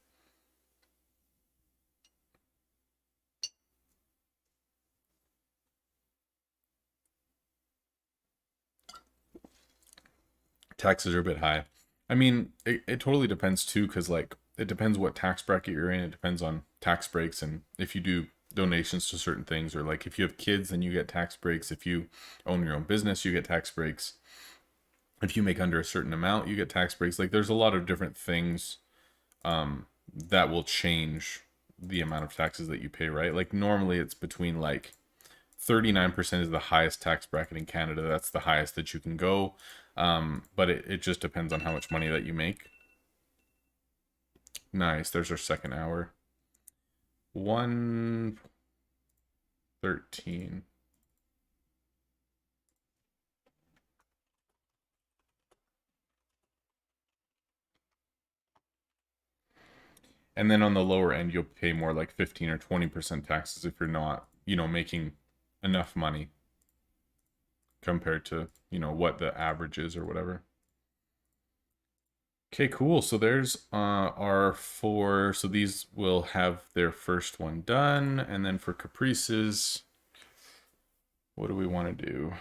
Taxes are a bit high. I mean, it totally depends too, because like it depends what tax bracket you're in. It depends on tax breaks and if you do donations to certain things, or like if you have kids, then you get tax breaks. If you own your own business, you get tax breaks. If you make under a certain amount, you get tax breaks. Like there's a lot of different things that will change the amount of taxes that you pay, right? Like normally it's between like 39% is the highest tax bracket in Canada. That's the highest that you can go. But it just depends on how much money that you make. Nice. There's our second hour. 1:13. And then on the lower end, you'll pay more like 15 or 20% taxes if you're not, you know, making enough money compared to, you know, what the average is or whatever. Okay, cool. So there's our 4. So these will have their first one done. And then for caprices, what do we want to do?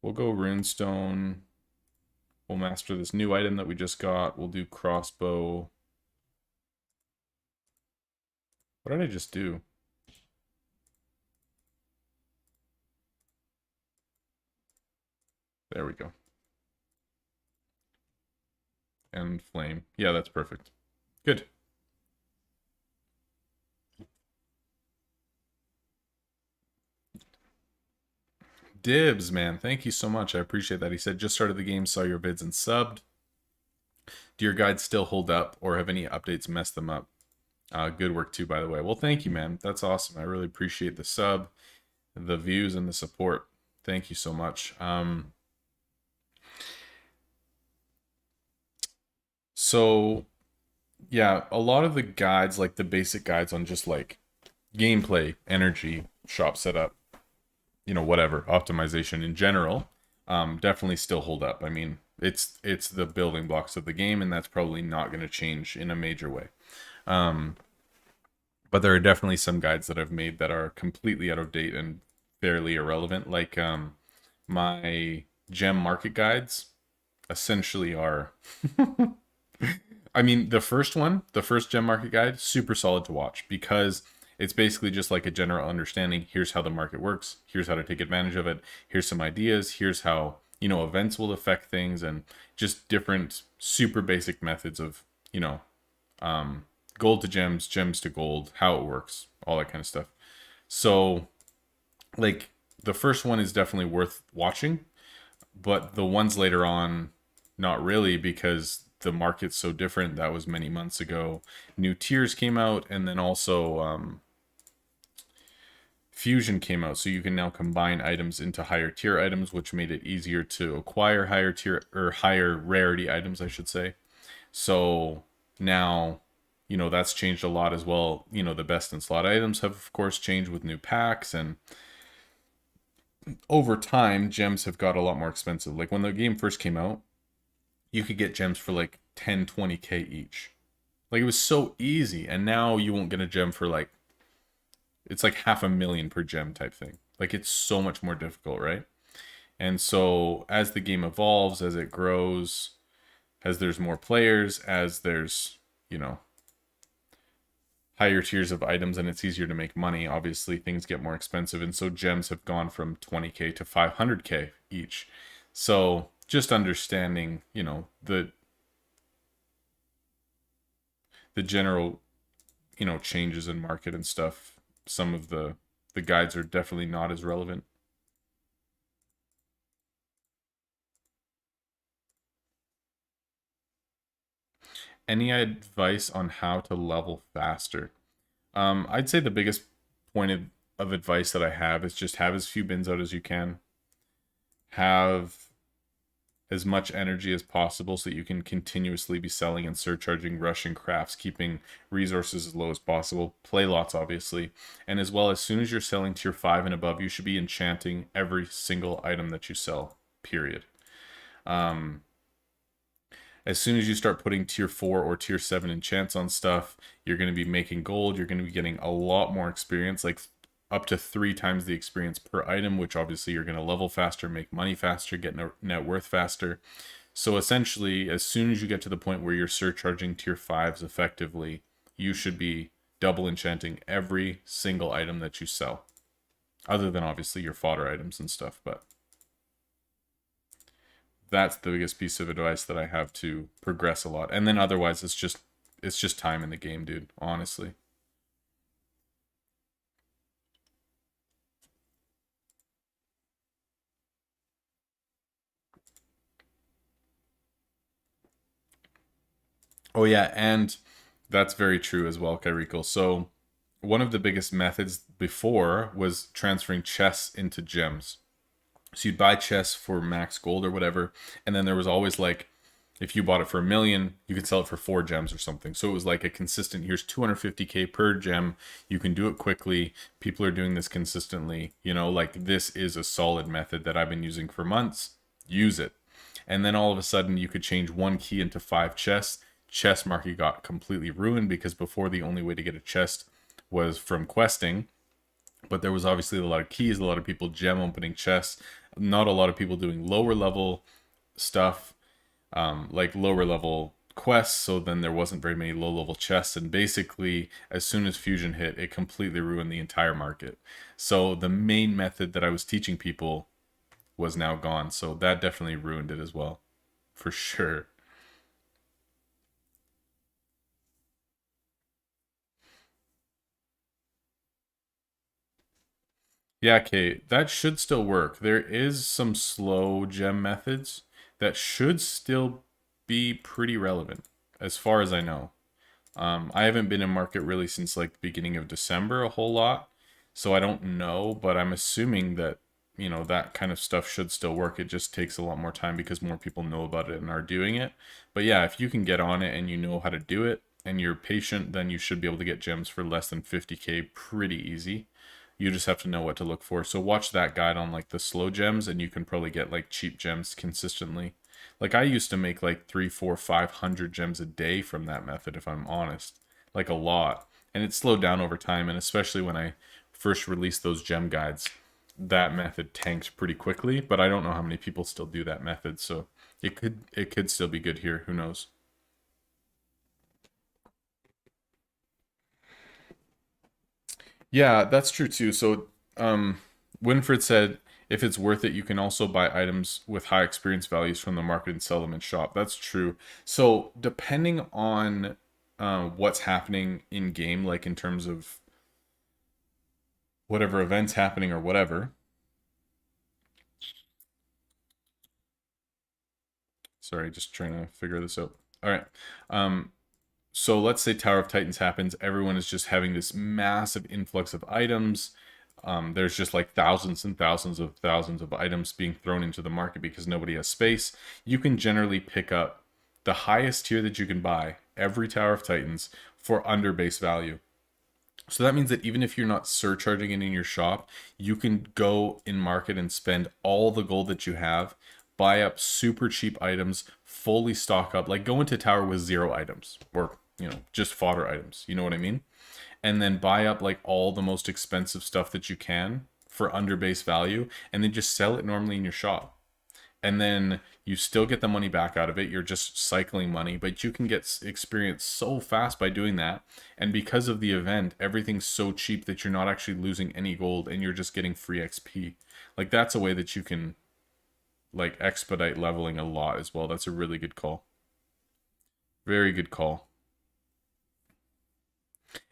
We'll go runestone. We'll master this new item that we just got. We'll do crossbow. What did I just do? There we go. And flame. Yeah, that's perfect. Good. Dibs, man. Thank you so much. I appreciate that. He said, just started the game, saw your vids and subbed. Do your guides still hold up, or have any updates messed them up? Good work too, by the way. Well, thank you, man. That's awesome. I really appreciate the sub, the views, and the support. Thank you so much. So yeah, a lot of the guides, like the basic guides on just like gameplay, energy, shop setup, you know, whatever, optimization in general, definitely still hold up. I mean, it's the building blocks of the game, and that's probably not going to change in a major way. But there are definitely some guides that I've made that are completely out of date and fairly irrelevant. Like my gem market guides essentially are I mean, the first one, the first gem market guide, super solid to watch because It's basically just like a general understanding. Here's how the market works. Here's how to take advantage of it. Here's some ideas. Here's how, events will affect things, and just different super basic methods of, gold to gems, gems to gold, how it works, all that kind of stuff. So, like, the first one is definitely worth watching, but the ones later on, not really, because the market's so different. That was many months ago. New tiers came out, and then also Fusion came out, so you can now combine items into higher tier items, which made it easier to acquire higher tier or higher rarity items, I should say. So now, that's changed a lot as well. The best in slot items have, of course, changed with new packs, and over time, gems have got a lot more expensive. Like when the game first came out, you could get gems for like 10, 20K each. Like it was so easy, and now you won't get a gem for like, it's like 500,000 per gem type thing. Like it's so much more difficult, right? And so as the game evolves, as it grows, as there's more players, as there's, higher tiers of items and it's easier to make money, obviously things get more expensive. And so gems have gone from 20K to 500K each. So just understanding, the general, changes in market and stuff. Some of the guides are definitely not as relevant. Any advice on how to level faster? I'd say the biggest point of advice that I have is just have as few bins out as you can. Have as much energy as possible so that you can continuously be selling and surcharging, rushing crafts, keeping resources as low as possible. Play lots, obviously. And as well, as soon as you're selling tier 5 and above, you should be enchanting every single item that you sell, period. As soon as you start putting tier 4 or tier 7 enchants on stuff, you're going to be making gold. You're going to be getting a lot more experience, like up to 3 times the experience per item, which obviously you're going to level faster, make money faster, get net worth faster. So essentially, as soon as you get to the point where you're surcharging tier 5s effectively, you should be double enchanting every single item that you sell. Other than obviously your fodder items and stuff, but that's the biggest piece of advice that I have to progress a lot. And then otherwise it's just time in the game, dude, honestly. Oh yeah, and that's very true as well, Kairiko. So one of the biggest methods before was transferring chests into gems. So you'd buy chests for max gold or whatever, and then there was always like, if you bought it for 1,000,000, you could sell it for 4 gems or something. So it was like a consistent, here's 250K per gem. You can do it quickly. People are doing this consistently. Like this is a solid method that I've been using for months. Use it. And then all of a sudden you could change one key into 5 chests. Chest market got completely ruined because before the only way to get a chest was from questing, but there was obviously a lot of keys, a lot of people gem opening chests, not a lot of people doing lower level stuff, like lower level quests. So then there wasn't very many low level chests, and basically as soon as fusion hit, it completely ruined the entire market. So the main method that I was teaching people was now gone, so that definitely ruined it as well, for sure. Yeah, Kate, that should still work. There is some slow gem methods that should still be pretty relevant, as far as I know. I haven't been in market really since like the beginning of December a whole lot, so I don't know, but I'm assuming that, that kind of stuff should still work. It just takes a lot more time because more people know about it and are doing it. But yeah, if you can get on it and you know how to do it and you're patient, then you should be able to get gems for less than 50K pretty easy. You just have to know what to look for. So watch that guide on like the slow gems, and you can probably get like cheap gems consistently. Like I used to make like 3, 4, 500 gems a day from that method, if I'm honest. Like a lot. And it slowed down over time, and especially when I first released those gem guides, that method tanked pretty quickly, but I don't know how many people still do that method, so it could still be good here, who knows. Yeah, that's true too. So, Winfred said if it's worth it, you can also buy items with high experience values from the market and sell them in shop. That's true. So, depending on what's happening in game, like in terms of whatever events happening or whatever. Sorry, just trying to figure this out. All right. Um, so let's say Tower of Titans happens. Everyone is just having this massive influx of items. There's just like thousands of items being thrown into the market because nobody has space. You can generally pick up the highest tier that you can buy every Tower of Titans for under base value. So that means that even if you're not surcharging it in your shop, you can go in market and spend all the gold that you have, buy up super cheap items, fully stock up, like go into tower with zero items or, just fodder items. You know what I mean? And then buy up like all the most expensive stuff that you can for under base value and then just sell it normally in your shop, and then you still get the money back out of it. You're just cycling money, but you can get experience so fast by doing that. And because of the event, everything's so cheap that you're not actually losing any gold and you're just getting free XP. Like that's a way that you can like expedite leveling a lot as well. That's a really good call. Very good call.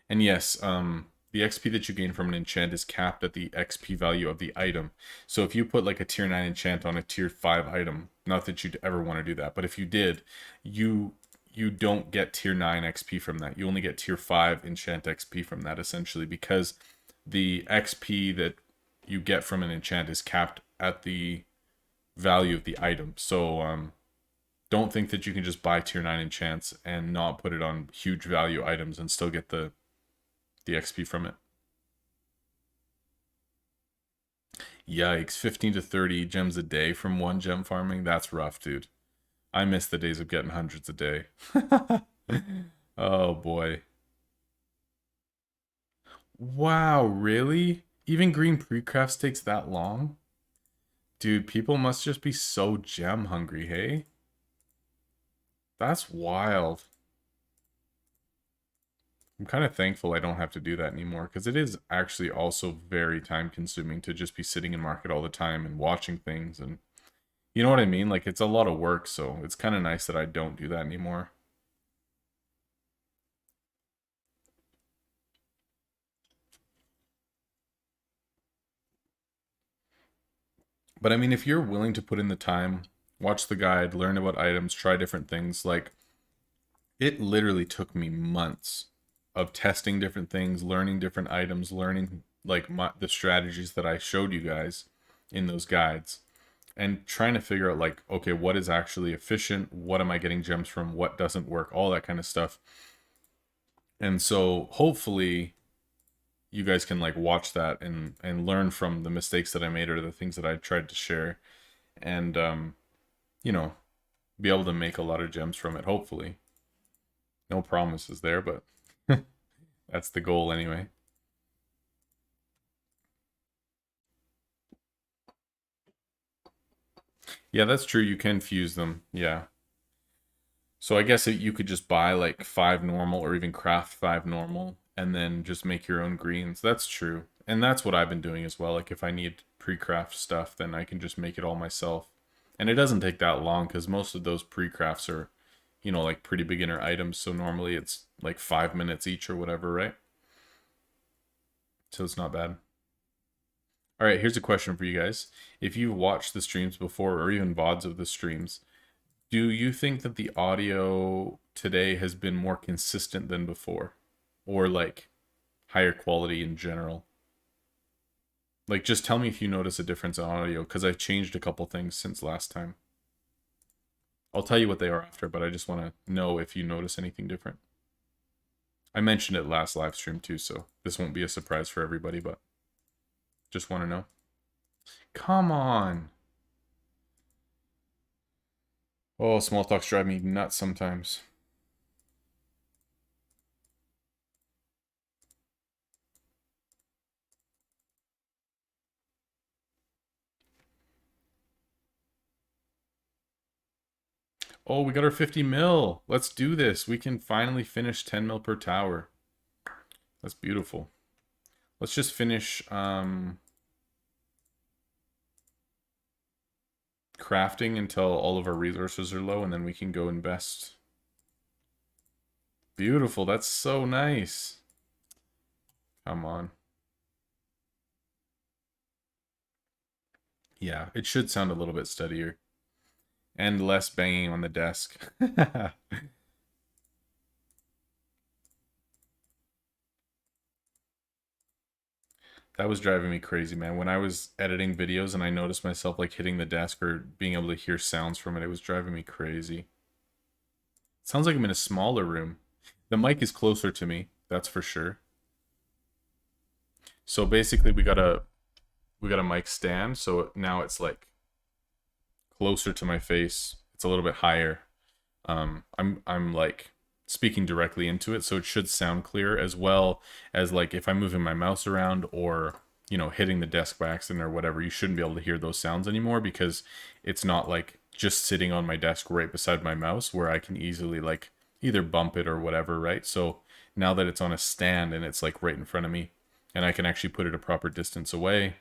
And yes, the XP that you gain from an enchant is capped at the XP value of the item. So if you put like a tier 9 enchant on a tier 5 item, not that you'd ever want to do that, but if you did, you don't get tier 9 XP from that. You only get tier 5 enchant XP from that essentially because the XP that you get from an enchant is capped at the value of the item. So don't think that you can just buy tier 9 enchants and not put it on huge value items and still get the XP from it. Yikes, 15 to 30 gems a day from one gem farming? That's rough, dude. I miss the days of getting hundreds a day. Oh boy. Wow, really? Even green pre-crafts takes that long? Dude, people must just be so gem hungry, hey? That's wild. I'm kind of thankful I don't have to do that anymore because it is actually also very time consuming to just be sitting in market all the time and watching things, and you know what I mean? Like it's a lot of work, so it's kind of nice that I don't do that anymore. But I mean, if you're willing to put in the time, watch the guide, learn about items, try different things, like it literally took me months of testing different things, learning different items, learning like the strategies that I showed you guys in those guides, and trying to figure out like, okay, what is actually efficient, what am I getting gems from, what doesn't work, all that kind of stuff. And so hopefully you guys can like watch that and learn from the mistakes that I made or the things that I tried to share, and you know, be able to make a lot of gems from it, hopefully. No promises there, but that's the goal anyway. Yeah, that's true. You can fuse them. Yeah. So I guess you could just buy like 5 normal or even craft 5 normal and then just make your own greens. That's true. And that's what I've been doing as well. Like if I need pre-craft stuff, then I can just make it all myself. And it doesn't take that long because most of those pre-crafts are, like pretty beginner items. So normally it's like 5 minutes each or whatever, right? So it's not bad. All right, here's a question for you guys. If you've watched the streams before or even VODs of the streams, do you think that the audio today has been more consistent than before? Or like higher quality in general? Like just tell me if you notice a difference in audio because I've changed a couple things since last time. I'll tell you what they are after, but I just want to know if you notice anything different. I mentioned it last live stream too, so this won't be a surprise for everybody, but just want to know. Come on. Oh, small talks drive me nuts sometimes. Oh, we got our 50 mil. Let's do this. We can finally finish 10 mil per tower. That's beautiful. Let's just finish crafting until all of our resources are low, and then we can go invest. Beautiful. That's so nice. Come on. Yeah, it should sound a little bit steadier. And less banging on the desk. That was driving me crazy, man. When I was editing videos and I noticed myself like hitting the desk or being able to hear sounds from it, it was driving me crazy. It sounds like I'm in a smaller room. The mic is closer to me, that's for sure. So basically we got a mic stand, so now it's like closer to my face. It's a little bit higher. I'm like speaking directly into it, so it should sound clear, as well as like if I'm moving my mouse around or hitting the desk by accident or whatever, you shouldn't be able to hear those sounds anymore because it's not like just sitting on my desk right beside my mouse where I can easily like either bump it or whatever, right? So now that it's on a stand and it's like right in front of me and I can actually put it a proper distance away,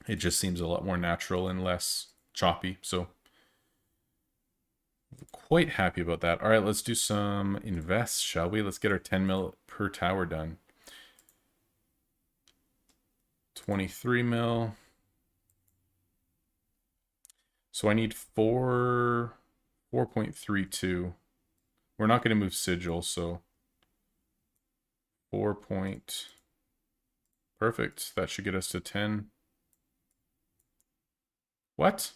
it just seems a lot more natural and less choppy. So quite happy about that. All right, let's do some invest, shall we? Let's get our 10 mil per tower done. 23 mil. So I need 4.32. We're not going to move sigil, so 4 point. Perfect. That should get us to 10. What?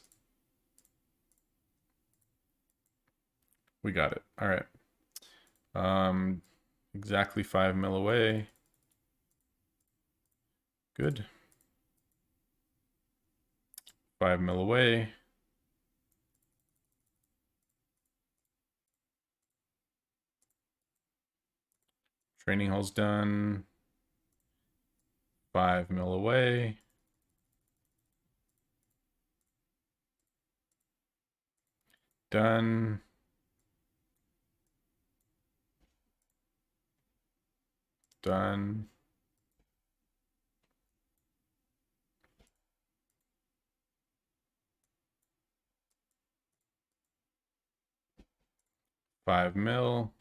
We got it. All right. Exactly 5 mil away. Good. 5 mil away. Training hall's done. 5 mil away. Done. Done. $5 mil.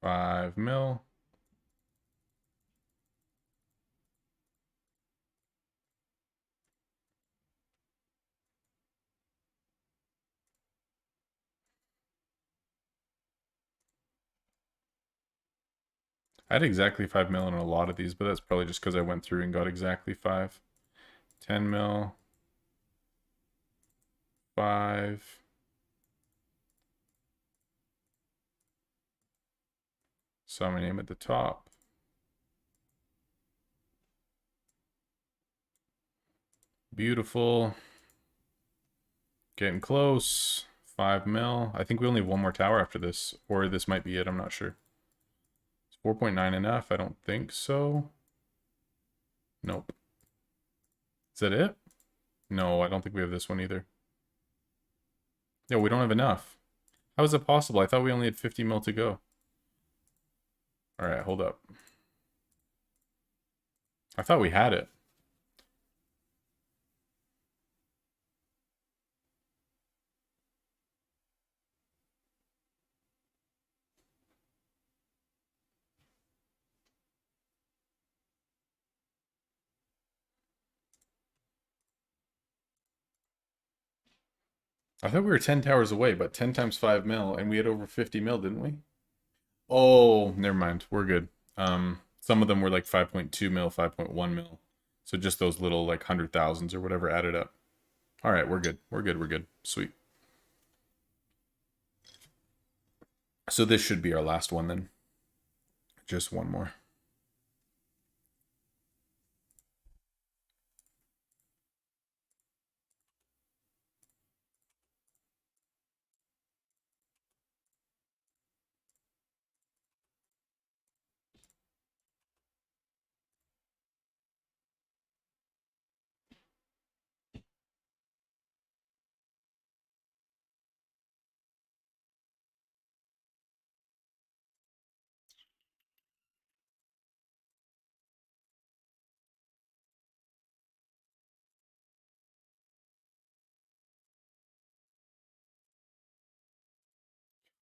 5 mil. I had exactly 5 mil on a lot of these, but that's probably just because I went through and got exactly 5. 10 mil. 5. Saw my name at the top. Beautiful. Getting close. 5 mil. I think we only have one more tower after this, or this might be it. I'm not sure. Is 4.9 enough? I don't think so. Nope. Is that it? No, I don't think we have this one either. No, we don't have enough. How is it possible? I thought we only had 50 mil to go. All right, hold up. I thought we had it. I thought we were 10 towers away, but 10 times 5 mil, and we had over 50 mil, didn't we? Oh, never mind. We're good. Some of them were like 5.2 mil, 5.1 mil. So just those little like 100,000s or whatever added up. All right, we're good. We're good. We're good. Sweet. So this should be our last one then. Just one more.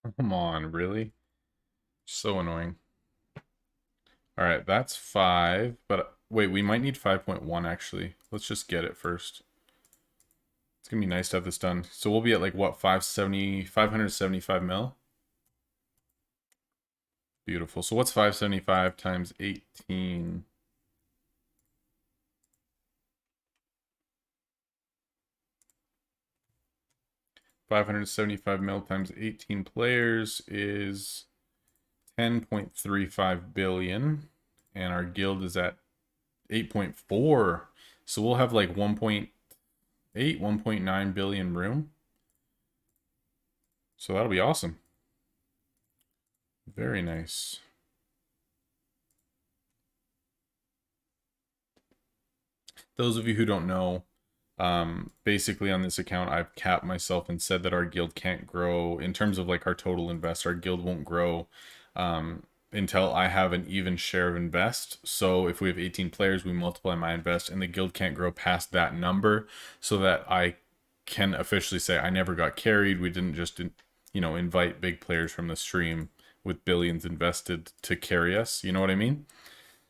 Come on, really? So annoying. All right, that's 5, but wait, we might need 5.1 actually. Let's just get it first. It's gonna be nice to have this done. So we'll be at like what, 575 mil? Beautiful. So what's 575 times 18? 575 mil times 18 players is 10.35 billion. And our guild is at 8.4. So we'll have like 1.8, 1.9 billion room. So that'll be awesome. Very nice. Those of you who don't know, basically on this account, I've capped myself and said that our guild can't grow in terms of like our total invest. Our guild won't grow until I have an even share of invest. So if we have 18 players, we multiply my invest, and the guild can't grow past that number, so that I can officially say I never got carried. We didn't just, invite big players from the stream with billions invested to carry us. You know what I mean?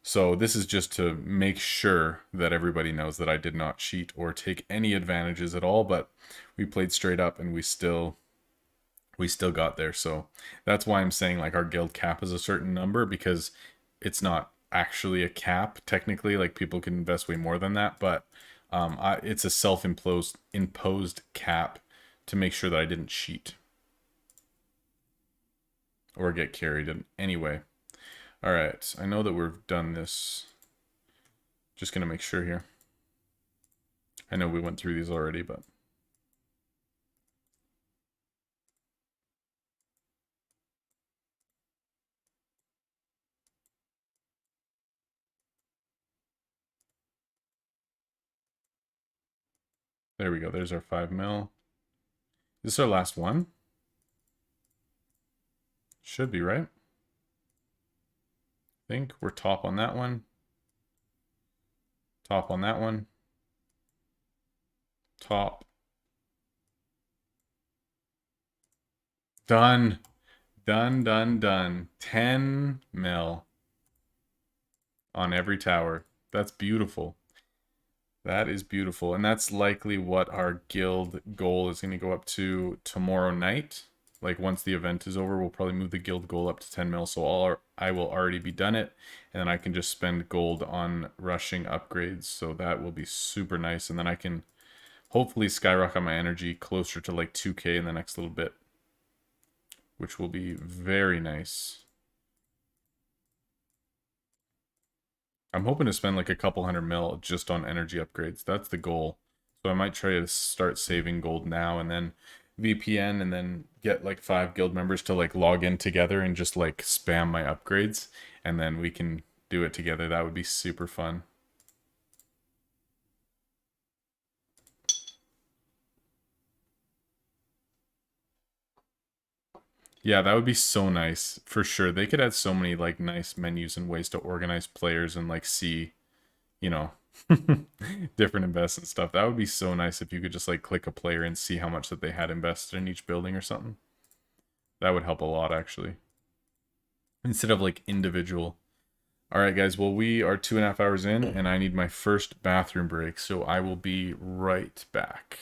So this is just to make sure that everybody knows that I did not cheat or take any advantages at all, but we played straight up and we still got there. So that's why I'm saying like our guild cap is a certain number, because it's not actually a cap technically. Like people can invest way more than that, but it's a self-imposed cap to make sure that I didn't cheat or get carried in any way. All right, I know that we've done this. Just gonna make sure here. I know we went through these already, but there we go. There's our 5 mil. Is this our last one? Should be, right? I think we're top on that one. Top on that one. Top. Done. Done, done, done. 10 mil on every tower. That's beautiful. That is beautiful. And that's likely what our guild goal is going to go up to tomorrow night. Like once the event is over, we'll probably move the guild goal up to 10 mil. So I will already be done it. And then I can just spend gold on rushing upgrades. So that will be super nice. And then I can hopefully skyrocket my energy closer to like 2K in the next little bit, which will be very nice. I'm hoping to spend like a couple hundred mil just on energy upgrades. That's the goal. So I might try to start saving gold now and then VPN, and then get like 5 guild members to like log in together and just like spam my upgrades, and then we can do it together. That would be super fun. Yeah, that would be so nice for sure. They could add so many like nice menus and ways to organize players and like see, you know, different invests and stuff. That would be so nice if you could just like click a player and see how much that they had invested in each building or something. That would help a lot actually. Instead of like individual. All right, guys. Well, we are 2.5 hours in, and I need my first bathroom break, so I will be right back.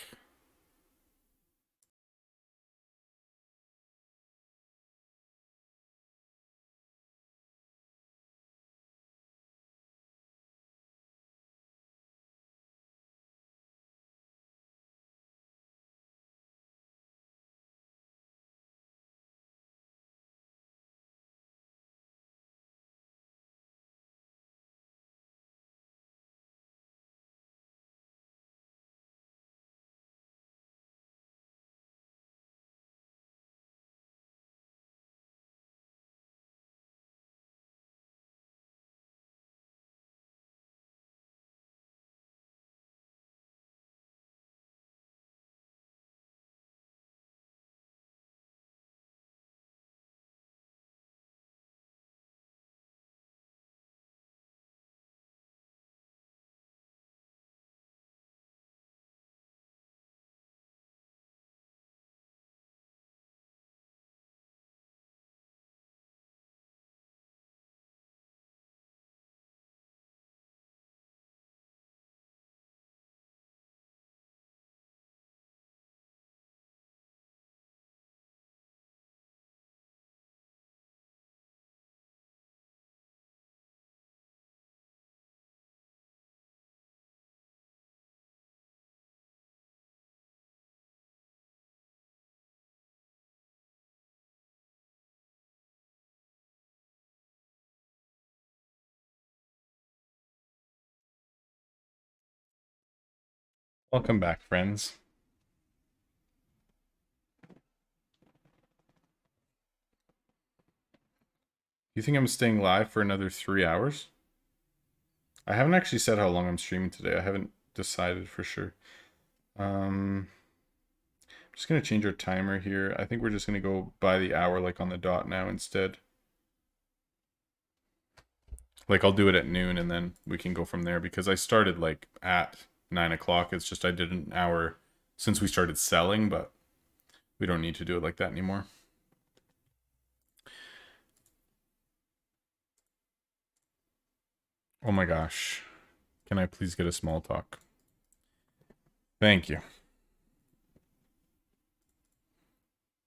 Welcome back, friends. You think I'm staying live for another 3 hours? I haven't actually said how long I'm streaming today. I haven't decided for sure. I'm just gonna change our timer here. I think we're just gonna go by the hour, like on the dot now instead. Like I'll do it at noon and then we can go from there because I started like at 9 o'clock. It's just I did an hour since we started selling, but we don't need to do it like that anymore. Oh my gosh. Can I please get a small talk? Thank you.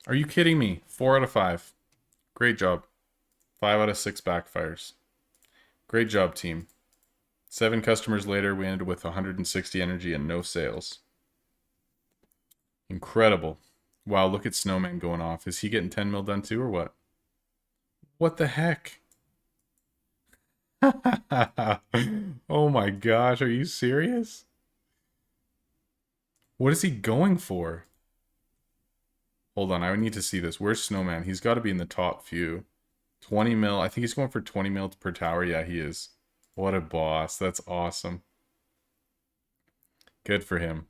Are you kidding me? 4 out of 5. Great job. 5 out of 6 backfires. Great job, team. 7 customers later, we ended with 160 energy and no sales. Incredible. Wow, look at Snowman going off. Is he getting 10 mil done too or what? What the heck? Oh my gosh, are you serious? What is he going for? Hold on, I need to see this. Where's Snowman? He's got to be in the top few. 20 mil. I think he's going for 20 mil per tower. Yeah, he is. What a boss. That's awesome. Good for him.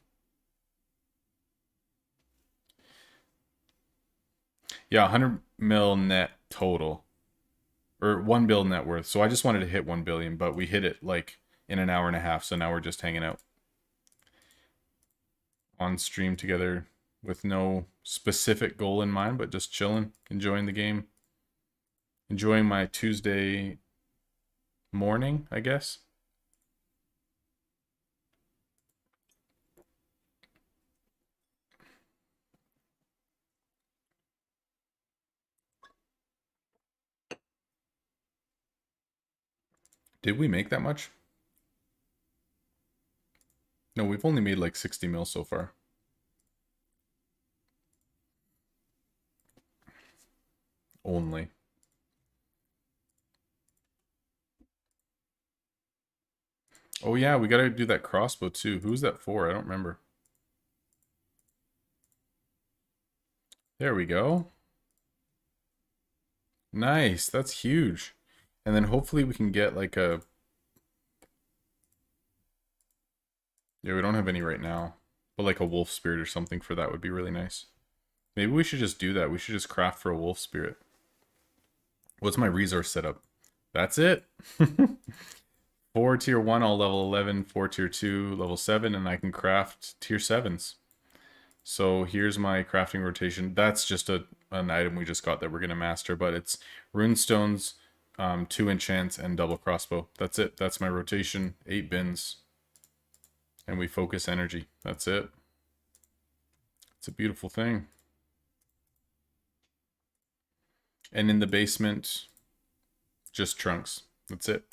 Yeah, 100 mil net total. Or 1 bill net worth. So I just wanted to hit 1 billion, but we hit it like in an hour and a half. So now we're just hanging out on stream together with no specific goal in mind, but just chilling, enjoying the game. Enjoying my Tuesday morning, I guess. Did we make that much? No, we've only made like 60 mil so far. Only. Oh yeah, we gotta do that crossbow too. Who's that for? I don't remember. There we go. Nice, that's huge. And then hopefully we can get like a... Yeah, we don't have any right now. But like a wolf spirit or something for that would be really nice. Maybe we should just do that. We should just craft for a wolf spirit. What's my resource setup? That's it. 4 tier 1, all level 11. 4 tier 2, level 7. And I can craft tier 7s. So here's my crafting rotation. That's just an item we just got that we're going to master. But it's runestones, 2 enchants, and double crossbow. That's it. That's my rotation. 8 bins. And we focus energy. That's it. It's a beautiful thing. And in the basement, just trunks. That's it.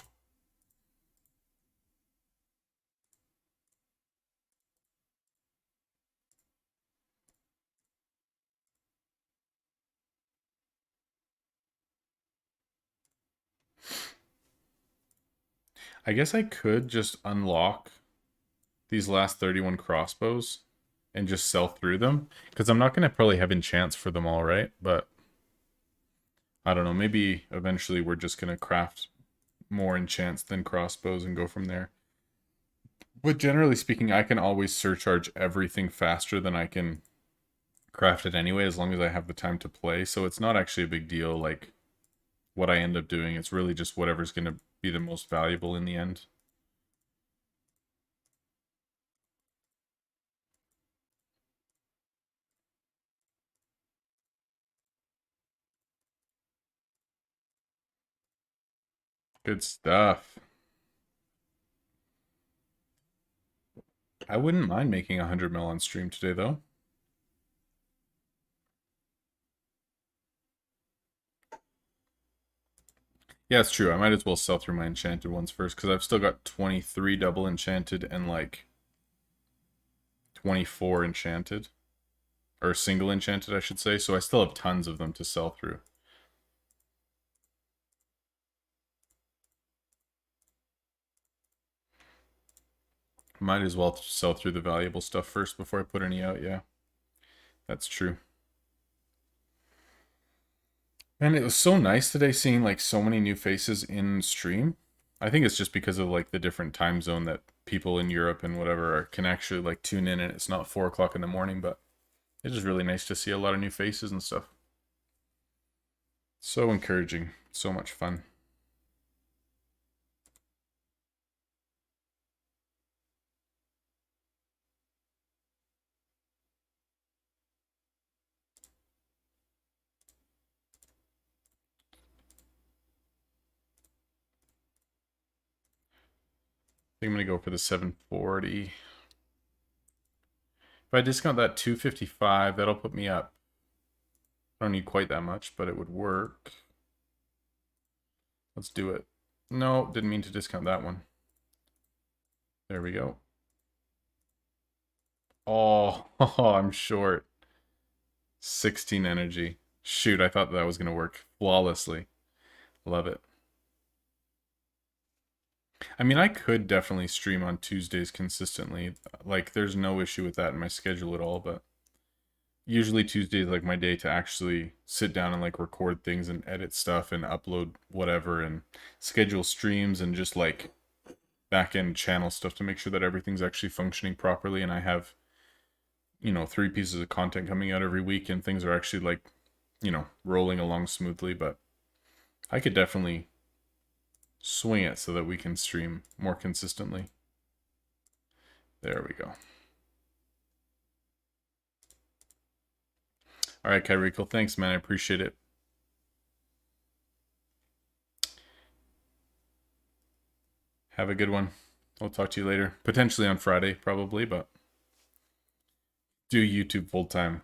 I guess I could just unlock these last 31 crossbows and just sell through them. Because I'm not going to probably have enchants for them all, right? But I don't know. Maybe eventually we're just going to craft more enchants than crossbows and go from there. But generally speaking, I can always surcharge everything faster than I can craft it anyway, as long as I have the time to play. So it's not actually a big deal, like, what I end up doing. It's really just whatever's going to be the most valuable in the end. Good stuff. I wouldn't mind making 100 mil on stream today, though. Yeah, it's true. I might as well sell through my enchanted ones first, because I've still got 23 double enchanted and like 24 enchanted. Or single enchanted, I should say. So I still have tons of them to sell through. Might as well sell through the valuable stuff first before I put any out, yeah. That's true. And it was so nice today seeing like so many new faces in stream. I think it's just because of like the different time zone that people in Europe and whatever can actually like tune in, and it's not 4 o'clock in the morning, but it's just really nice to see a lot of new faces and stuff. So encouraging. So much fun. I think I'm going to go for the 740. If I discount that 255, that'll put me up. I don't need quite that much, but it would work. Let's do it. No, didn't mean to discount that one. There we go. Oh, I'm short. 16 energy. Shoot, I thought that was going to work flawlessly. Love it. I mean, I could definitely stream on Tuesdays consistently. Like, there's no issue with that in my schedule at all, but usually Tuesday is like my day to actually sit down and like record things and edit stuff and upload whatever and schedule streams and just like back end channel stuff to make sure that everything's actually functioning properly, and I have, 3 pieces of content coming out every week and things are actually like, rolling along smoothly. But I could definitely swing it so that we can stream more consistently. There we go. All right, Kyrico, thanks, man. I appreciate it. Have a good one. I'll talk to you later. Potentially on Friday, probably, but do YouTube full time.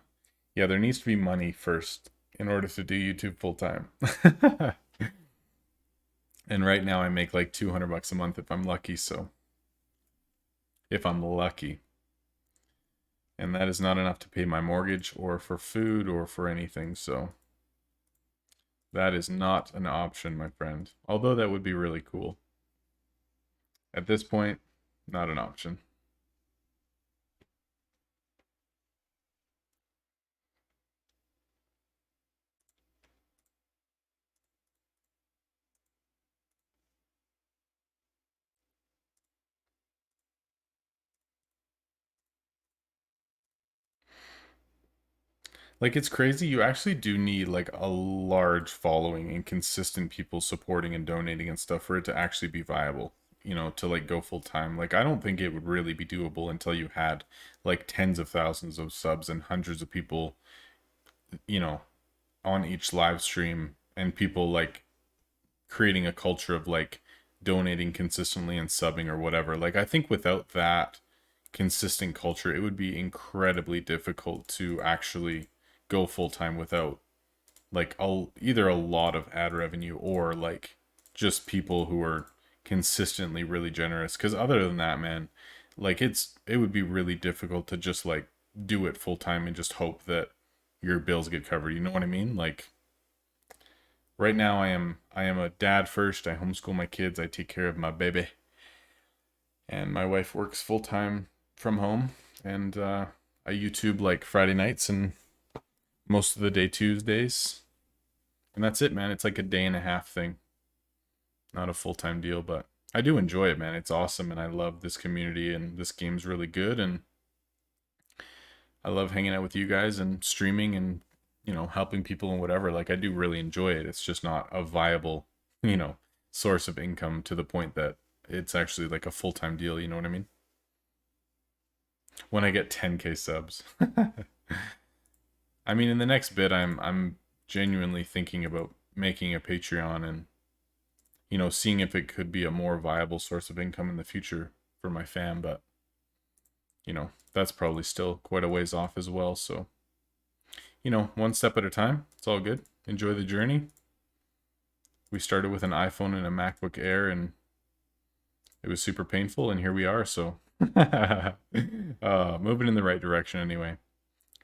Yeah, there needs to be money first in order to do YouTube full time. And right now I make like 200 bucks a month if I'm lucky, so if I'm lucky. And that is not enough to pay my mortgage or for food or for anything, so that is not an option, my friend. Although that would be really cool. At this point, not an option. Like, it's crazy. You actually do need like a large following and consistent people supporting and donating and stuff for it to actually be viable, to like go full time. Like, I don't think it would really be doable until you had like tens of thousands of subs and hundreds of people, you know, on each live stream, and people like creating a culture of like donating consistently and subbing or whatever. Like, I think without that consistent culture, it would be incredibly difficult to actually go full time without like either a lot of ad revenue or like just people who are consistently really generous. Because other than that, man, like it would be really difficult to just like do it full time and just hope that your bills get covered. You know what I mean? Like, right now I am a dad first. I homeschool my kids. I take care of my baby, and my wife works full time from home. And I YouTube like Friday nights and most of the day Tuesdays, and that's it, man. It's like a day and a half thing, not a full time deal, but I do enjoy it, man. It's awesome, and I love this community, and this game's really good, and I love hanging out with you guys and streaming and helping people and whatever. Like, I do really enjoy it. It's just not a viable source of income to the point that it's actually like a full time deal. You know what I mean? When I get 10K subs. I mean, in the next bit, I'm genuinely thinking about making a Patreon and seeing if it could be a more viable source of income in the future for my fam. But that's probably still quite a ways off as well. So one step at a time. It's all good. Enjoy the journey. We started with an iPhone and a MacBook Air, and it was super painful, and here we are. So moving in the right direction anyway.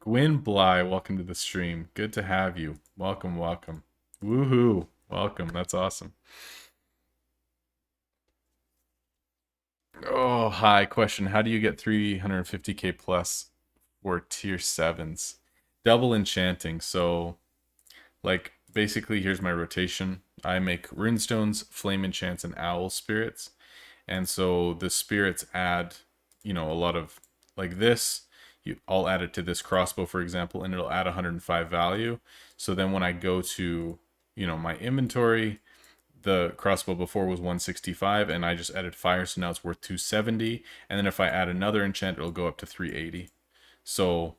Gwyn Bly, welcome to the stream. Good to have you. Welcome, welcome. Woohoo. Welcome. That's awesome. Oh, hi. Question. How do you get 350k plus for tier 7s? Double enchanting. So, like, basically, here's my rotation. I make runestones, flame enchants, and owl spirits. And so the spirits add, a lot of, like this. I'll add it to this crossbow, for example, and it'll add 105 value. So then when I go to, my inventory, the crossbow before was 165 and I just added fire, so now it's worth 270. And then if I add another enchant, it'll go up to 380. So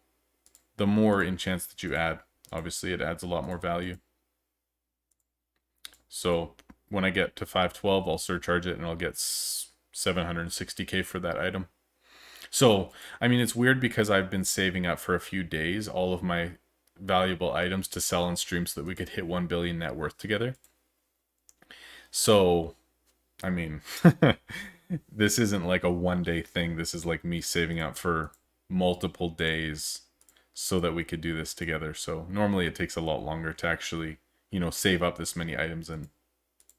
the more enchants that you add, obviously it adds a lot more value. So when I get to 512, I'll surcharge it and I'll get 760k for that item. So, I mean, it's weird because I've been saving up for a few days all of my valuable items to sell on stream so that we could hit 1 billion net worth together. So, I mean, this isn't like a 1 day thing. This is like me saving up for multiple days so that we could do this together. So normally it takes a lot longer to actually, save up this many items and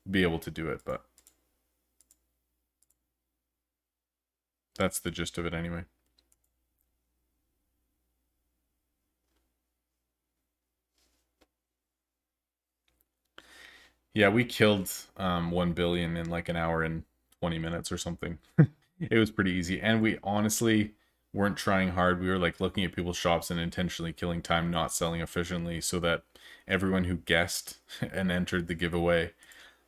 be able to do it. But that's the gist of it anyway. Yeah, we killed 1 billion in like an hour and 20 minutes or something. It was pretty easy. And we honestly weren't trying hard. We were like looking at people's shops and intentionally killing time, not selling efficiently, so that everyone who guessed and entered the giveaway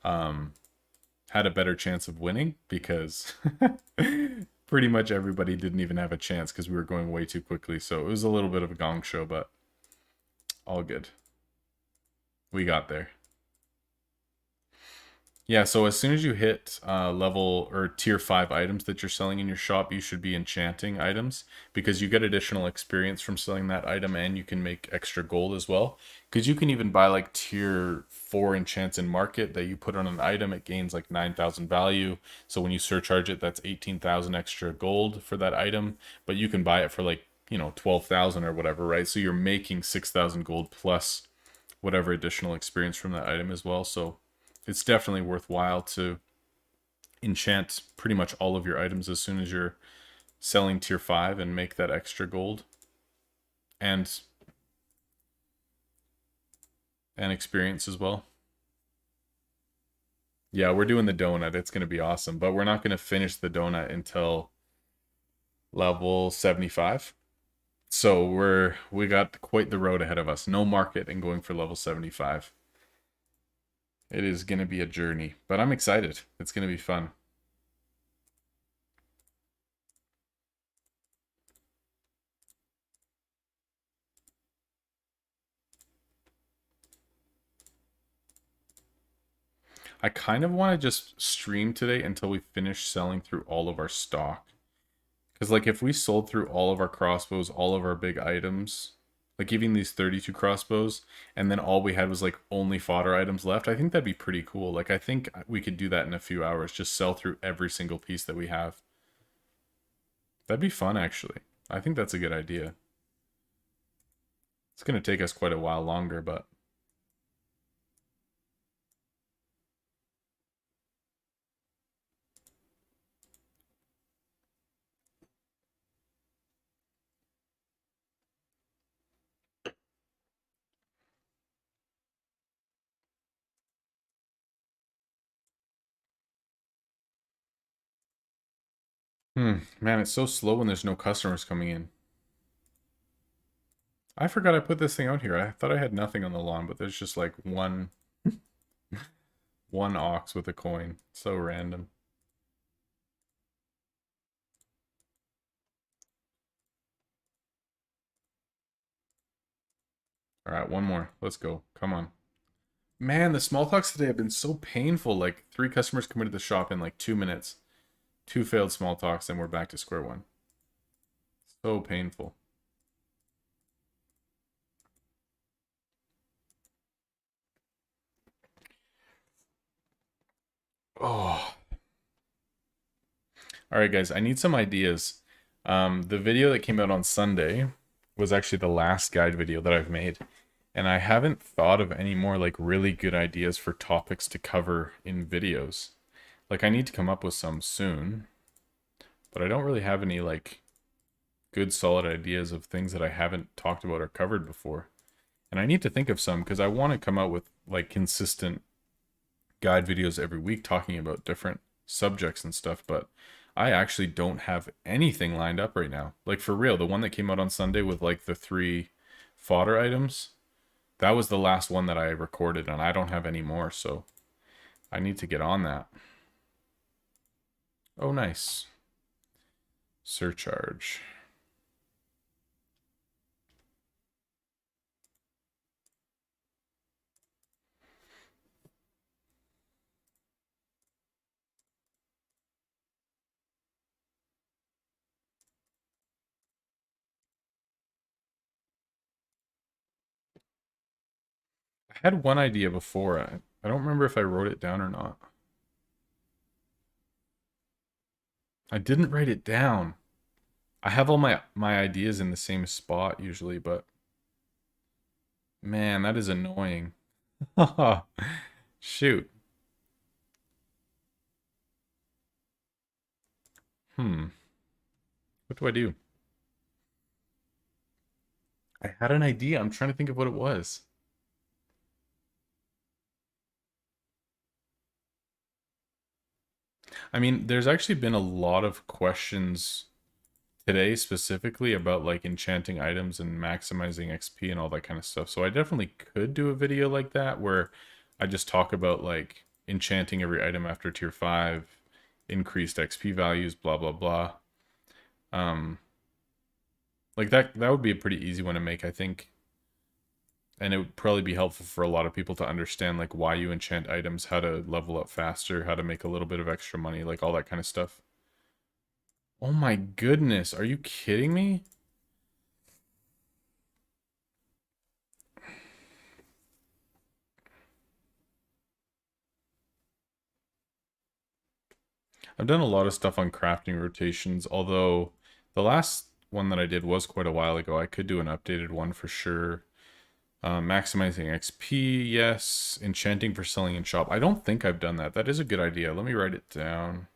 had a better chance of winning, because pretty much everybody didn't even have a chance because we were going way too quickly. So it was a little bit of a gong show, but all good. We got there. Yeah, so as soon as you hit level or tier 5 items that you're selling in your shop, you should be enchanting items, because you get additional experience from selling that item and you can make extra gold as well. Because you can even buy like tier 4 enchants in market that you put on an item, it gains like 9,000 value. So when you surcharge it, that's 18,000 extra gold for that item. But you can buy it for like, 12,000 or whatever, right? So you're making 6,000 gold plus whatever additional experience from that item as well. So it's definitely worthwhile to enchant pretty much all of your items as soon as you're selling tier 5 and make that extra gold and experience as well. Yeah, we're doing the donut. It's going to be awesome, but we're not going to finish the donut until level 75. So we got quite the road ahead of us. No market and going for level 75. It is going to be a journey, but I'm excited. It's going to be fun. I kind of want to just stream today until we finish selling through all of our stock. Because, like, if we sold through all of our crossbows, all of our big items, like even these 32 crossbows, and then all we had was like only fodder items left, I think that'd be pretty cool. Like, I think we could do that in a few hours, just sell through every single piece that we have. That'd be fun, actually. I think that's a good idea. It's going to take us quite a while longer, but man, it's so slow when there's no customers coming in. I forgot I put this thing out here. I thought I had nothing on the lawn, but there's just like one ox with a coin. So random. All right, one more. Let's go. Come on. Man, the small talks today have been so painful. Like 3 customers come into the shop in like 2 minutes. 2 failed small talks, and we're back to square one. So painful. Oh. All right, guys, I need some ideas. The video that came out on Sunday was actually the last guide video that I've made. And I haven't thought of any more like really good ideas for topics to cover in videos. Like, I need to come up with some soon. But I don't really have any like good solid ideas of things that I haven't talked about or covered before. And I need to think of some because I want to come out with like consistent guide videos every week talking about different subjects and stuff, but I actually don't have anything lined up right now. Like for real, the one that came out on Sunday with like the 3 fodder items, that was the last one that I recorded and I don't have any more, so I need to get on that. Oh, nice. Surcharge. I had one idea before. I don't remember if I wrote it down or not. I didn't write it down. I have all my ideas in the same spot usually, but man, that is annoying. Shoot. What do I do? I had an idea. I'm trying to think of what it was. I mean, there's actually been a lot of questions today specifically about like enchanting items and maximizing XP and all that kind of stuff. So I definitely could do a video like that where I just talk about like enchanting every item after tier 5, increased XP values, blah blah blah. Um like that would be a pretty easy one to make, I think. And it would probably be helpful for a lot of people to understand like why you enchant items, how to level up faster, how to make a little bit of extra money, like all that kind of stuff. Oh my goodness, are you kidding me? I've done a lot of stuff on crafting rotations, although the last one that I did was quite a while ago. I could do an updated one for sure. Maximizing XP, yes. Enchanting for selling in shop. I don't think I've done that. That is a good idea. Let me write it down.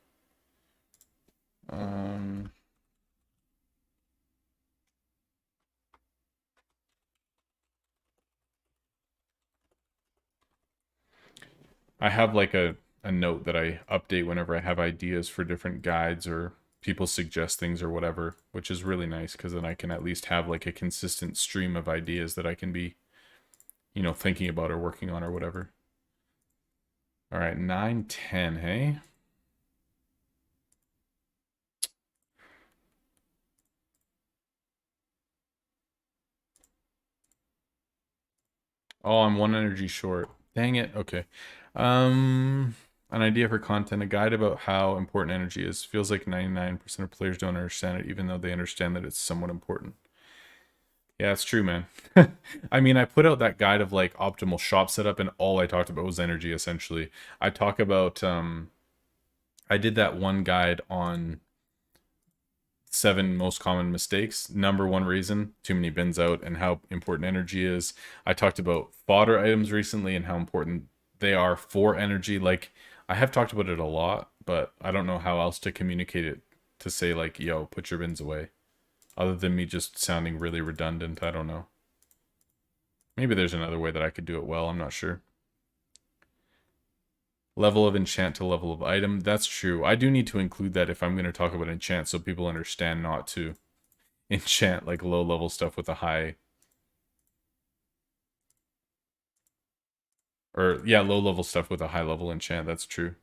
I have like a note that I update whenever I have ideas for different guides or people suggest things or whatever, which is really nice because then I can at least have like a consistent stream of ideas that I can be, thinking about or working on or whatever. All right, 9, 10, hey? Oh, I'm 1 energy short. Dang it. Okay. An idea for content, a guide about how important energy is. Feels like 99% of players don't understand it, even though they understand that it's somewhat important. Yeah, it's true, man. I mean, I put out that guide of like optimal shop setup, and all I talked about was energy, essentially. I talk about, I did that one guide on 7 most common mistakes. Number 1 reason, too many bins out and how important energy is. I talked about fodder items recently and how important they are for energy. Like, I have talked about it a lot, but I don't know how else to communicate it to say like, yo, put your bins away. Other than me just sounding really redundant, I don't know. Maybe there's another way that I could do it well, I'm not sure. Level of enchant to level of item. That's true. I do need to include that if I'm going to talk about enchant so people understand not to enchant like low level stuff with a high, or yeah, low level stuff with a high level enchant. That's true.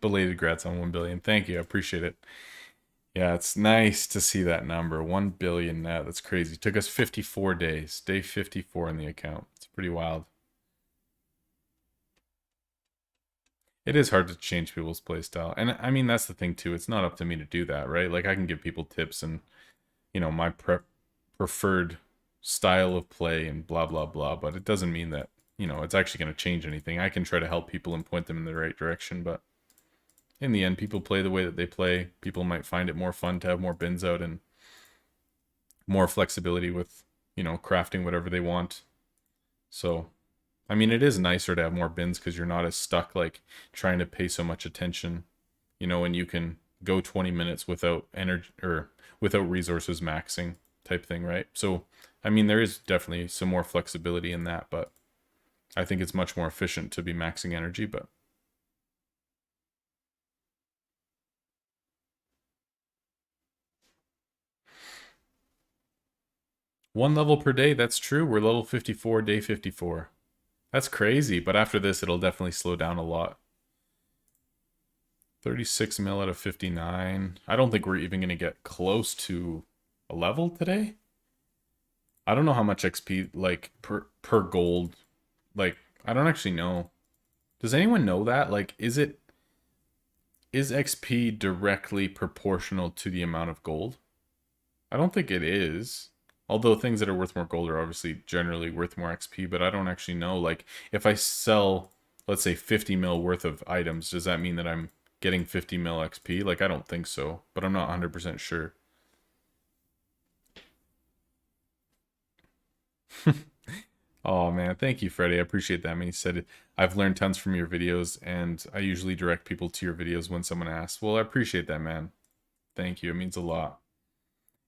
Belated grats on 1 billion. Thank you. I appreciate it. Yeah, it's nice to see that number. 1 billion now. That's crazy. Took us 54 days. Day 54 in the account. It's pretty wild. It is hard to change people's playstyle. And I mean, that's the thing too. It's not up to me to do that, right? Like I can give people tips and, my preferred style of play and blah, blah, blah. But it doesn't mean that, it's actually going to change anything. I can try to help people and point them in the right direction. But in the end, people play the way that they play. People might find it more fun to have more bins out and more flexibility with, crafting whatever they want. So, I mean, it is nicer to have more bins because you're not as stuck like trying to pay so much attention, and you can go 20 minutes without energy or without resources maxing type thing, right? So, I mean, there is definitely some more flexibility in that, but I think it's much more efficient to be maxing energy, but one level per day, that's true. We're level 54, day 54. That's crazy, but after this, it'll definitely slow down a lot. 36 mil out of 59. I don't think we're even going to get close to a level today. I don't know how much XP, like, per gold. Like, I don't actually know. Does anyone know that? Like, is XP directly proportional to the amount of gold? I don't think it is. Although things that are worth more gold are obviously generally worth more XP, but I don't actually know. Like, if I sell, let's say, 50 mil worth of items, does that mean that I'm getting 50 mil XP? Like, I don't think so, but I'm not 100% sure. Oh man, thank you, Freddie. I appreciate that. I mean, he said, I've learned tons from your videos, and I usually direct people to your videos when someone asks. Well, I appreciate that, man. Thank you. It means a lot.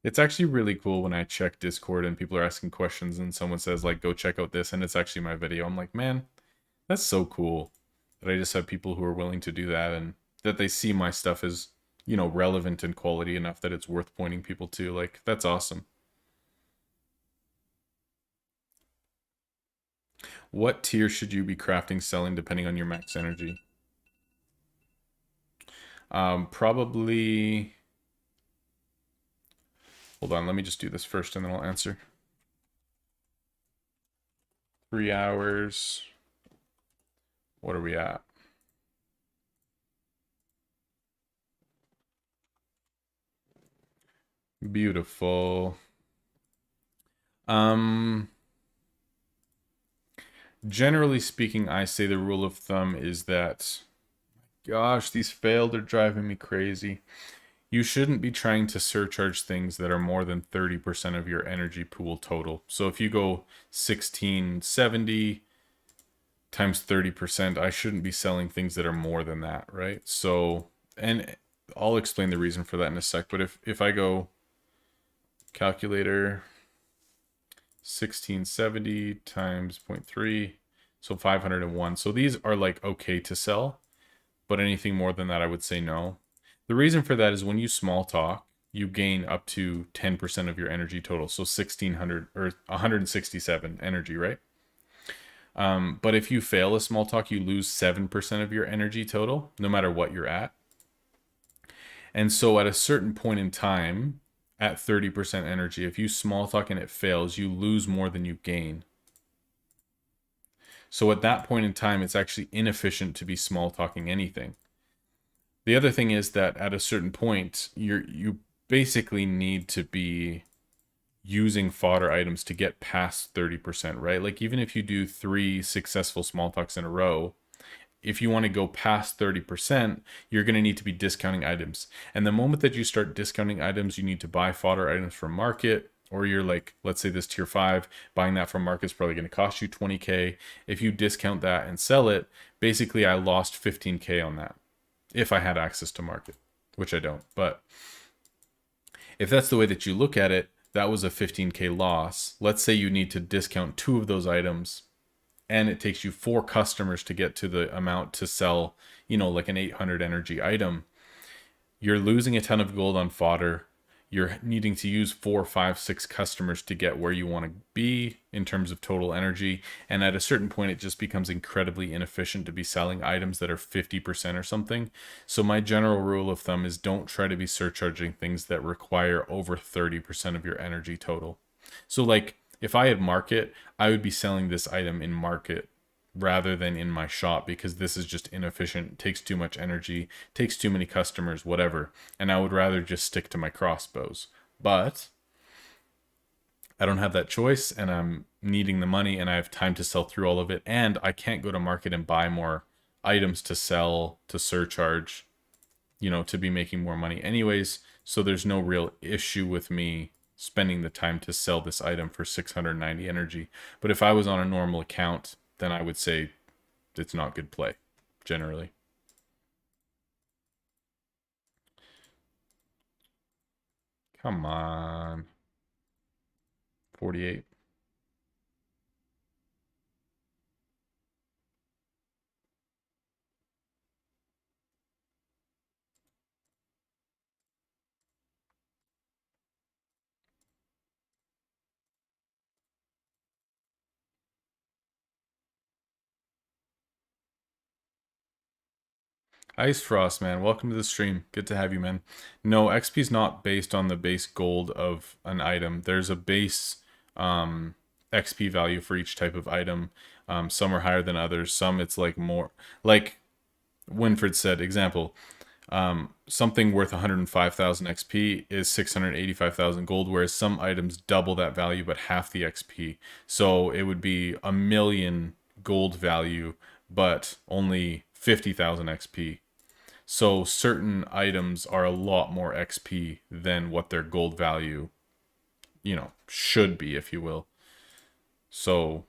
It's actually really cool when I check Discord and people are asking questions and someone says, like, go check out this, and it's actually my video. I'm like, man, that's so cool that I just have people who are willing to do that and that they see my stuff as, relevant and quality enough that it's worth pointing people to. Like, that's awesome. What tier should you be crafting, selling, depending on your max energy? Probably... Hold on, let me just do this first and then I'll answer. 3 hours. What are we at? Beautiful. Generally speaking, I say the rule of thumb is that, gosh, these failed are driving me crazy. You shouldn't be trying to surcharge things that are more than 30% of your energy pool total. So if you go 1670 times 30%, I shouldn't be selling things that are more than that, right? So, and I'll explain the reason for that in a sec, but if I go calculator 1670 times 0.3, so 501. So these are like okay to sell, but anything more than that, I would say no. The reason for that is when you small talk, you gain up to 10% of your energy total. So 1600 or 167 energy, right? But if you fail a small talk, you lose 7% of your energy total, no matter what you're at. And so at a certain point in time, at 30% energy, if you small talk and it fails, you lose more than you gain. So at that point in time, it's actually inefficient to be small talking anything. The other thing is that at a certain point, you basically need to be using fodder items to get past 30%, right? Like even if you do 3 successful small talks in a row, if you want to go past 30%, you're going to need to be discounting items. And the moment that you start discounting items, you need to buy fodder items from market, or you're like, let's say this tier 5, buying that from market is probably going to cost you 20K. If you discount that and sell it, basically I lost 15K on that if I had access to market, which I don't. But if that's the way that you look at it, that was a 15K loss. Let's say you need to discount 2 of those items and it takes you 4 customers to get to the amount to sell, like an 800 energy item. You're losing a ton of gold on fodder. You're needing to use 4, 5, 6 customers to get where you want to be in terms of total energy. And at a certain point, it just becomes incredibly inefficient to be selling items that are 50% or something. So my general rule of thumb is don't try to be surcharging things that require over 30% of your energy total. So like if I had market, I would be selling this item in market rather than in my shop because this is just inefficient, takes too much energy, takes too many customers, whatever. And I would rather just stick to my crossbows. But I don't have that choice and I'm needing the money and I have time to sell through all of it. And I can't go to market and buy more items to sell, to surcharge, to be making more money anyways. So there's no real issue with me spending the time to sell this item for 690 energy. But if I was on a normal account, then I would say it's not good play, generally. Come on. 48. Ice Frost, man. Welcome to the stream. Good to have you, man. No, XP is not based on the base gold of an item. There's a base XP value for each type of item. Some are higher than others. Some it's like more. Like Winfred said, example, something worth 105,000 XP is 685,000 gold, whereas some items double that value but half the XP. So it would be a million gold value, but only 50,000 XP. So certain items are a lot more XP than what their gold value, should be, if you will. So,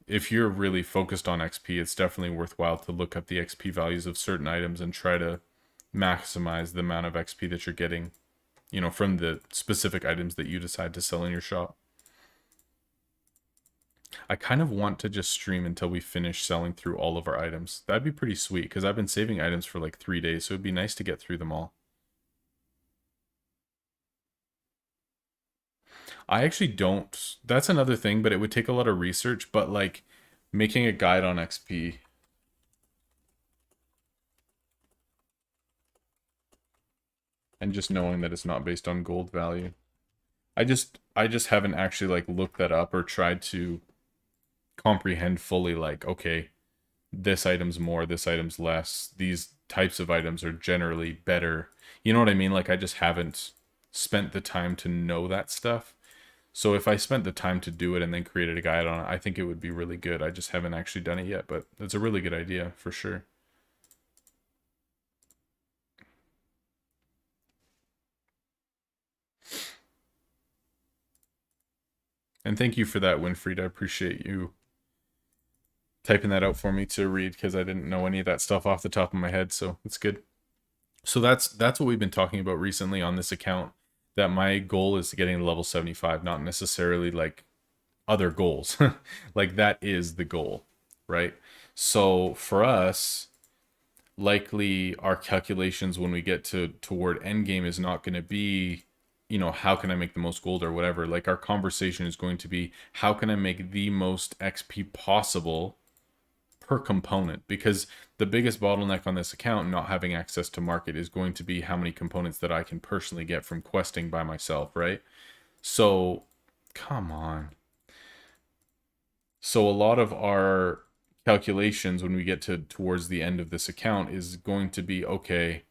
if you're really focused on XP, it's definitely worthwhile to look up the XP values of certain items and try to maximize the amount of XP that you're getting, from the specific items that you decide to sell in your shop. I kind of want to just stream until we finish selling through all of our items. That'd be pretty sweet, because I've been saving items for like 3 days, so it'd be nice to get through them all. I actually don't. That's another thing, but it would take a lot of research, but like making a guide on XP and just knowing that it's not based on gold value. I just haven't actually like looked that up or tried to comprehend fully like, okay, this item's more, this item's less. These types of items are generally better. You know what I mean? Like I just haven't spent the time to know that stuff. So if I spent the time to do it and then created a guide on it, I think it would be really good. I just haven't actually done it yet, but it's a really good idea for sure. And thank you for that, Winfried. I appreciate you typing that out for me to read because I didn't know any of that stuff off the top of my head, so it's good. So that's what we've been talking about recently on this account. That my goal is getting to level 75, not necessarily like other goals. Like that is the goal, right? So for us, likely our calculations when we get toward endgame is not going to be, how can I make the most gold or whatever. Like our conversation is going to be, how can I make the most XP possible per component, because the biggest bottleneck on this account, not having access to market, is going to be how many components that I can personally get from questing by myself, right? So come on. So a lot of our calculations when we get towards the end of this account is going to be, okay,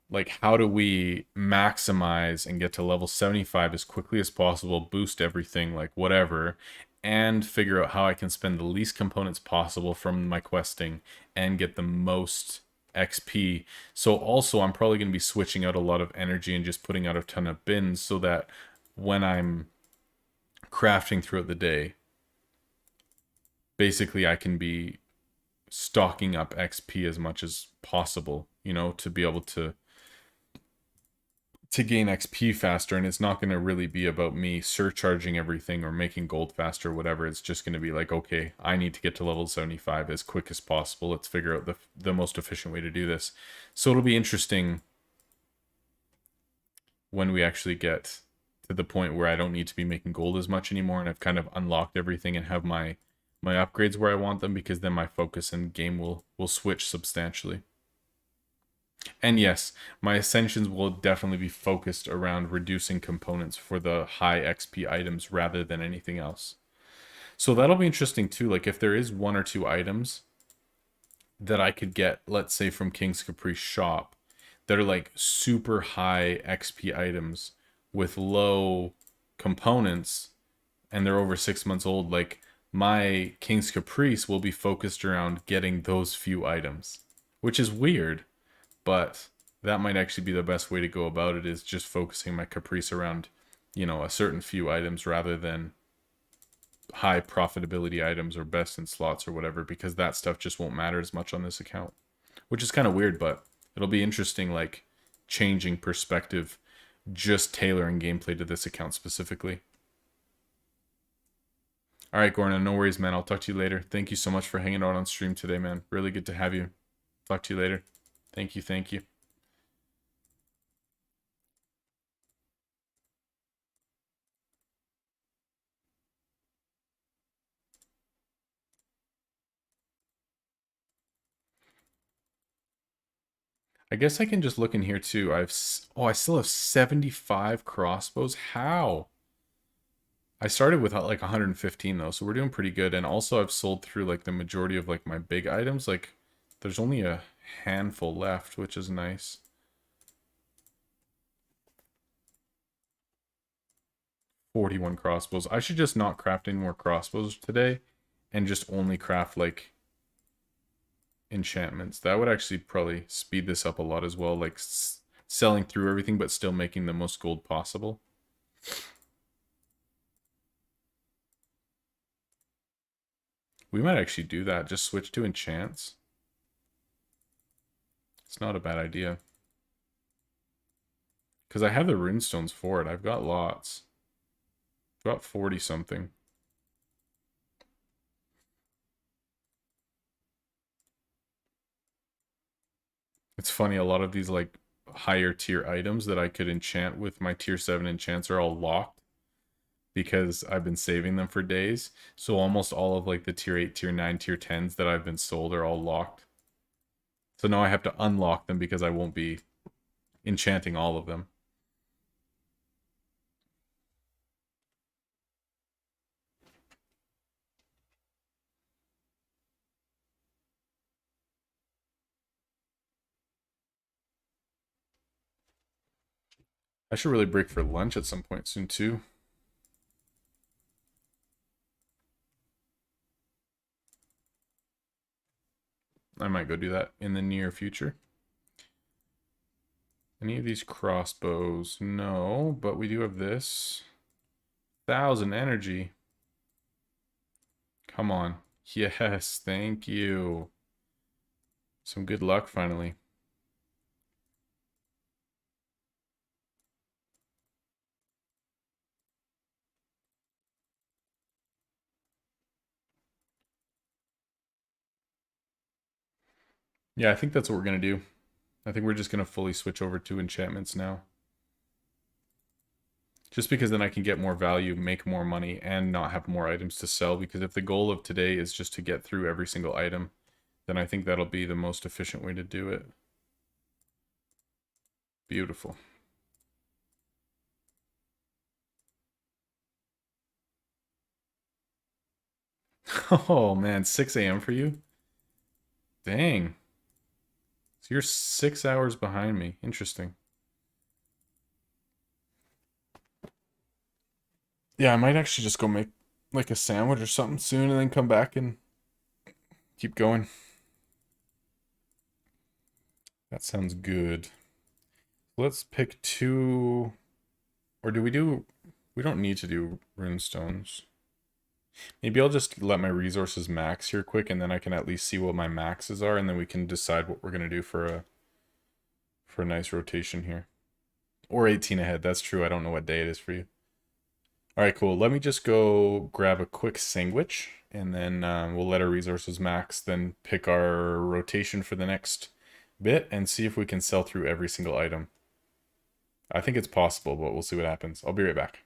like how do we maximize and get to level 75 as quickly as possible, boost everything, like whatever, and figure out how I can spend the least components possible from my questing and get the most XP. So also I'm probably going to be switching out a lot of energy and just putting out a ton of bins so that when I'm crafting throughout the day, basically I can be stocking up XP as much as possible, to be able to gain XP faster. And it's not going to really be about me surcharging everything or making gold faster or whatever. It's just going to be like, okay, I need to get to level 75 as quick as possible. Let's figure out the most efficient way to do this. So it'll be interesting when we actually get to the point where I don't need to be making gold as much anymore, and I've kind of unlocked everything and have my upgrades where I want them, because then my focus and game will switch substantially. And yes, my ascensions will definitely be focused around reducing components for the high XP items rather than anything else. So that'll be interesting too. Like if there is 1 or 2 items that I could get, let's say from King's Caprice shop, that are like super high XP items with low components, and they're over 6 months old, like my King's Caprice will be focused around getting those few items, which is weird, but that might actually be the best way to go about it, is just focusing my caprice around, a certain few items rather than high profitability items or best in slots or whatever, because that stuff just won't matter as much on this account. Which is kind of weird, but it'll be interesting, like, changing perspective, just tailoring gameplay to this account specifically. All right, Gorna, no worries, man. I'll talk to you later. Thank you so much for hanging out on stream today, man. Really good to have you. Talk to you later. Thank you, thank you. I guess I can just look in here too. I still have 75 crossbows. How? I started with like 115 though, so we're doing pretty good. And also I've sold through like the majority of like my big items. Like there's only a handful left, which is nice. 41 crossbows. I should just not craft any more crossbows today and just only craft like enchantments. That would actually probably speed this up a lot as well, like selling through everything but still making the most gold possible. We might actually do that. Just switch to enchants. It's not a bad idea. Because I have the runestones for it. I've got lots. I've got 40 something. It's funny, a lot of these like higher tier items that I could enchant with my tier 7 enchants are all locked because I've been saving them for days. So almost all of like the tier 8, tier 9, tier 10s that I've been sold are all locked. So now I have to unlock them because I won't be enchanting all of them. I should really break for lunch at some point soon too. I might go do that in the near future. Any of these crossbows? No, but we do have this. 1,000 energy. Come on. Yes, thank you. Some good luck finally. Yeah, I think that's what we're going to do. I think we're just going to fully switch over to enchantments now. Just because then I can get more value, make more money, and not have more items to sell. Because if the goal of today is just to get through every single item, then I think that'll be the most efficient way to do it. Beautiful. Oh man, 6 a.m. for you? Dang. So you're 6 hours behind me. Interesting. Yeah, I might actually just go make like a sandwich or something soon and then come back and keep going. That sounds good. Let's pick 2. Or do we do... We don't need to do runestones. Maybe I'll just let my resources max here quick, and then I can at least see what my maxes are, and then we can decide what we're going to do for a nice rotation here. Or 18 ahead. That's true. I don't know what day it is for you. All right, cool. Let me just go grab a quick sandwich, and then we'll let our resources max, then pick our rotation for the next bit, and see if we can sell through every single item. I think it's possible, but we'll see what happens. I'll be right back.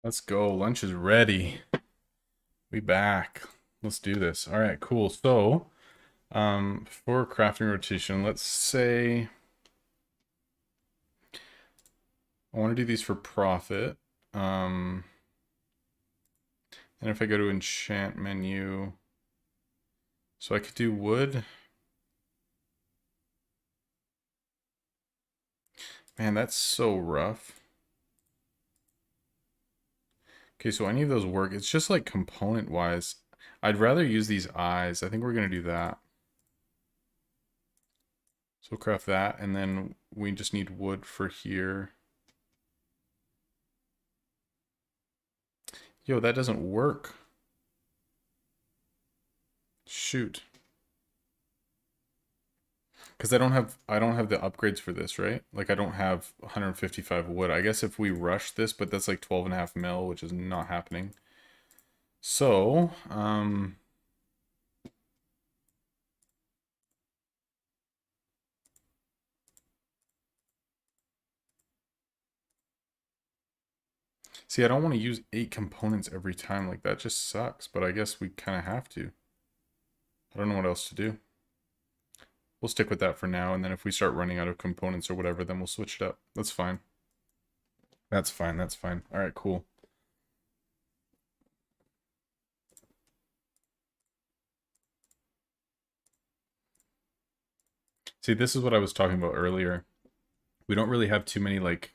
Let's go. Lunch is ready. We back. Let's do this. All right, cool. So, for crafting rotation, let's say I want to do these for profit. And if I go to enchant menu, so I could do wood. Man, that's so rough. Okay, so any of those work. It's just like component wise. I'd rather use these eyes. I think we're gonna do that. So we'll craft that, and then we just need wood for here. Yo, that doesn't work. Shoot. Because I don't have the upgrades for this, right? Like I don't have 155 wood. I guess if we rush this, but that's like 12 and a half mil, which is not happening. So, see, I don't want to use 8 components every time. Like that just sucks, but I guess we kind of have to. I don't know what else to do. We'll stick with that for now, and then if we start running out of components or whatever, then we'll switch it up. That's fine. That's fine, that's fine. All right, cool. See, this is what I was talking about earlier. We don't really have too many like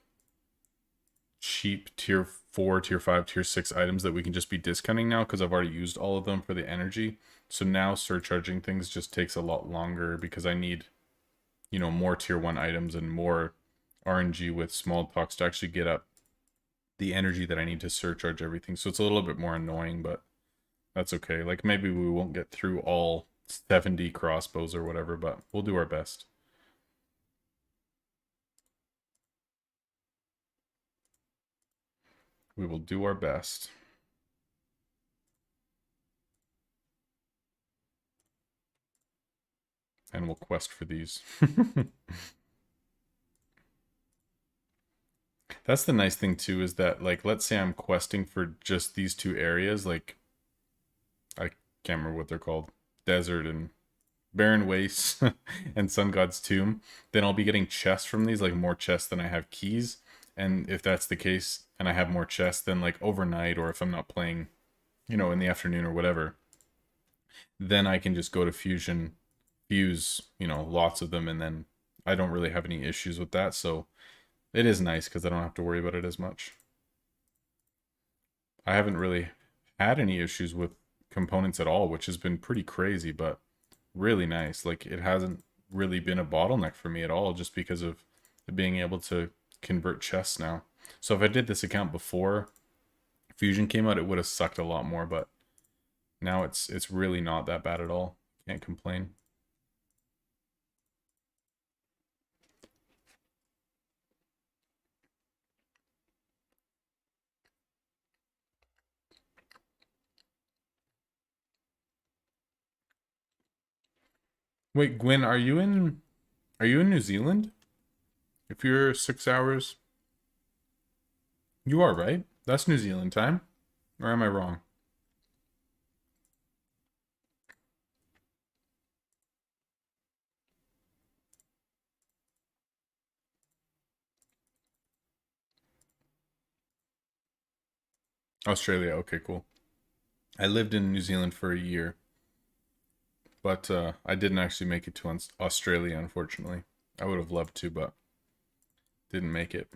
cheap tier 4, tier 5, tier 6 items that we can just be discounting now because I've already used all of them for the energy. So now surcharging things just takes a lot longer because I need, more tier 1 items and more RNG with smallpox to actually get up the energy that I need to surcharge everything. So it's a little bit more annoying, but that's okay. Like maybe we won't get through all 70 crossbows or whatever, but we'll do our best. We will do our best. And we'll quest for these. That's the nice thing too, is that like let's say I'm questing for just these two areas, like I can't remember what they're called. Desert and Barren Wastes and Sun God's Tomb, then I'll be getting chests from these, like more chests than I have keys. And if that's the case and I have more chests, then like overnight or if I'm not playing, in the afternoon or whatever, then I can just go to Fusion, fuse, lots of them, and then I don't really have any issues with that. So it is nice because I don't have to worry about it as much. I haven't really had any issues with components at all, which has been pretty crazy, but really nice. Like it hasn't really been a bottleneck for me at all just because of being able to convert chests now. So if I did this account before Fusion came out, it would have sucked a lot more, but now it's really not that bad at all. Can't complain. Wait, Gwen, are you in New Zealand? If you're 6 hours, you are, right? That's New Zealand time. Or am I wrong? Australia. Okay, cool. I lived in New Zealand for a year, but I didn't actually make it to Australia, unfortunately. I would have loved to, but didn't make it.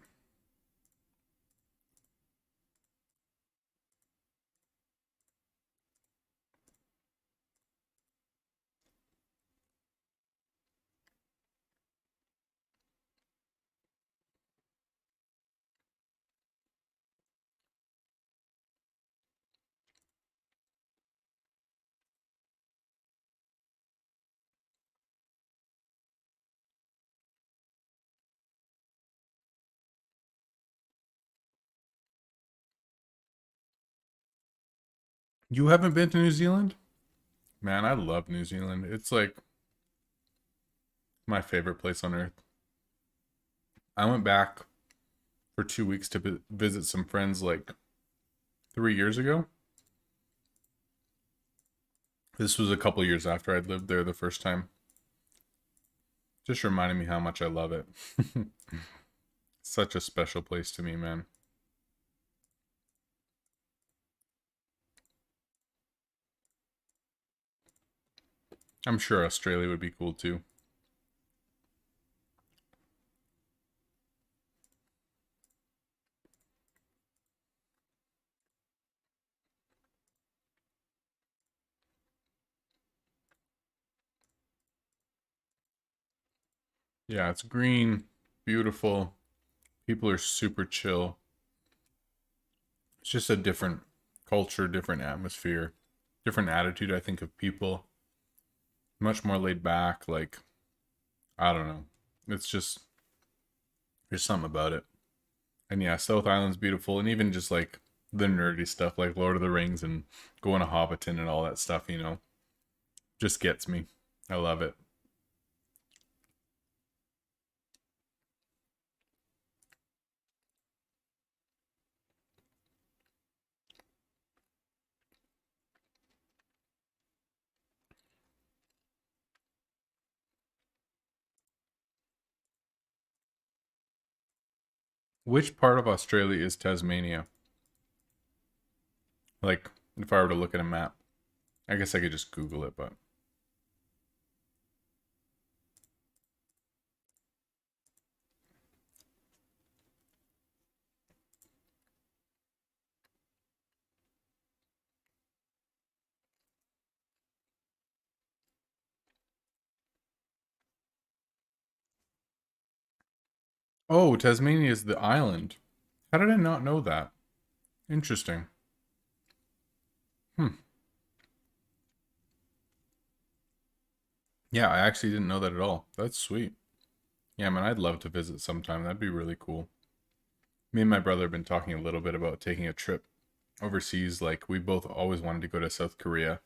You haven't been to New Zealand? Man, I love New Zealand. It's like my favorite place on earth. I went back for 2 weeks to visit some friends like 3 years ago. This was a couple years after I'd lived there the first time. Just reminded me how much I love it. Such a special place to me, man. I'm sure Australia would be cool too. Yeah, it's green, beautiful. People are super chill. It's just a different culture, different atmosphere, different attitude, I think, of people. Much more laid back. Like, I don't know. It's just, there's something about it. And yeah, South Island's beautiful. And even just like the nerdy stuff, like Lord of the Rings and going to Hobbiton and all that stuff, just gets me. I love it. Which part of Australia is Tasmania? Like, if I were to look at a map, I guess I could just Google it, but. Oh, Tasmania is the island. How did I not know that? Interesting. Hmm. Yeah, I actually didn't know that at all. That's sweet. Yeah, man, I'd love to visit sometime. That'd be really cool. Me and my brother have been talking a little bit about taking a trip overseas. Like, we both always wanted to go to South Korea.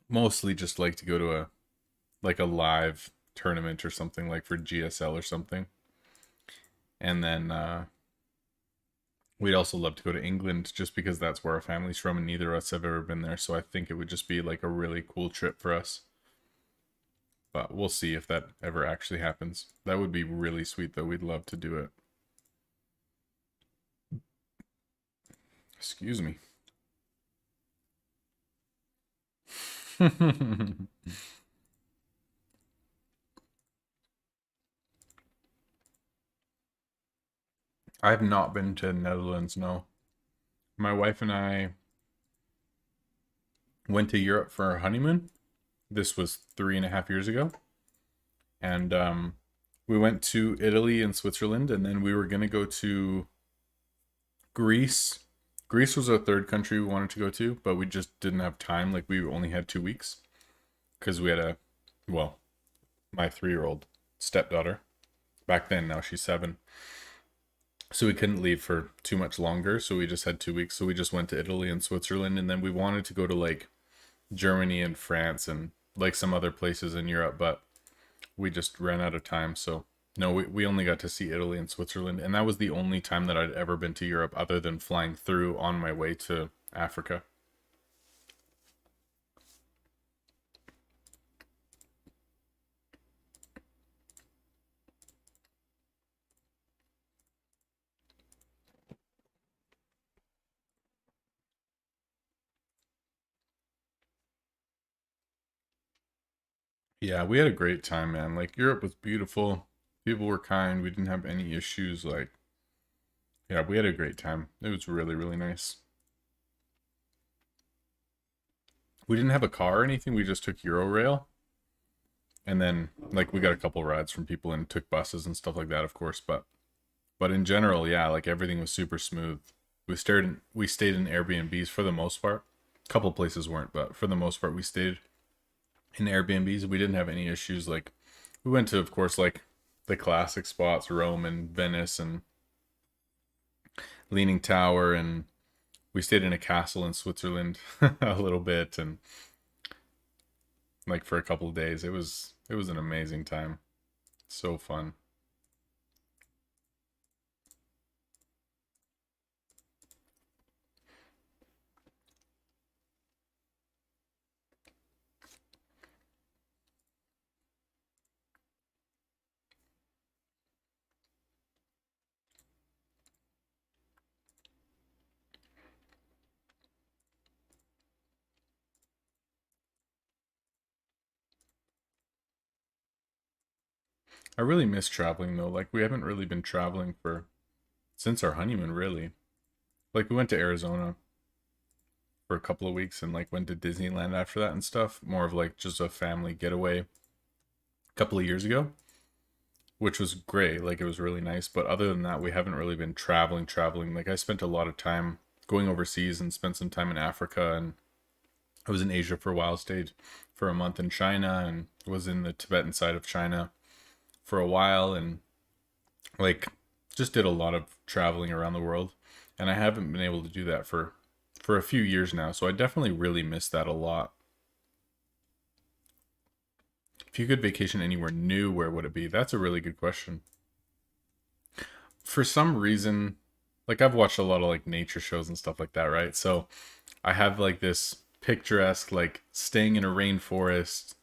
Mostly just like to go to a live tournament or something, like for GSL or something. And then we'd also love to go to England just because that's where our family's from and neither of us have ever been there. So I think it would just be like a really cool trip for us. But we'll see if that ever actually happens. That would be really sweet though. We'd love to do it. Excuse me. I've not been to the Netherlands, no. My wife and I went to Europe for our honeymoon. This was 3.5 years ago. And we went to Italy and Switzerland, and then we were going to go to Greece. Greece was our third country we wanted to go to, but we just didn't have time. Like, we only had 2 weeks because we had well, my 3-year-old stepdaughter. Back then, now she's 7. So we couldn't leave for too much longer. So we just had 2 weeks. So we just went to Italy and Switzerland. And then we wanted to go to like Germany and France and like some other places in Europe, but we just ran out of time. So no, we only got to see Italy and Switzerland. And that was the only time that I'd ever been to Europe other than flying through on my way to Africa. Yeah, we had a great time, man. Like, Europe was beautiful. People were kind. We didn't have any issues. Like, yeah, we had a great time. It was really, really nice. We didn't have a car or anything. We just took Eurorail. And then, like, we got a couple rides from people and took buses and stuff like that, of course. But in general, yeah, like everything was super smooth. We stayed in Airbnbs for the most part. A couple places weren't, but for the most part, we stayed in Airbnbs. We didn't have any issues. Like, we went to, of course, like the classic spots, Rome and Venice and Leaning Tower, and we stayed in a castle in Switzerland a little bit, and like for a couple of days. It was an amazing time. So fun. I really miss traveling though. Like we haven't really been traveling for since our honeymoon, really. Like we went to Arizona for a couple of weeks and like went to Disneyland after that and stuff. More of like just a family getaway a couple of years ago, which was great. Like it was really nice. But other than that, we haven't really been traveling. Like I spent a lot of time going overseas and spent some time in Africa, and I was in Asia for a while, stayed for a month in China and was in the Tibetan side of China for a while, and like just did a lot of traveling around the world. And I haven't been able to do that for a few years now, so I definitely really miss that a lot. If you could vacation anywhere new, where would it be? That's a really good question. For some reason, like I've watched a lot of like nature shows and stuff like that, right? So I have like this picturesque, like staying in a rainforest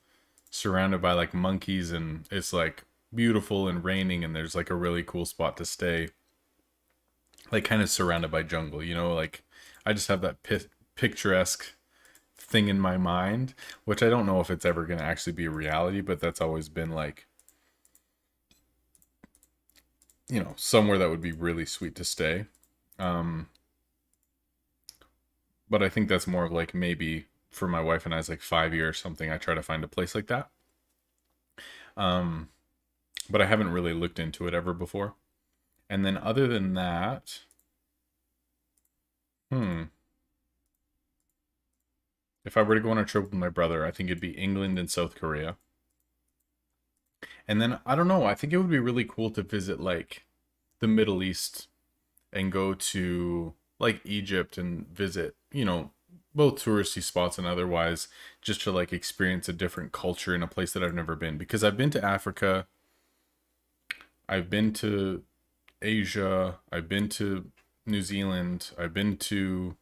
surrounded by like monkeys, and it's like beautiful and raining, and there's like a really cool spot to stay, like kind of surrounded by jungle, like I just have that picturesque thing in my mind, which I don't know if it's ever going to actually be a reality, but that's always been like, somewhere that would be really sweet to stay. Um, but I think that's more of like maybe for my wife and I's like 5 years something. I try to find a place like that. Um, but I haven't really looked into it ever before. And then other than that, hmm, if I were to go on a trip with my brother, I think it'd be England and South Korea. And then I don't know, I think it would be really cool to visit like the Middle East and go to like Egypt and visit, both touristy spots and otherwise, just to like experience a different culture in a place that I've never been. Because I've been to Africa, I've been to Asia, I've been to New Zealand, I've been to,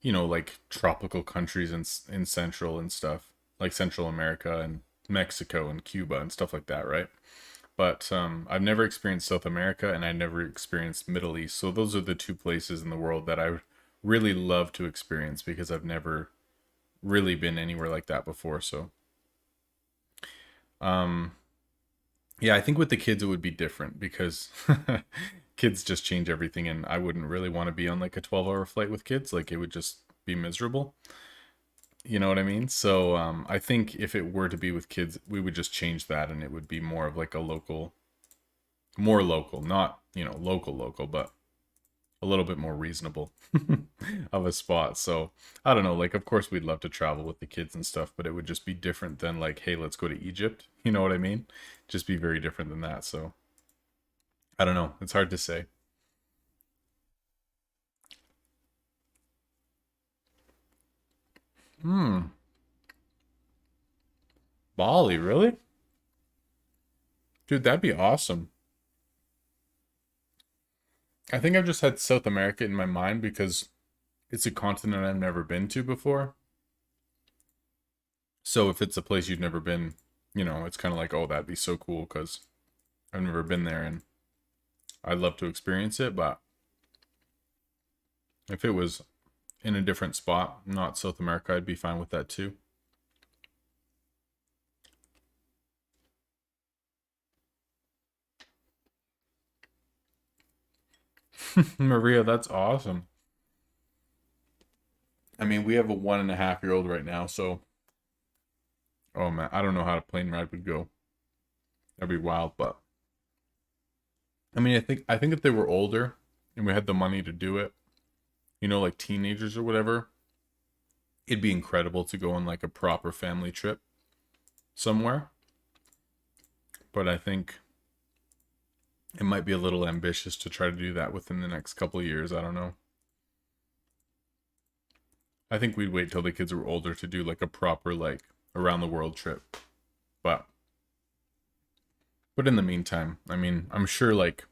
like tropical countries in Central and stuff, like Central America and Mexico and Cuba and stuff like that, right? But I've never experienced South America, and I never experienced Middle East. So those are the two places in the world that I really love to experience because I've never really been anywhere like that before. So um, yeah, I think with the kids it would be different because kids just change everything, and I wouldn't really want to be on like a 12-hour flight with kids. Like it would just be miserable. You know what I mean? So I think if it were to be with kids, we would just change that, and it would be more of like a local, more local, not, local, but a little bit more reasonable of a spot. So I don't know. Like, of course, we'd love to travel with the kids and stuff, but it would just be different than like, hey, let's go to Egypt. You know what I mean? Just be very different than that. So I don't know. It's hard to say. Hmm. Bali, really? Dude, that'd be awesome. I think I've just had South America in my mind because it's a continent I've never been to before. So if it's a place you've never been, it's kind of like, oh, that'd be so cool because I've never been there and I'd love to experience it. But if it was in a different spot, not South America, I'd be fine with that too. Maria, that's awesome. I mean, we have a 1.5-year-old right now, so oh man, I don't know how a plane ride would go. That'd be wild, but I mean, I think if they were older and we had the money to do it, like teenagers or whatever, it'd be incredible to go on like a proper family trip somewhere. But I think it might be a little ambitious to try to do that within the next couple of years. I don't know. I think we'd wait till the kids were older to do like a proper like around the world trip. But in the meantime, I mean, I'm sure like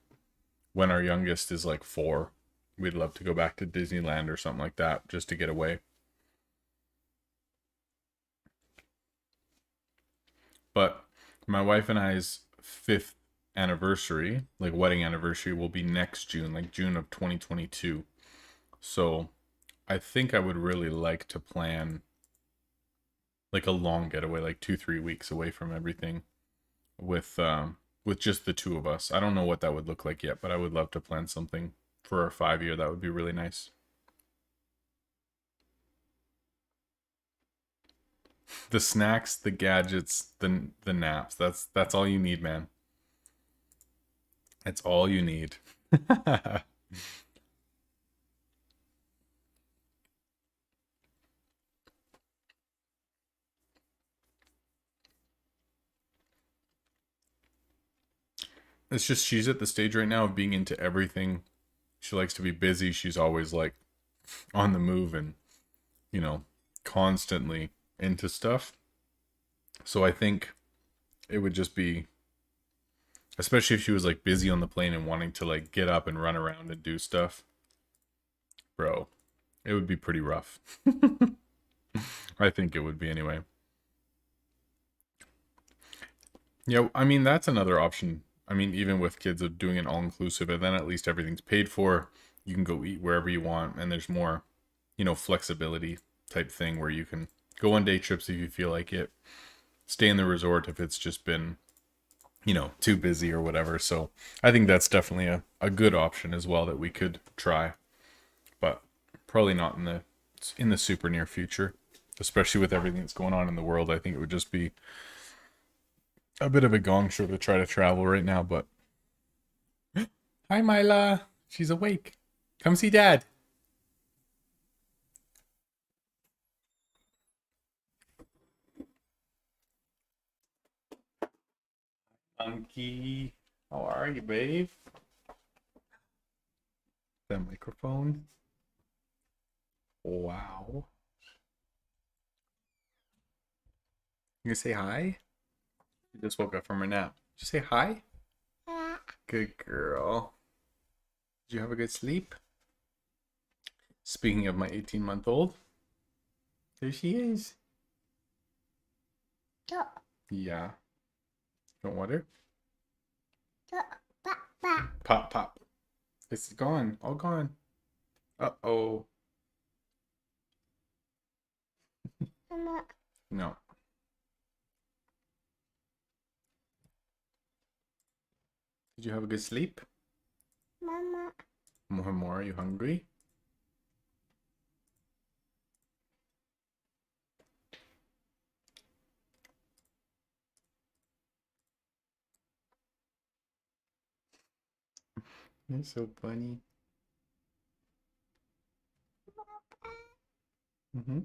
when our youngest is like 4, we'd love to go back to Disneyland or something like that just to get away. But my wife and I's fifth anniversary, like wedding anniversary, will be next June, like June of 2022. So I think I would really like to plan like a long getaway, like 2, 3 weeks away from everything with with just the two of us. I don't know what that would look like yet, but I would love to plan something for our 5 year. That would be really nice. The snacks, the gadgets, the naps. That's all you need, man. That's all you need. It's just she's at the stage right now of being into everything. She likes to be busy. She's always like on the move and, you know, constantly into stuff. So I think it would just be, especially if she was like busy on the plane and wanting to like get up and run around and do stuff, bro, it would be pretty rough. I think it would be anyway. Yeah, I mean, that's another option. I mean, even with kids of doing an all inclusive, and then at least everything's paid for. You can go eat wherever you want, and there's more, you know, flexibility type thing where you can go on day trips if you feel like it, stay in the resort if it's just been, you know, too busy or whatever. So I think that's definitely a good option as well that we could try, but probably not in the super near future, especially with everything that's going on in the world. I think it would just be a bit of a gong show to try to travel right now. But hi, Mila, she's awake. Come see Dad. Monkey, how are you, babe? The microphone. Wow. You gonna say hi? You just woke up from her nap. Did you say hi? Good girl. Did you have a good sleep? Speaking of my 18-month-old, there she is. Yeah. Don't want her? Pop, pop. It's gone. All gone. Uh-oh. No. Did you have a good sleep? More. Are you hungry? You're so funny. Mm-hmm.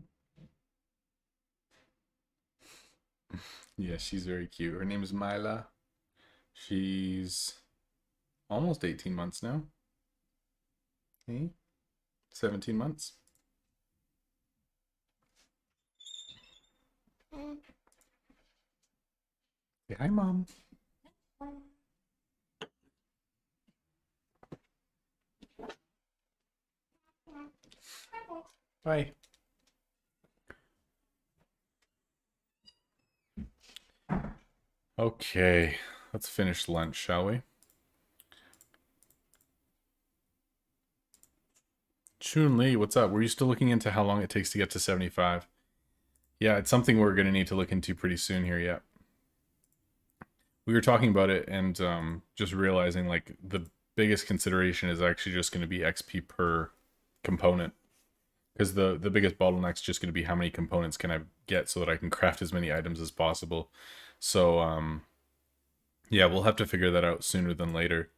Yeah, she's very cute. Her name is Mila. She's almost 18 months now. Okay. 17 months. Say hi, Mom. Bye. Okay, let's finish lunch, shall we? Chun Li, what's up? Were you still looking into how long it takes to get to 75? Yeah, it's something we're going to need to look into pretty soon here, yeah. We were talking about it and just realizing like the biggest consideration is actually just going to be XP per component. Because the biggest bottleneck's just going to be how many components can I get so that I can craft as many items as possible. So, yeah, we'll have to figure that out sooner than later.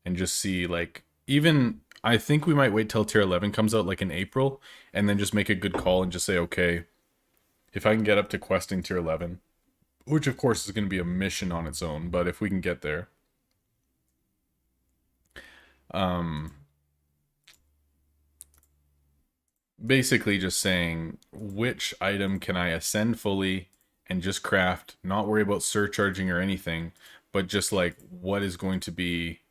And just see, like, even, I think we might wait till tier 11 comes out, like, in April, and then just make a good call and just say, okay, if I can get up to questing tier 11, which, of course, is going to be a mission on its own, but if we can get there, basically just saying which item can I ascend fully and just craft, not worry about surcharging or anything, but just like what is going to be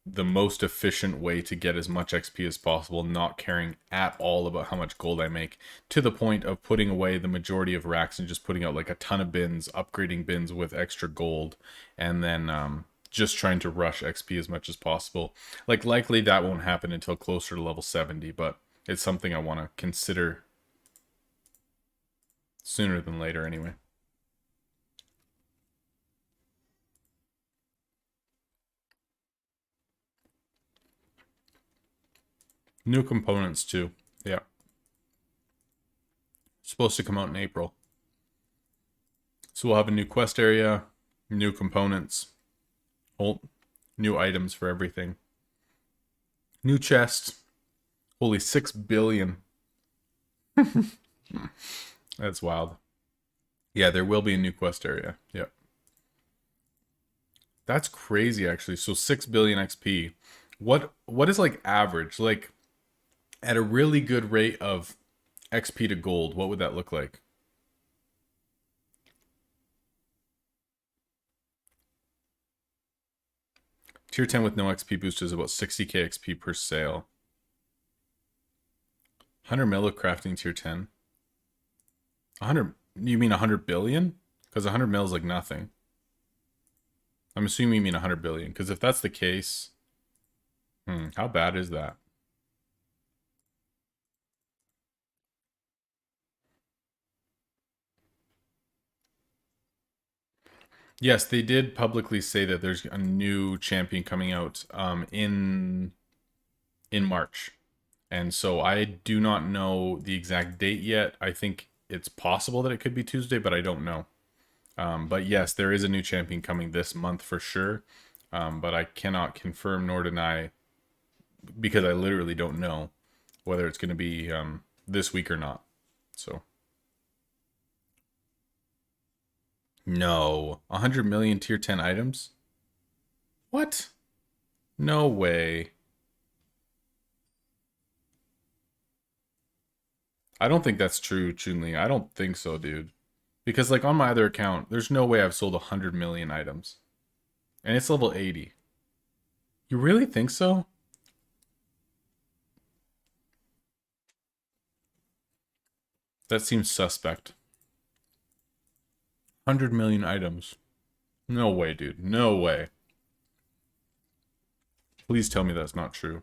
the most efficient way to get as much XP as possible, not caring at all about how much gold I make, to the point of putting away the majority of racks and just putting out like a ton of bins, upgrading bins with extra gold, and then just trying to rush XP as much as possible. Like, likely that won't happen until closer to level 70, but it's something I want to consider sooner than later anyway. New components too. Yeah. Supposed to come out in April. So we'll have a new quest area, new components, whole new items for everything. New chest. Holy 6 billion. That's wild. Yeah, there will be a new quest area. Yep. That's crazy actually. So 6 billion XP. What is like average? Like at a really good rate of XP to gold, what would that look like? Tier 10 with no XP boost is about 60k XP per sale. 100 mil of crafting tier 10. 100, you mean 100 billion? Because 100 mil is like nothing. I'm assuming you mean 100 billion. Because if that's the case, how bad is that? Yes, they did publicly say that there's a new champion coming out in March. And so I do not know the exact date yet. I think it's possible that it could be Tuesday, but I don't know. But yes, there is a new champion coming this month for sure. But I cannot confirm nor deny because I literally don't know whether it's going to be this week or not. So no, 100 million tier 10 items. What? No way. I don't think that's true, Chunli. I don't think so, dude. Because like on my other account, there's no way I've sold 100 million items. And it's level 80. You really think so? That seems suspect. 100 million items. No way, dude. No way. Please tell me that's not true.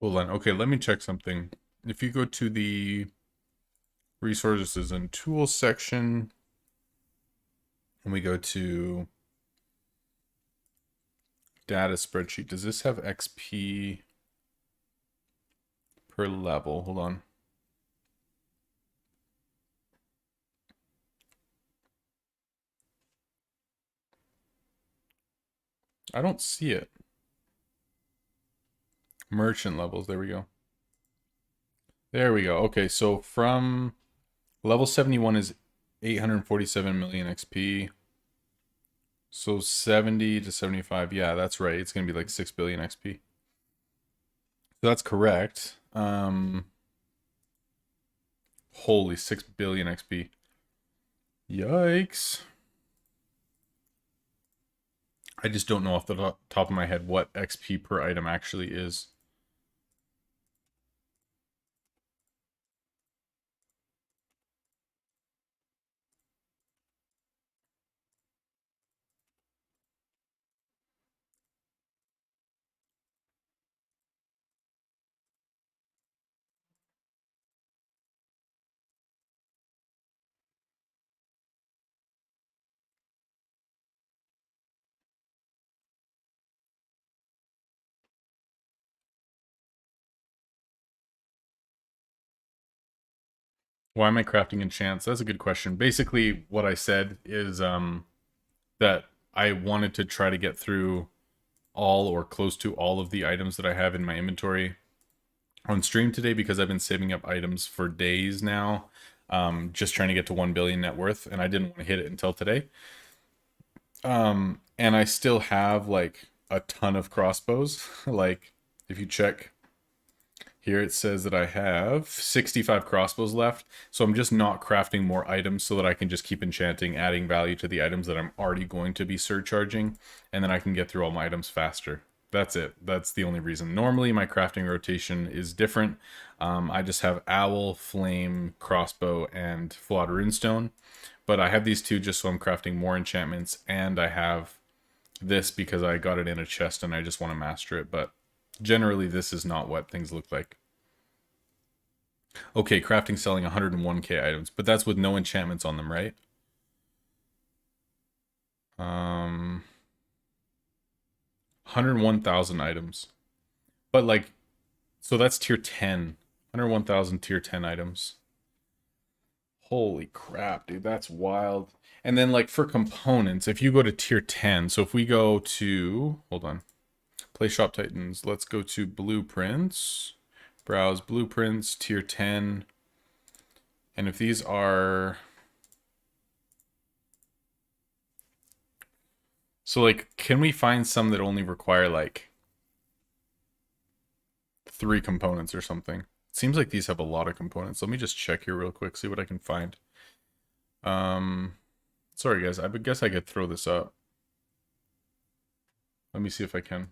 Hold on. Okay, let me check something. If you go to the resources and tools section, and we go to data spreadsheet, does this have XP per level? Hold on. I don't see it. Merchant levels. There we go. There we go. Okay, so from level 71 is 847 million XP. So 70 to 75. Yeah, that's right. It's going to be like 6 billion XP. So that's correct. Holy 6 billion XP. Yikes. I just don't know off the top of my head what XP per item actually is. Why am I crafting enchants? That's a good question. Basically, what I said is that I wanted to try to get through all or close to all of the items that I have in my inventory on stream today because I've been saving up items for days now, just trying to get to 1 billion net worth, and I didn't want to hit it until today. And I still have like a ton of crossbows. Like if you check Here it says that I have 65 crossbows left, so I'm just not crafting more items so that I can just keep enchanting, adding value to the items that I'm already going to be surcharging, and then I can get through all my items faster. That's it. That's the only reason. Normally, my crafting rotation is different. I just have owl, flame, crossbow, and flawed runestone, but I have these two just so I'm crafting more enchantments, and I have this because I got it in a chest and I just want to master it, but generally this is not what things look like. Okay, crafting selling 101k items, but that's with no enchantments on them, right? 101,000 items. But like, so that's tier 10. 101,000 tier 10 items. Holy crap, dude, that's wild. And then like for components, if you go to tier 10, so if we go to, hold on, play shop titans, let's go to blueprints, browse blueprints, tier 10. And if these are, so like, can we find some that only require like 3 components or something? It seems like these have a lot of components. Let me just check here real quick, see what I can find. Sorry guys, I would guess I could throw this up. Let me see if I can.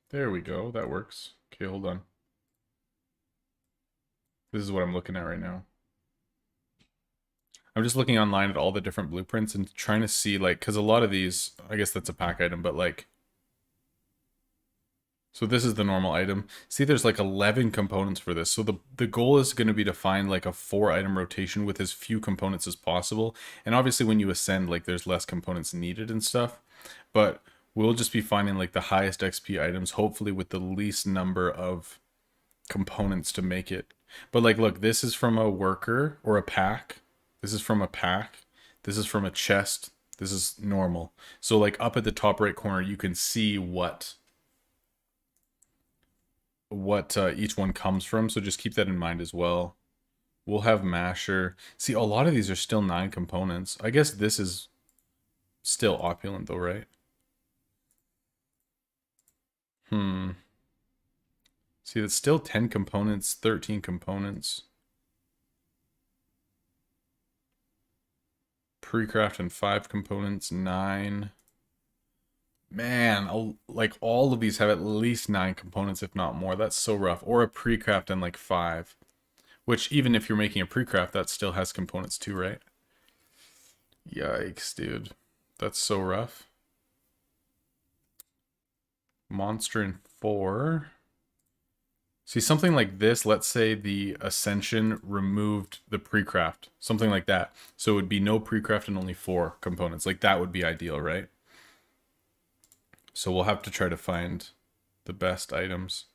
There we go, that works. Okay, hold on. This is what I'm looking at right now. I'm just looking online at all the different blueprints and trying to see, like, because a lot of these, I guess that's a pack item, but like, so this is the normal item. See, there's like 11 components for this. So the goal is going to be to find like a 4-item rotation with as few components as possible. And obviously when you ascend, like there's less components needed and stuff. But we'll just be finding like the highest XP items, hopefully with the least number of components to make it. But like, look, this is from a worker or a pack. This is from a pack. This is from a chest. This is normal. So like up at the top right corner, you can see what each one comes from, so just keep that in mind as well. We'll have masher. See, a lot of these are still 9 components. I guess this is still opulent though, right? See, that's still 10 components, 13 components. Pre-craft and 5 components, 9. Man, like all of these have at least 9 components, if not more. That's so rough. Or a pre-craft and like 5. Which, even if you're making a pre-craft, that still has components too, right? Yikes, dude. That's so rough. Monster in 4. See, something like this, let's say the Ascension removed the pre-craft. Something like that. So it would be no pre-craft and only 4 components. Like, that would be ideal, right? So we'll have to try to find the best items.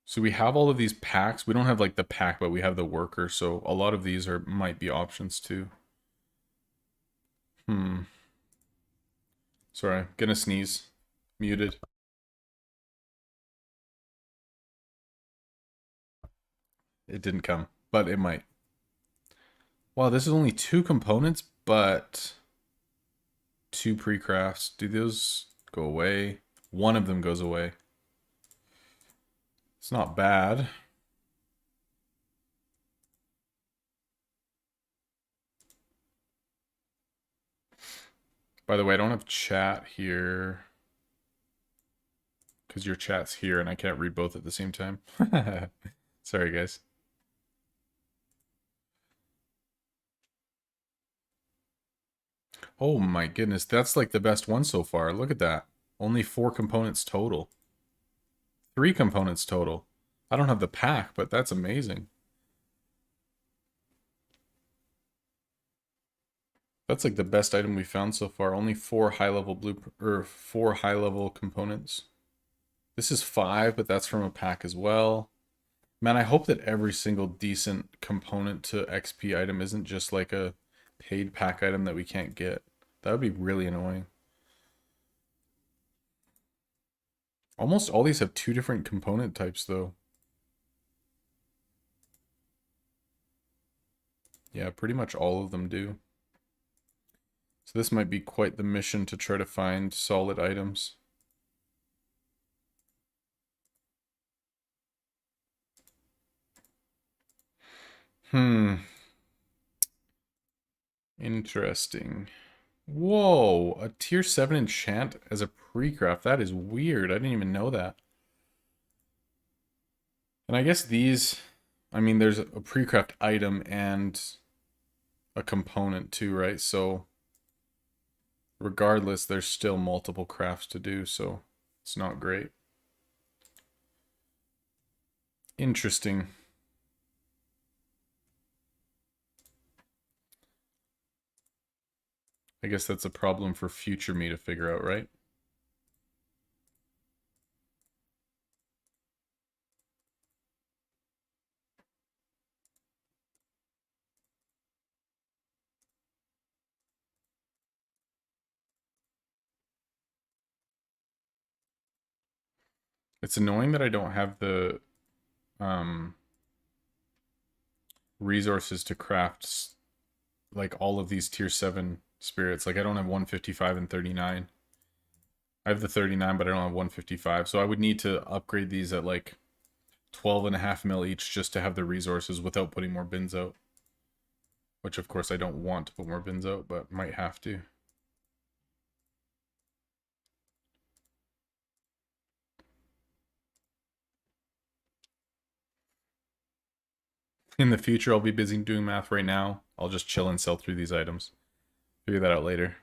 So we have all of these packs. We don't have like the pack, but we have the worker. So a lot of these might be options too. Sorry, gonna sneeze. Muted. It didn't come, but it might. Wow, this is only 2 components, but 2 pre-crafts. Do those go away? One of them goes away. It's not bad. By the way, I don't have chat here because your chat's here and I can't read both at the same time. Sorry, guys. Oh my goodness, that's like the best one so far. Look at that. Only 4 components total. 3 components total. I don't have the pack, but that's amazing. That's like the best item we found so far. Only 4 high-level or 4 high-level components. This is 5, but that's from a pack as well. Man, I hope that every single decent component to XP item isn't just like a paid pack item that we can't get. That would be really annoying. Almost all these have 2 different component types though. Yeah, pretty much all of them do. So this might be quite the mission to try to find solid items. Interesting. Whoa, a tier 7 enchant as a pre-craft. That is weird. I didn't even know that. And I guess these, I mean, there's a pre-craft item and a component too, right? So regardless, there's still multiple crafts to do, so it's not great. Interesting. I guess that's a problem for future me to figure out, right? It's annoying that I don't have the um, resources to craft like all of these tier 7 spirits. Like I don't have 155 and 39. I have the 39, but I don't have 155. So I would need to upgrade these at like 12.5 mil each just to have the resources without putting more bins out. Which of course I don't want to put more bins out, but might have to. In the future, I'll be busy doing math. Right now, I'll just chill and sell through these items. Figure that out later.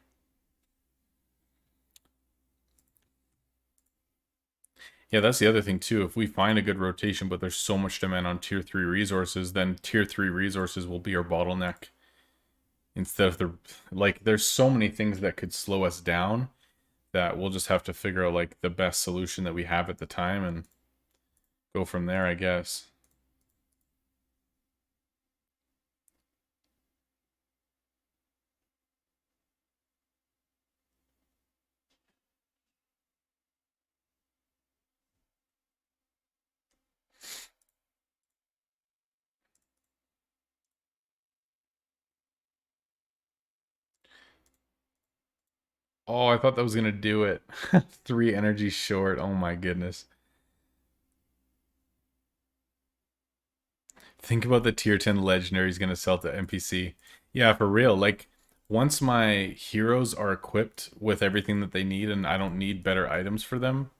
Yeah, that's the other thing too. If we find a good rotation, but there's so much demand on tier 3 resources, then tier 3 resources will be our bottleneck. Instead of the, like, there's so many things that could slow us down that we'll just have to figure out, like, the best solution that we have at the time and go from there, I guess. Oh, I thought that was gonna do it. 3 energy short. Oh my goodness. Think about the tier 10 legendary he's gonna sell to NPC. Yeah, for real. Like, once my heroes are equipped with everything that they need and I don't need better items for them,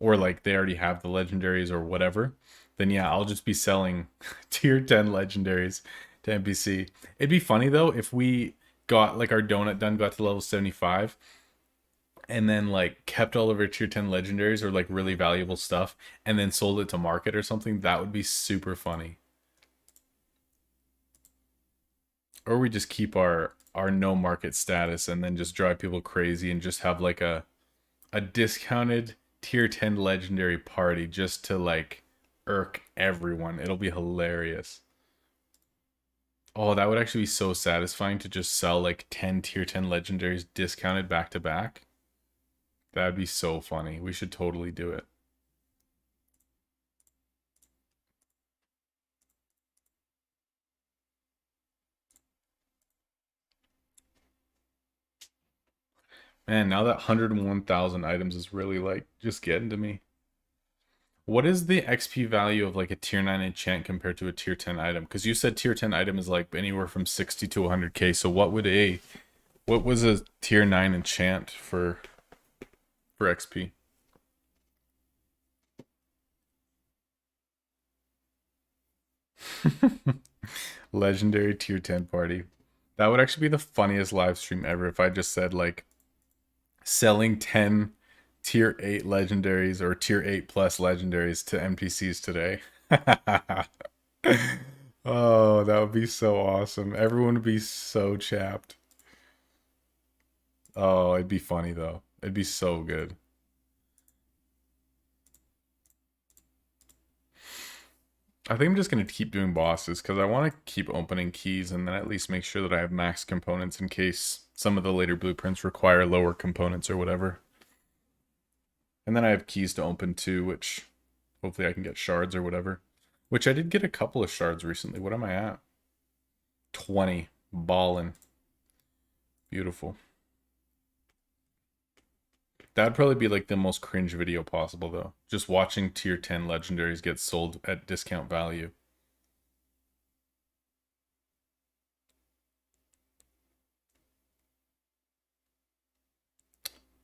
or like they already have the legendaries or whatever, then yeah, I'll just be selling tier 10 legendaries to NPC. It'd be funny though if we got like our donut done, got to level 75, and then like kept all of our tier 10 legendaries or like really valuable stuff and then sold it to market or something. That would be super funny. Or we just keep our no market status and then just drive people crazy and just have like a discounted tier 10 legendary party just to like irk everyone. It'll be hilarious. Oh, that would actually be so satisfying to just sell like 10 tier 10 legendaries discounted back to back. That'd be so funny. We should totally do it. Man, now that 101,000 items is really like just getting to me. What is the XP value of like a tier 9 enchant compared to a tier 10 item? Because you said tier 10 item is like anywhere from 60 to 100k. So what was a tier 9 enchant for XP? Legendary tier 10 party. That would actually be the funniest live stream ever if I just said like selling 10 tier 8 legendaries or tier 8 plus legendaries to NPCs today. Oh, that would be so awesome. Everyone would be so chapped. Oh, it'd be funny though. It'd be so good. I think I'm just going to keep doing bosses because I want to keep opening keys and then at least make sure that I have max components in case some of the later blueprints require lower components or whatever. And then I have keys to open too, which hopefully I can get shards or whatever. Which I did get a couple of shards recently. What am I at? 20. Ballin'. Beautiful. That'd probably be like the most cringe video possible, though. Just watching tier 10 legendaries get sold at discount value.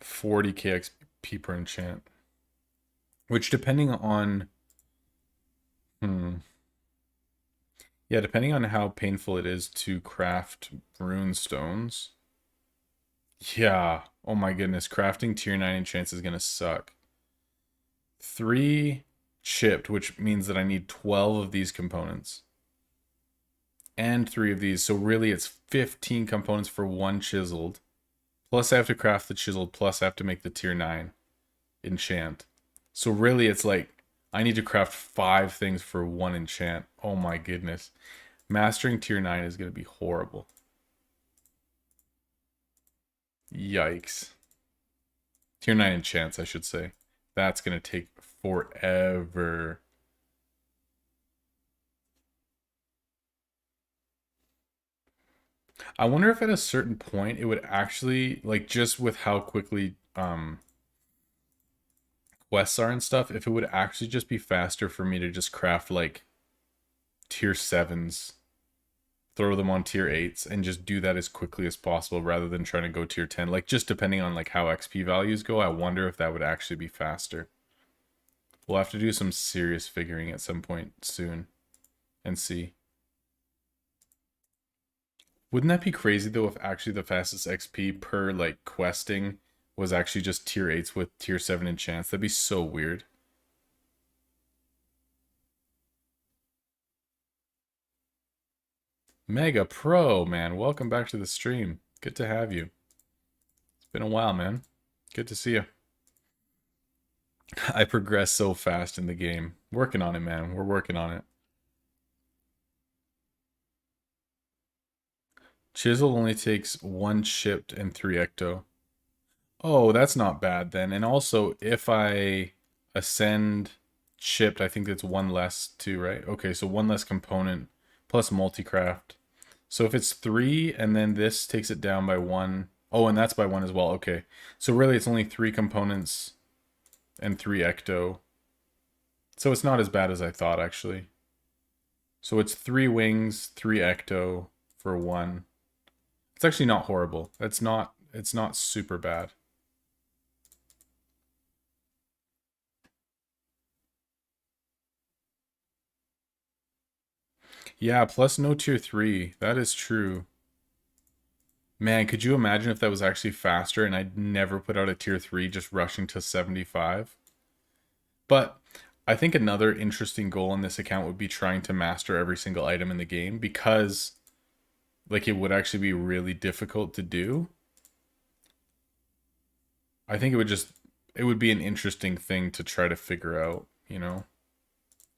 $40k XP per enchant. Which, depending on... Yeah, depending on how painful it is to craft rune stones. Yeah. Oh my goodness. Crafting tier 9 enchants is going to suck. 3 chipped, which means that I need 12 of these components. And 3 of these. So really it's 15 components for 1 chiseled. Plus I have to craft the chiseled, plus I have to make the tier 9 enchant. So really it's like I need to craft 5 things for 1 enchant. Oh my goodness. Mastering tier 9 is going to be horrible. Yikes. Tier 9 enchants, I should say. That's going to take forever. I wonder if at a certain point it would actually, like, just with how quickly quests are and stuff, if it would actually just be faster for me to just craft, like, tier 7s, throw them on tier 8s, and just do that as quickly as possible rather than trying to go tier 10. Like, just depending on, like, how XP values go, I wonder if that would actually be faster. We'll have to do some serious figuring at some point soon and see. Wouldn't that be crazy, though, if actually the fastest XP per, like, questing was actually just tier 8s with tier 7 enchants? That'd be so weird. Mega Pro, man. Welcome back to the stream. Good to have you. It's been a while, man. Good to see you. I progress so fast in the game. Working on it, man. We're working on it. Chisel only takes 1 chipped and 3 ecto. Oh, that's not bad then. And also, if I ascend chipped, I think that's 1 less too, right? Okay, so 1 less component plus multicraft. So if it's 3 and then this takes it down by 1. Oh, and that's by 1 as well. Okay. So really it's only 3 components and 3 ecto. So it's not as bad as I thought, actually. So it's 3 wings, 3 ecto for 1. It's actually not horrible. It's not super bad. Yeah, plus no tier 3. That is true. Man, could you imagine if that was actually faster and I'd never put out a tier 3 just rushing to 75? But I think another interesting goal in this account would be trying to master every single item in the game, because like it would actually be really difficult to do. I think it would be an interesting thing to try to figure out, you know,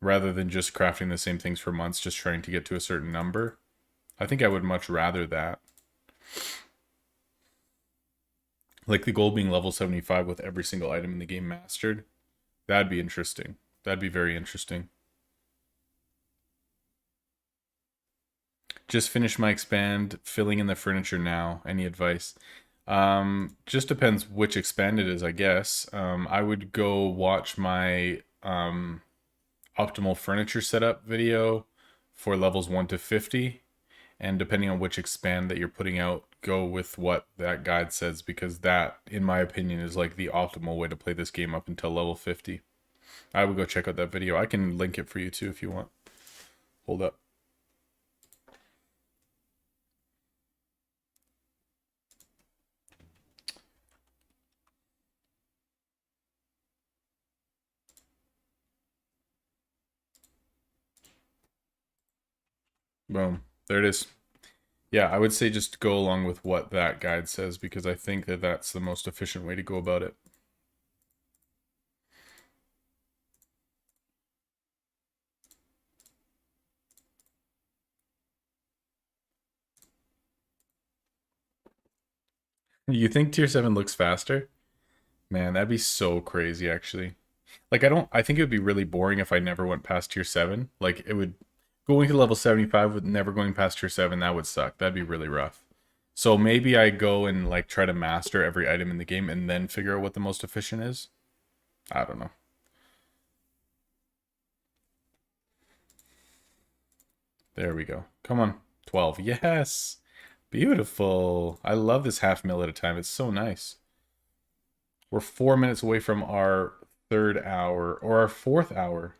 rather than just crafting the same things for months, just trying to get to a certain number. I think I would much rather that. Like the goal being level 75 with every single item in the game mastered. That'd be interesting. That'd be very interesting. Just finished my expand, filling in the furniture now. Any advice? Just depends which expand it is, I guess. I would go watch my optimal furniture setup video for levels 1 to 50. And depending on which expand that you're putting out, go with what that guide says, because that, in my opinion, is like the optimal way to play this game up until level 50. I would go check out that video. I can link it for you too if you want. Hold up. Boom. There it is. Yeah, I would say just go along with what that guide says, because I think that that's the most efficient way to go about it. You think tier 7 looks faster? Man, that'd be so crazy, actually. Like, I think it would be really boring if I never went past tier 7. Like, it would Going to level 75 with never going past tier 7, that would suck. That'd be really rough. So maybe I go and like try to master every item in the game and then figure out what the most efficient is. I don't know. There we go. Come on. 12. Yes. Beautiful. I love this half mil at a time. It's so nice. We're 4 minutes away from our third hour or our fourth hour.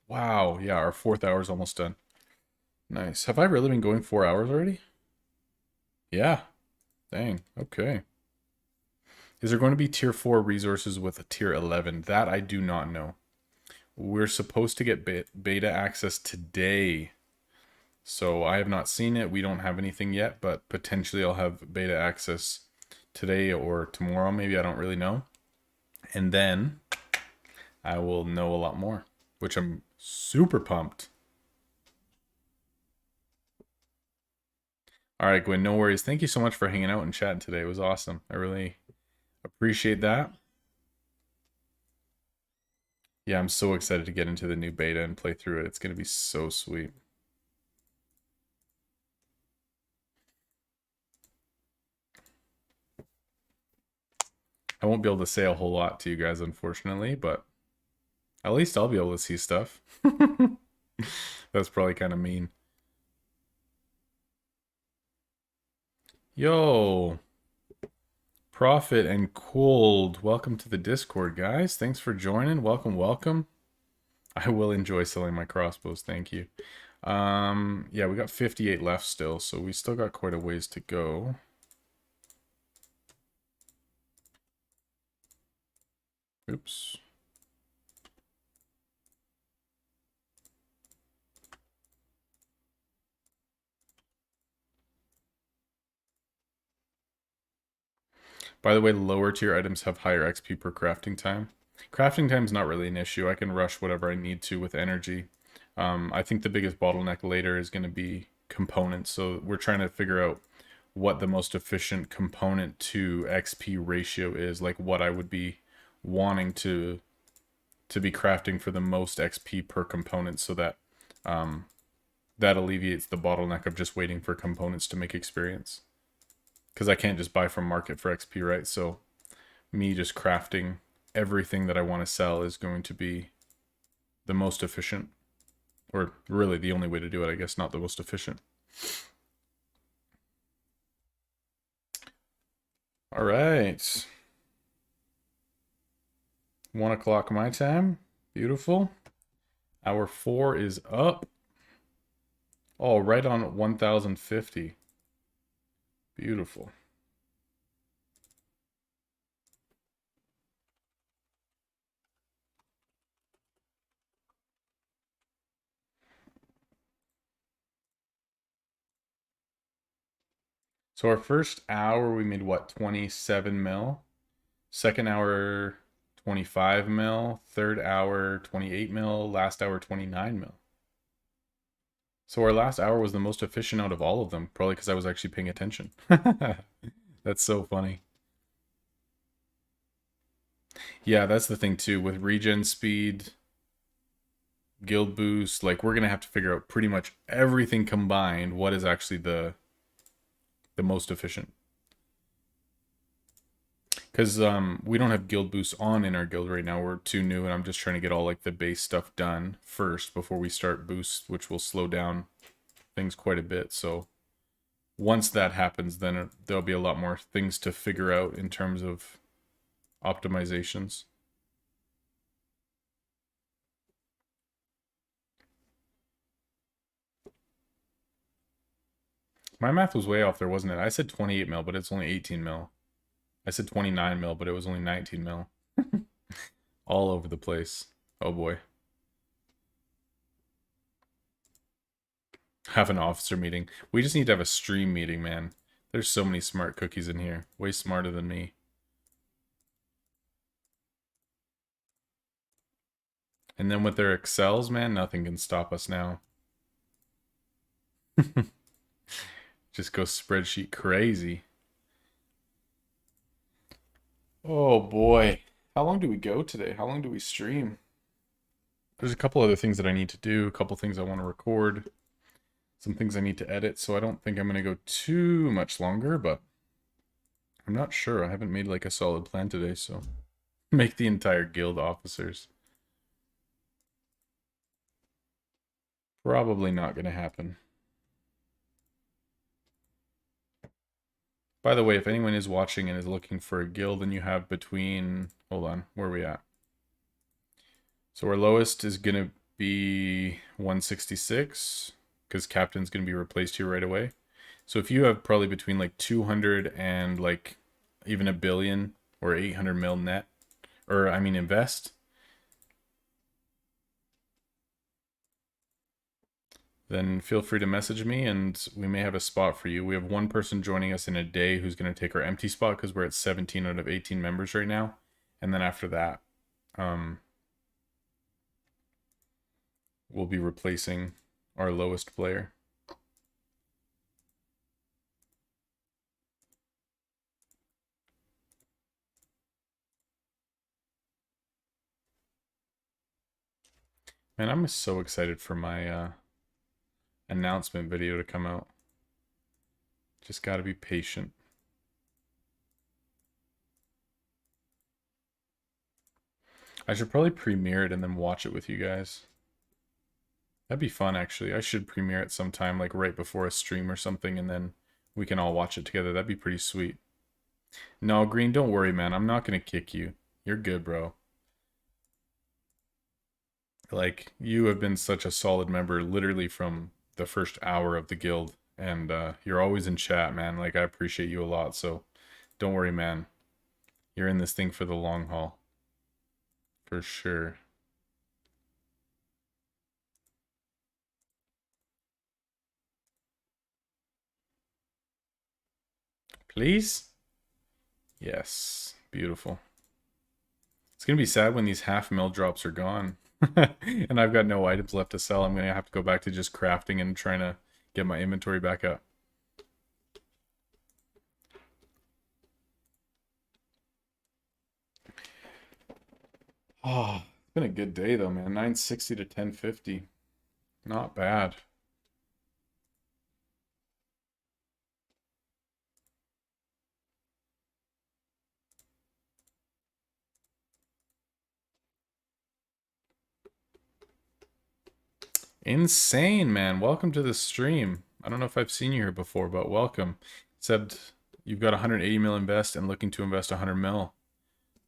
Wow. Yeah, our fourth hour is almost done. Nice. Have I really been going 4 hours already? Yeah. Dang. Okay. Is there going to be tier 4 resources with a tier 11? That I do not know. We're supposed to get beta access today. So I have not seen it. We don't have anything yet, but potentially I'll have beta access today or tomorrow. Maybe, I don't really know. And then I will know a lot more, which I'm super pumped. All right, Gwen, no worries. Thank you so much for hanging out and chatting today. It was awesome. I really appreciate that. Yeah, I'm so excited to get into the new beta and play through it. It's going to be so sweet. I won't be able to say a whole lot to you guys, unfortunately, but at least I'll be able to see stuff. That's probably kind of mean. Yo, Prophet and Cold, welcome to the Discord, guys. Thanks for joining. Welcome, welcome. I will enjoy selling my crossbows, thank you. Yeah, we got 58 left still, so we still got quite a ways to go. Oops. By the way, lower tier items have higher XP per crafting time. Crafting time is not really an issue. I can rush whatever I need to with energy. I think the biggest bottleneck later is going to be components. So we're trying to figure out what the most efficient component to XP ratio is, like what I would be wanting to be crafting for the most XP per component, so that that alleviates the bottleneck of just waiting for components to make experience. Because I can't just buy from market for XP, right? So me just crafting everything that I want to sell is going to be the most efficient. Or really the only way to do it, I guess, not the most efficient. All right. 1 o'clock my time. Beautiful. Hour 4 is up. Oh, right on 1050. Beautiful. So our first hour we made what, 27 mil? Second hour 25 mil, third hour 28 mil, last hour 29 mil. So our last hour was the most efficient out of all of them, probably because I was actually paying attention. That's so funny. Yeah, that's the thing too, with regen speed, guild boost, like we're gonna have to figure out pretty much everything combined, what is actually the most efficient. Because we don't have guild boosts on in our guild right now. We're too new, and I'm just trying to get all like the base stuff done first before we start boosts, which will slow down things quite a bit. So once that happens, then there'll be a lot more things to figure out in terms of optimizations. My math was way off there, wasn't it? I said 28 mil, but it's only 18 mil. I said 29 mil, but it was only 19 mil. All over the place. Oh boy. Have an officer meeting. We just need to have a stream meeting, man. There's so many smart cookies in here. Way smarter than me. And then with their Excels, man, nothing can stop us now. Just go spreadsheet crazy. Oh boy. How long do we go today? How long do we stream? There's a couple other things that I need to do, a couple things I want to record. some things I need to edit, so I don't think I'm going to go too much longer, but I'm not sure. I haven't made like a solid plan today, so make the entire guild officers. Probably not going to happen. By the way, if anyone is watching and is looking for a guild and you have between... Hold on, where are we at? So our lowest is going to be 166, because captain's going to be replaced here right away. So if you have probably between like 200 and like even a billion or 800 mil net, or I mean invest, then feel free to message me and we may have a spot for you. We have one person joining us in a day who's going to take our empty spot because we're at 17 out of 18 members right now. And then after that, we'll be replacing our lowest player. Man, I'm so excited for my announcement video to come out. Just gotta be patient. I should probably premiere it and then watch it with you guys. That'd be fun, actually. I should premiere it sometime, like right before a stream or something, and then we can all watch it together. That'd be pretty sweet. No, Green, don't worry, man. I'm not gonna kick you. You're good, bro. Like, you have been such a solid member literally from the first hour of the guild, and you're always in chat, man. Like, I appreciate you a lot, so don't worry, man. You're in this thing for the long haul. For sure. Please? Yes. Beautiful. It's gonna be sad when these half mil drops are gone. And I've got no items left to sell. I'm gonna have to go back to just crafting and trying to get my inventory back up. Oh, it's been a good day though, man. 960 to 1050. Not bad. Insane, man. Welcome to the stream. I don't know if I've seen you here before, but welcome. Except you've got 180 mil invest and looking to invest 100 mil.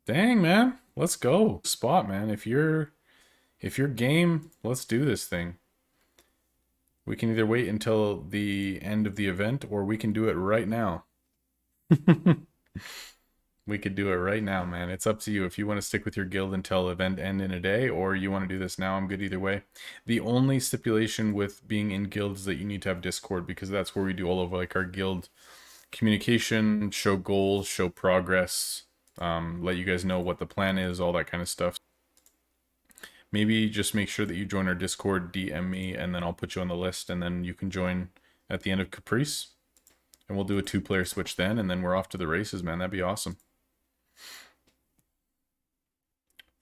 Dang, man. Let's go. Spot, man. If you're game, let's do this thing. We can either wait until the end of the event or we can do it right now. We could do it right now, man. It's up to you. If you want to stick with your guild until event end in a day, or you want to do this now, I'm good either way. The only stipulation with being in guild is that you need to have Discord, because that's where we do all of like our guild communication, show goals, show progress, let you guys know what the plan is, all that kind of stuff. Maybe just make sure that you join our Discord, DM me, and then I'll put you on the list, and then you can join at the end of Caprice. And we'll do a 2-player switch then, and then we're off to the races, man. That'd be awesome.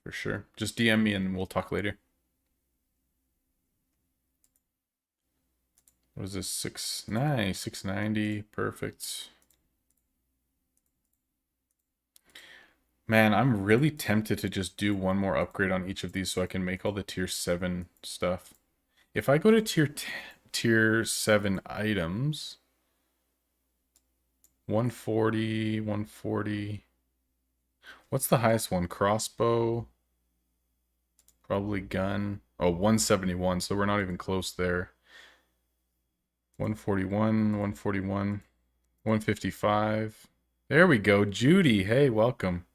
For sure. Just DM me and we'll talk later. What is this? Nice, 690. Perfect. Man, I'm really tempted to just do one more upgrade on each of these so I can make all the tier 7 stuff. If I go to tier 7 items, 140, 140. What's the highest one? Crossbow. Probably gun. Oh, 171, so we're not even close there. 141, 141, 155. There we go. Judy, hey, welcome.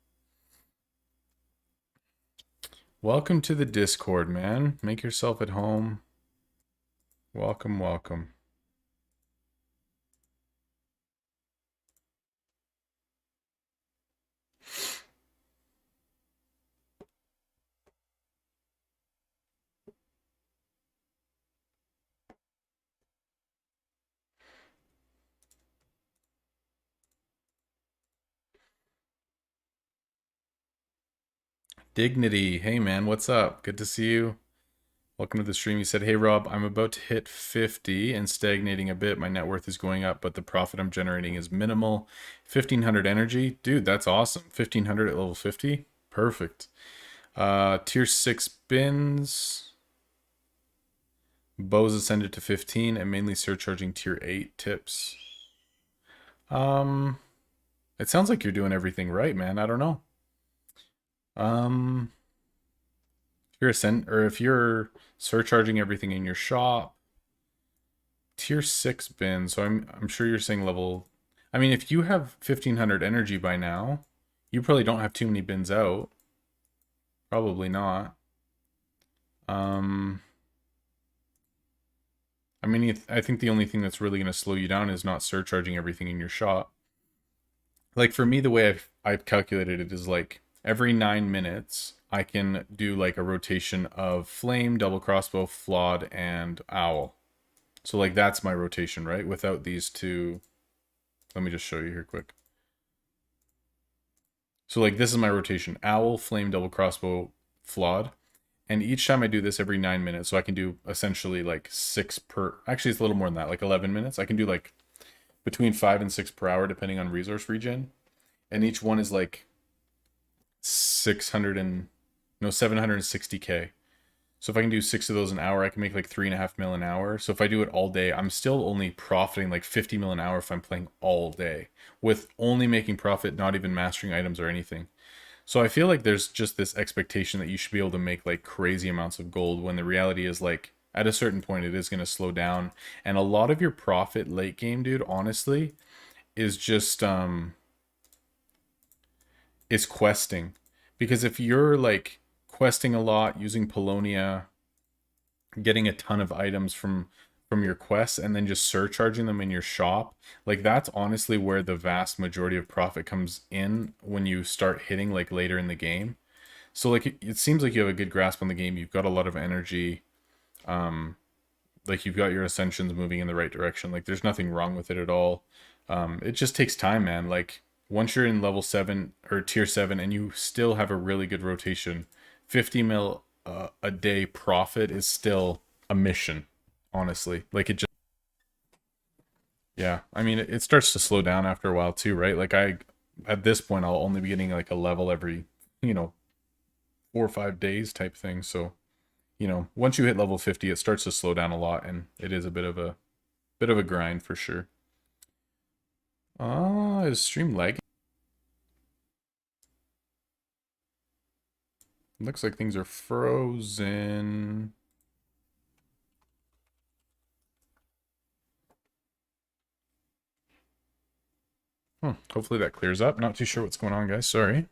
Welcome to the Discord, man. Make yourself at home. Welcome, welcome. Dignity, hey man, what's up? Good to see you. Welcome to the stream. You said, hey, Rob, I'm about to hit 50 and stagnating a bit. My net worth is going up, but the profit I'm generating is minimal. 1500 energy. Dude, that's awesome. 1500 at level 50. Perfect. Tier 6 bins. Bows ascended to 15 and mainly surcharging tier 8 tips. It sounds like you're doing everything right, man. I don't know. If you're surcharging everything in your shop, tier 6 bin, so I'm sure you're saying level. I mean, if you have 1500 energy by now, you probably don't have too many bins out. Probably not. I mean, I think the only thing that's really going to slow you down is not surcharging everything in your shop. Like for me, the way I've calculated it is like every 9 minutes, I can do like a rotation of flame, double crossbow, flawed, and owl. So like that's my rotation, right? Without these two, let me just show you here quick. So like this is my rotation: owl, flame, double crossbow, flawed. And each time I do this every 9 minutes, so I can do essentially like 6 per. Actually, it's a little more than that, like 11 minutes. I can do like between 5 and 6 per hour, depending on resource regen. And each one is like 760k. So if I can do 6 of those an hour, I can make like 3.5 mil an hour. So if I do it all day, I'm still only profiting like 50 mil an hour if I'm playing all day, with only making profit, not even mastering items or anything. So I feel like there's just this expectation that you should be able to make like crazy amounts of gold, when the reality is like at a certain point it is going to slow down. And a lot of your profit late game, dude, honestly, is just is questing. Because if you're like questing a lot, using Polonia, getting a ton of items from your quests, and then just surcharging them in your shop, like that's honestly where the vast majority of profit comes in when you start hitting like later in the game. So like it seems like you have a good grasp on the game. You've got a lot of energy. Like you've got your ascensions moving in the right direction. Like there's nothing wrong with it at all. It just takes time, man. Like once you're in level 7 or tier 7 and you still have a really good rotation, 50 mil a day profit is still a mission, honestly. Like it just, yeah. I mean, it starts to slow down after a while too, right? Like at this point, I'll only be getting like a level every, 4 or 5 days type thing. So, once you hit level 50, it starts to slow down a lot, and it is a bit of a grind for sure. Is stream lagging? Looks like things are frozen. Hopefully that clears up. Not too sure what's going on, guys. Sorry.